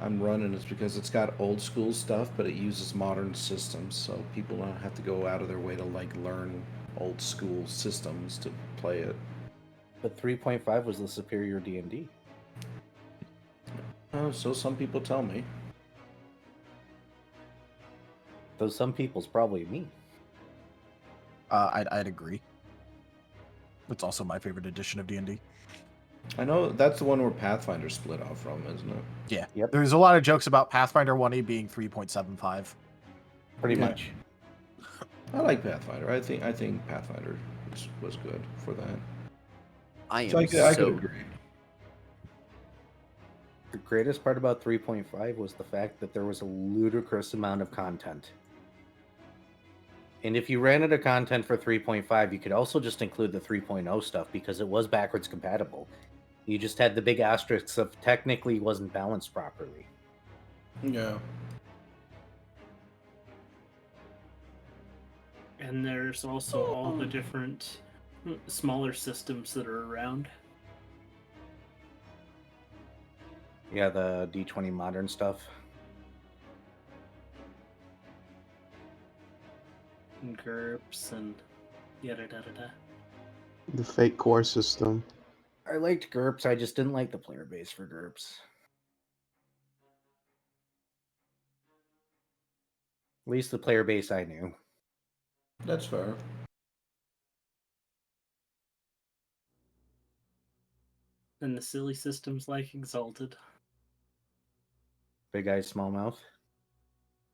I'm running is because it's got old school stuff, but it uses modern systems, so people don't have to go out of their way to like learn old school systems to play it. But 3.5 was the superior D&D. Oh, so some people tell me. Though some people's probably me. I'd agree. It's also my favorite edition of D&D. I know that's the one where Pathfinder split off from, isn't it? Yeah. Yep. There's a lot of jokes about Pathfinder 1E being 3.75. Pretty Yeah. much. I like Pathfinder. I think Pathfinder was good for that. I am So I could so agree. The greatest part about 3.5 was the fact that there was a ludicrous amount of content. And if you ran out of content for 3.5, you could also just include the 3.0 stuff because it was backwards compatible. You just had the big asterisks of technically wasn't balanced properly. Yeah. And there's also all the different smaller systems that are around. Yeah, the D20 modern stuff. And GURPS and yada da da da. The fake core system. I liked GURPS, I just didn't like the player base for GURPS. At least the player base I knew. That's fair. And the silly systems like Exalted, Big eyes, small mouth.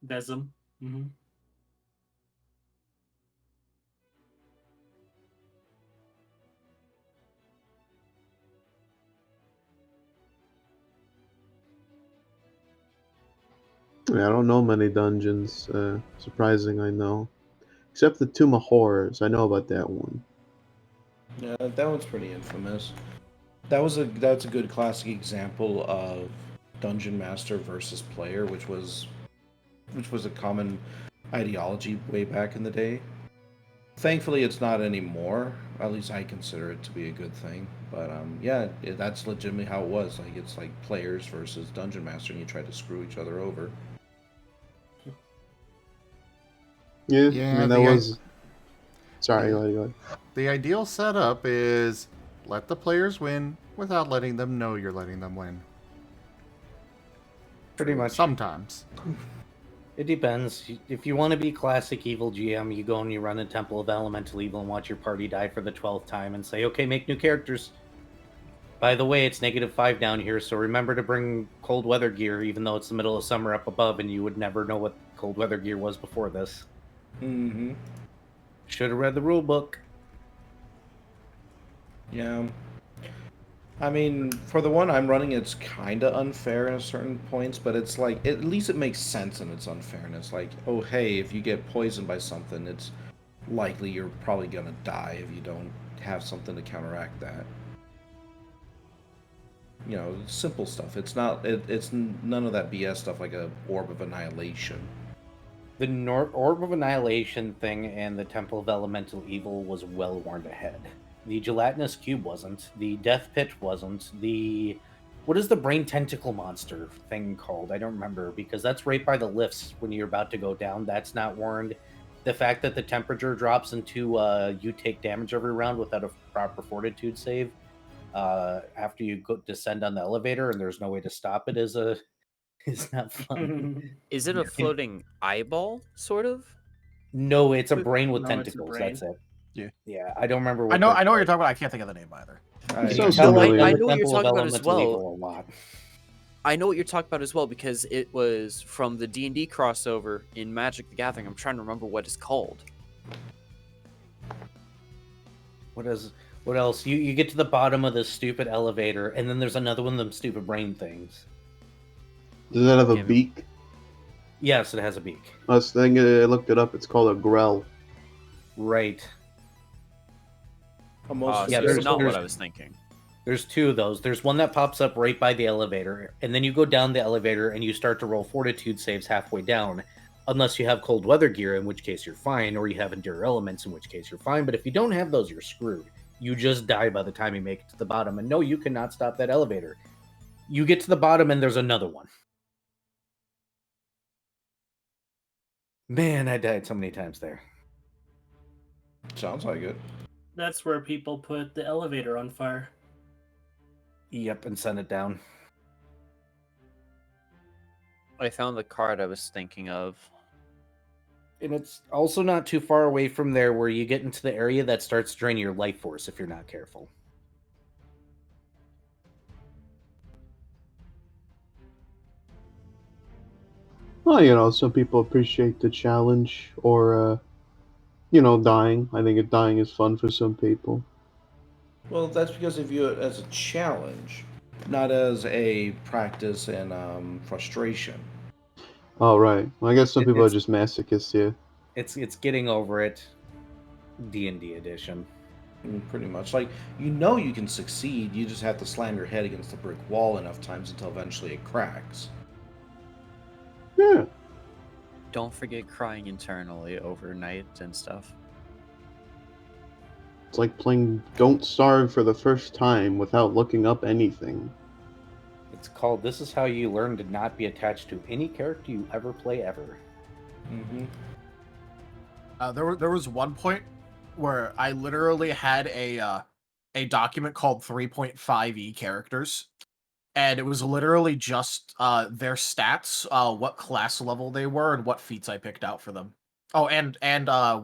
Besum. Mm-hmm. Yeah, I don't know many dungeons. Surprising, I know. Except the Tomb of Horrors. I know about that one. Yeah, that one's pretty infamous. That's a good classic example of dungeon master versus player, which was a common ideology way back in the day. Thankfully, it's not anymore. At least I consider it to be a good thing. But yeah, that's legitimately how it was. Like it's like players versus dungeon master, and you try to screw each other over. Yeah, Yeah, I mean, that the- was... Sorry, the- go ahead. The ideal setup is let the players win without letting them know you're letting them win. Pretty much. Sometimes. It depends. If you want to be classic evil GM, you go and you run a Temple of Elemental Evil and watch your party die for the 12th time and say, okay, make new characters. By the way, it's -5 down here, so remember to bring cold weather gear, even though it's the middle of summer up above and you would never know what cold weather gear was before this. Mm-hmm. Should have read the rule book. Yeah. I mean, for the one I'm running, it's kind of unfair in certain points, but it's like, at least it makes sense in its unfairness. Like, oh, hey, if you get poisoned by something, it's likely you're probably going to die if you don't have something to counteract that. You know, simple stuff. It's not, it's none of that BS stuff like a Orb of Annihilation. The Orb of Annihilation thing and the Temple of Elemental Evil was well warned ahead. The Gelatinous Cube wasn't. The Death Pit wasn't. The... What is the Brain Tentacle Monster thing called? I don't remember, because that's right by the lifts when you're about to go down. That's not warned. The fact that the temperature drops into you take damage every round without a proper fortitude save after you descend on the elevator and there's no way to stop it is not fun. Is it a floating eyeball, sort of? No, it's a brain with No, it's a tentacles. brain. That's it. Yeah. Yeah, I don't remember. I know they're what you're called. talking about. I can't think of the name either. It I- sounds Tell familiar. I the know what you're Temple of talking about as Elemental well. Evil a lot. I know what you're talking about as well because it was from the D&D crossover in Magic the Gathering. I'm trying to remember what it's called. What else? You get to the bottom of this stupid elevator, and then there's another one of them stupid brain things. Does that have a Give me- beak? Yes, it has a beak. I was thinking, I looked it up. It's called a grell. Right. Almost. Yeah, So there's- it's not there's- what I was thinking. There's two of those. There's one that pops up right by the elevator, and then you go down the elevator and you start to roll fortitude saves halfway down, unless you have cold weather gear, in which case you're fine, or you have endure elements, in which case you're fine. But if you don't have those, you're screwed. You just die by the time you make it to the bottom. And no, you cannot stop that elevator. You get to the bottom and there's another one. Man, I died so many times there. Sounds like it. That's where people put the elevator on fire. Yep, and send it down. I found the card I was thinking of. And it's also not too far away from there where you get into the area that starts to drain your life force if you're not careful. Well, you know, some people appreciate the challenge or, you know, dying. I think dying is fun for some people. Well, that's because they view it as a challenge, not as a practice and frustration. Oh, right. Well, I guess some people are It's- just masochists here. It's getting over it. D&D edition. Pretty much. Like, you know you can succeed, you just have to slam your head against the brick wall enough times until eventually it cracks. Yeah. Don't forget crying internally overnight and stuff. It's like playing Don't Starve for the first time without looking up anything. It's called This Is How You Learn to Not Be Attached to Any Character You Ever Play Ever. Mm-hmm. There was one point where I literally had a document called 3.5e characters, and it was literally just their stats, what class level they were, and what feats I picked out for them. Oh, and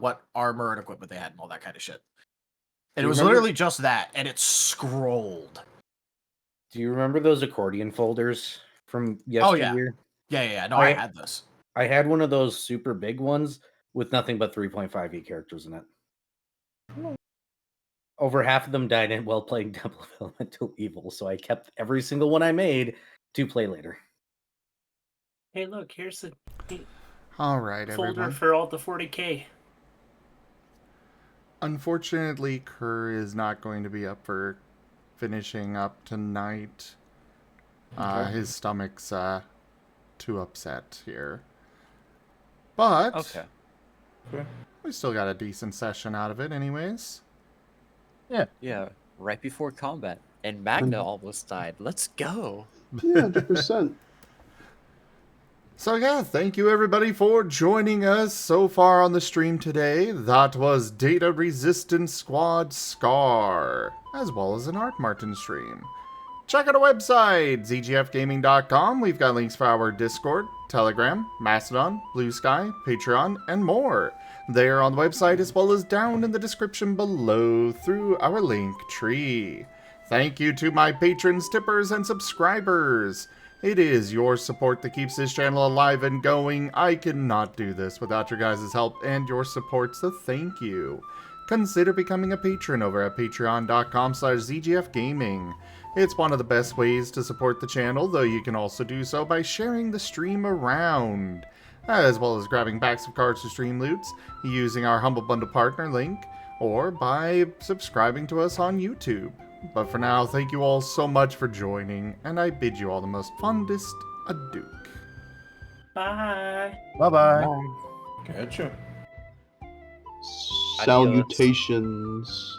what armor and equipment they had, and all that kind of shit. And Do it you was remember- literally just that, and it scrolled. Do you remember those accordion folders from Oh, yeah. yesteryear? Yeah. No, I had this. I had one of those super big ones with nothing but 3.5e characters in it. Over half of them died while playing Temple of Elemental Evil, so I kept every single one I made to play later. Hey, look, here's the All right, folder everyone. for all the 40k. Unfortunately, Kerr is not going to be up for finishing up tonight. Okay. His stomach's too upset here. But Okay. we still got a decent session out of it anyways. Yeah, right before combat. And Magna almost died. Let's go. Yeah, 100%. So yeah, thank you everybody for joining us so far on the stream today. That was Data Resistance Squad Scar, as well as an Art Marten stream. Check out our website, zgfgaming.com. We've got links for our Discord, Telegram, Mastodon, Blue Sky, Patreon, and more. They are on the website as well as down in the description below through our link tree. Thank you to my patrons, tippers, and subscribers. It is your support that keeps this channel alive and going. I cannot do this without your guys' help and your support, so thank you. Consider becoming a patron over at patreon.com/zgfgaming. It's one of the best ways to support the channel, though you can also do so by sharing the stream around, as well as grabbing packs of cards to stream loots, using our Humble Bundle partner link, or by subscribing to us on YouTube. But for now, thank you all so much for joining, and I bid you all the most fondest adieu. Bye. Bye-bye. Gotcha. Salutations.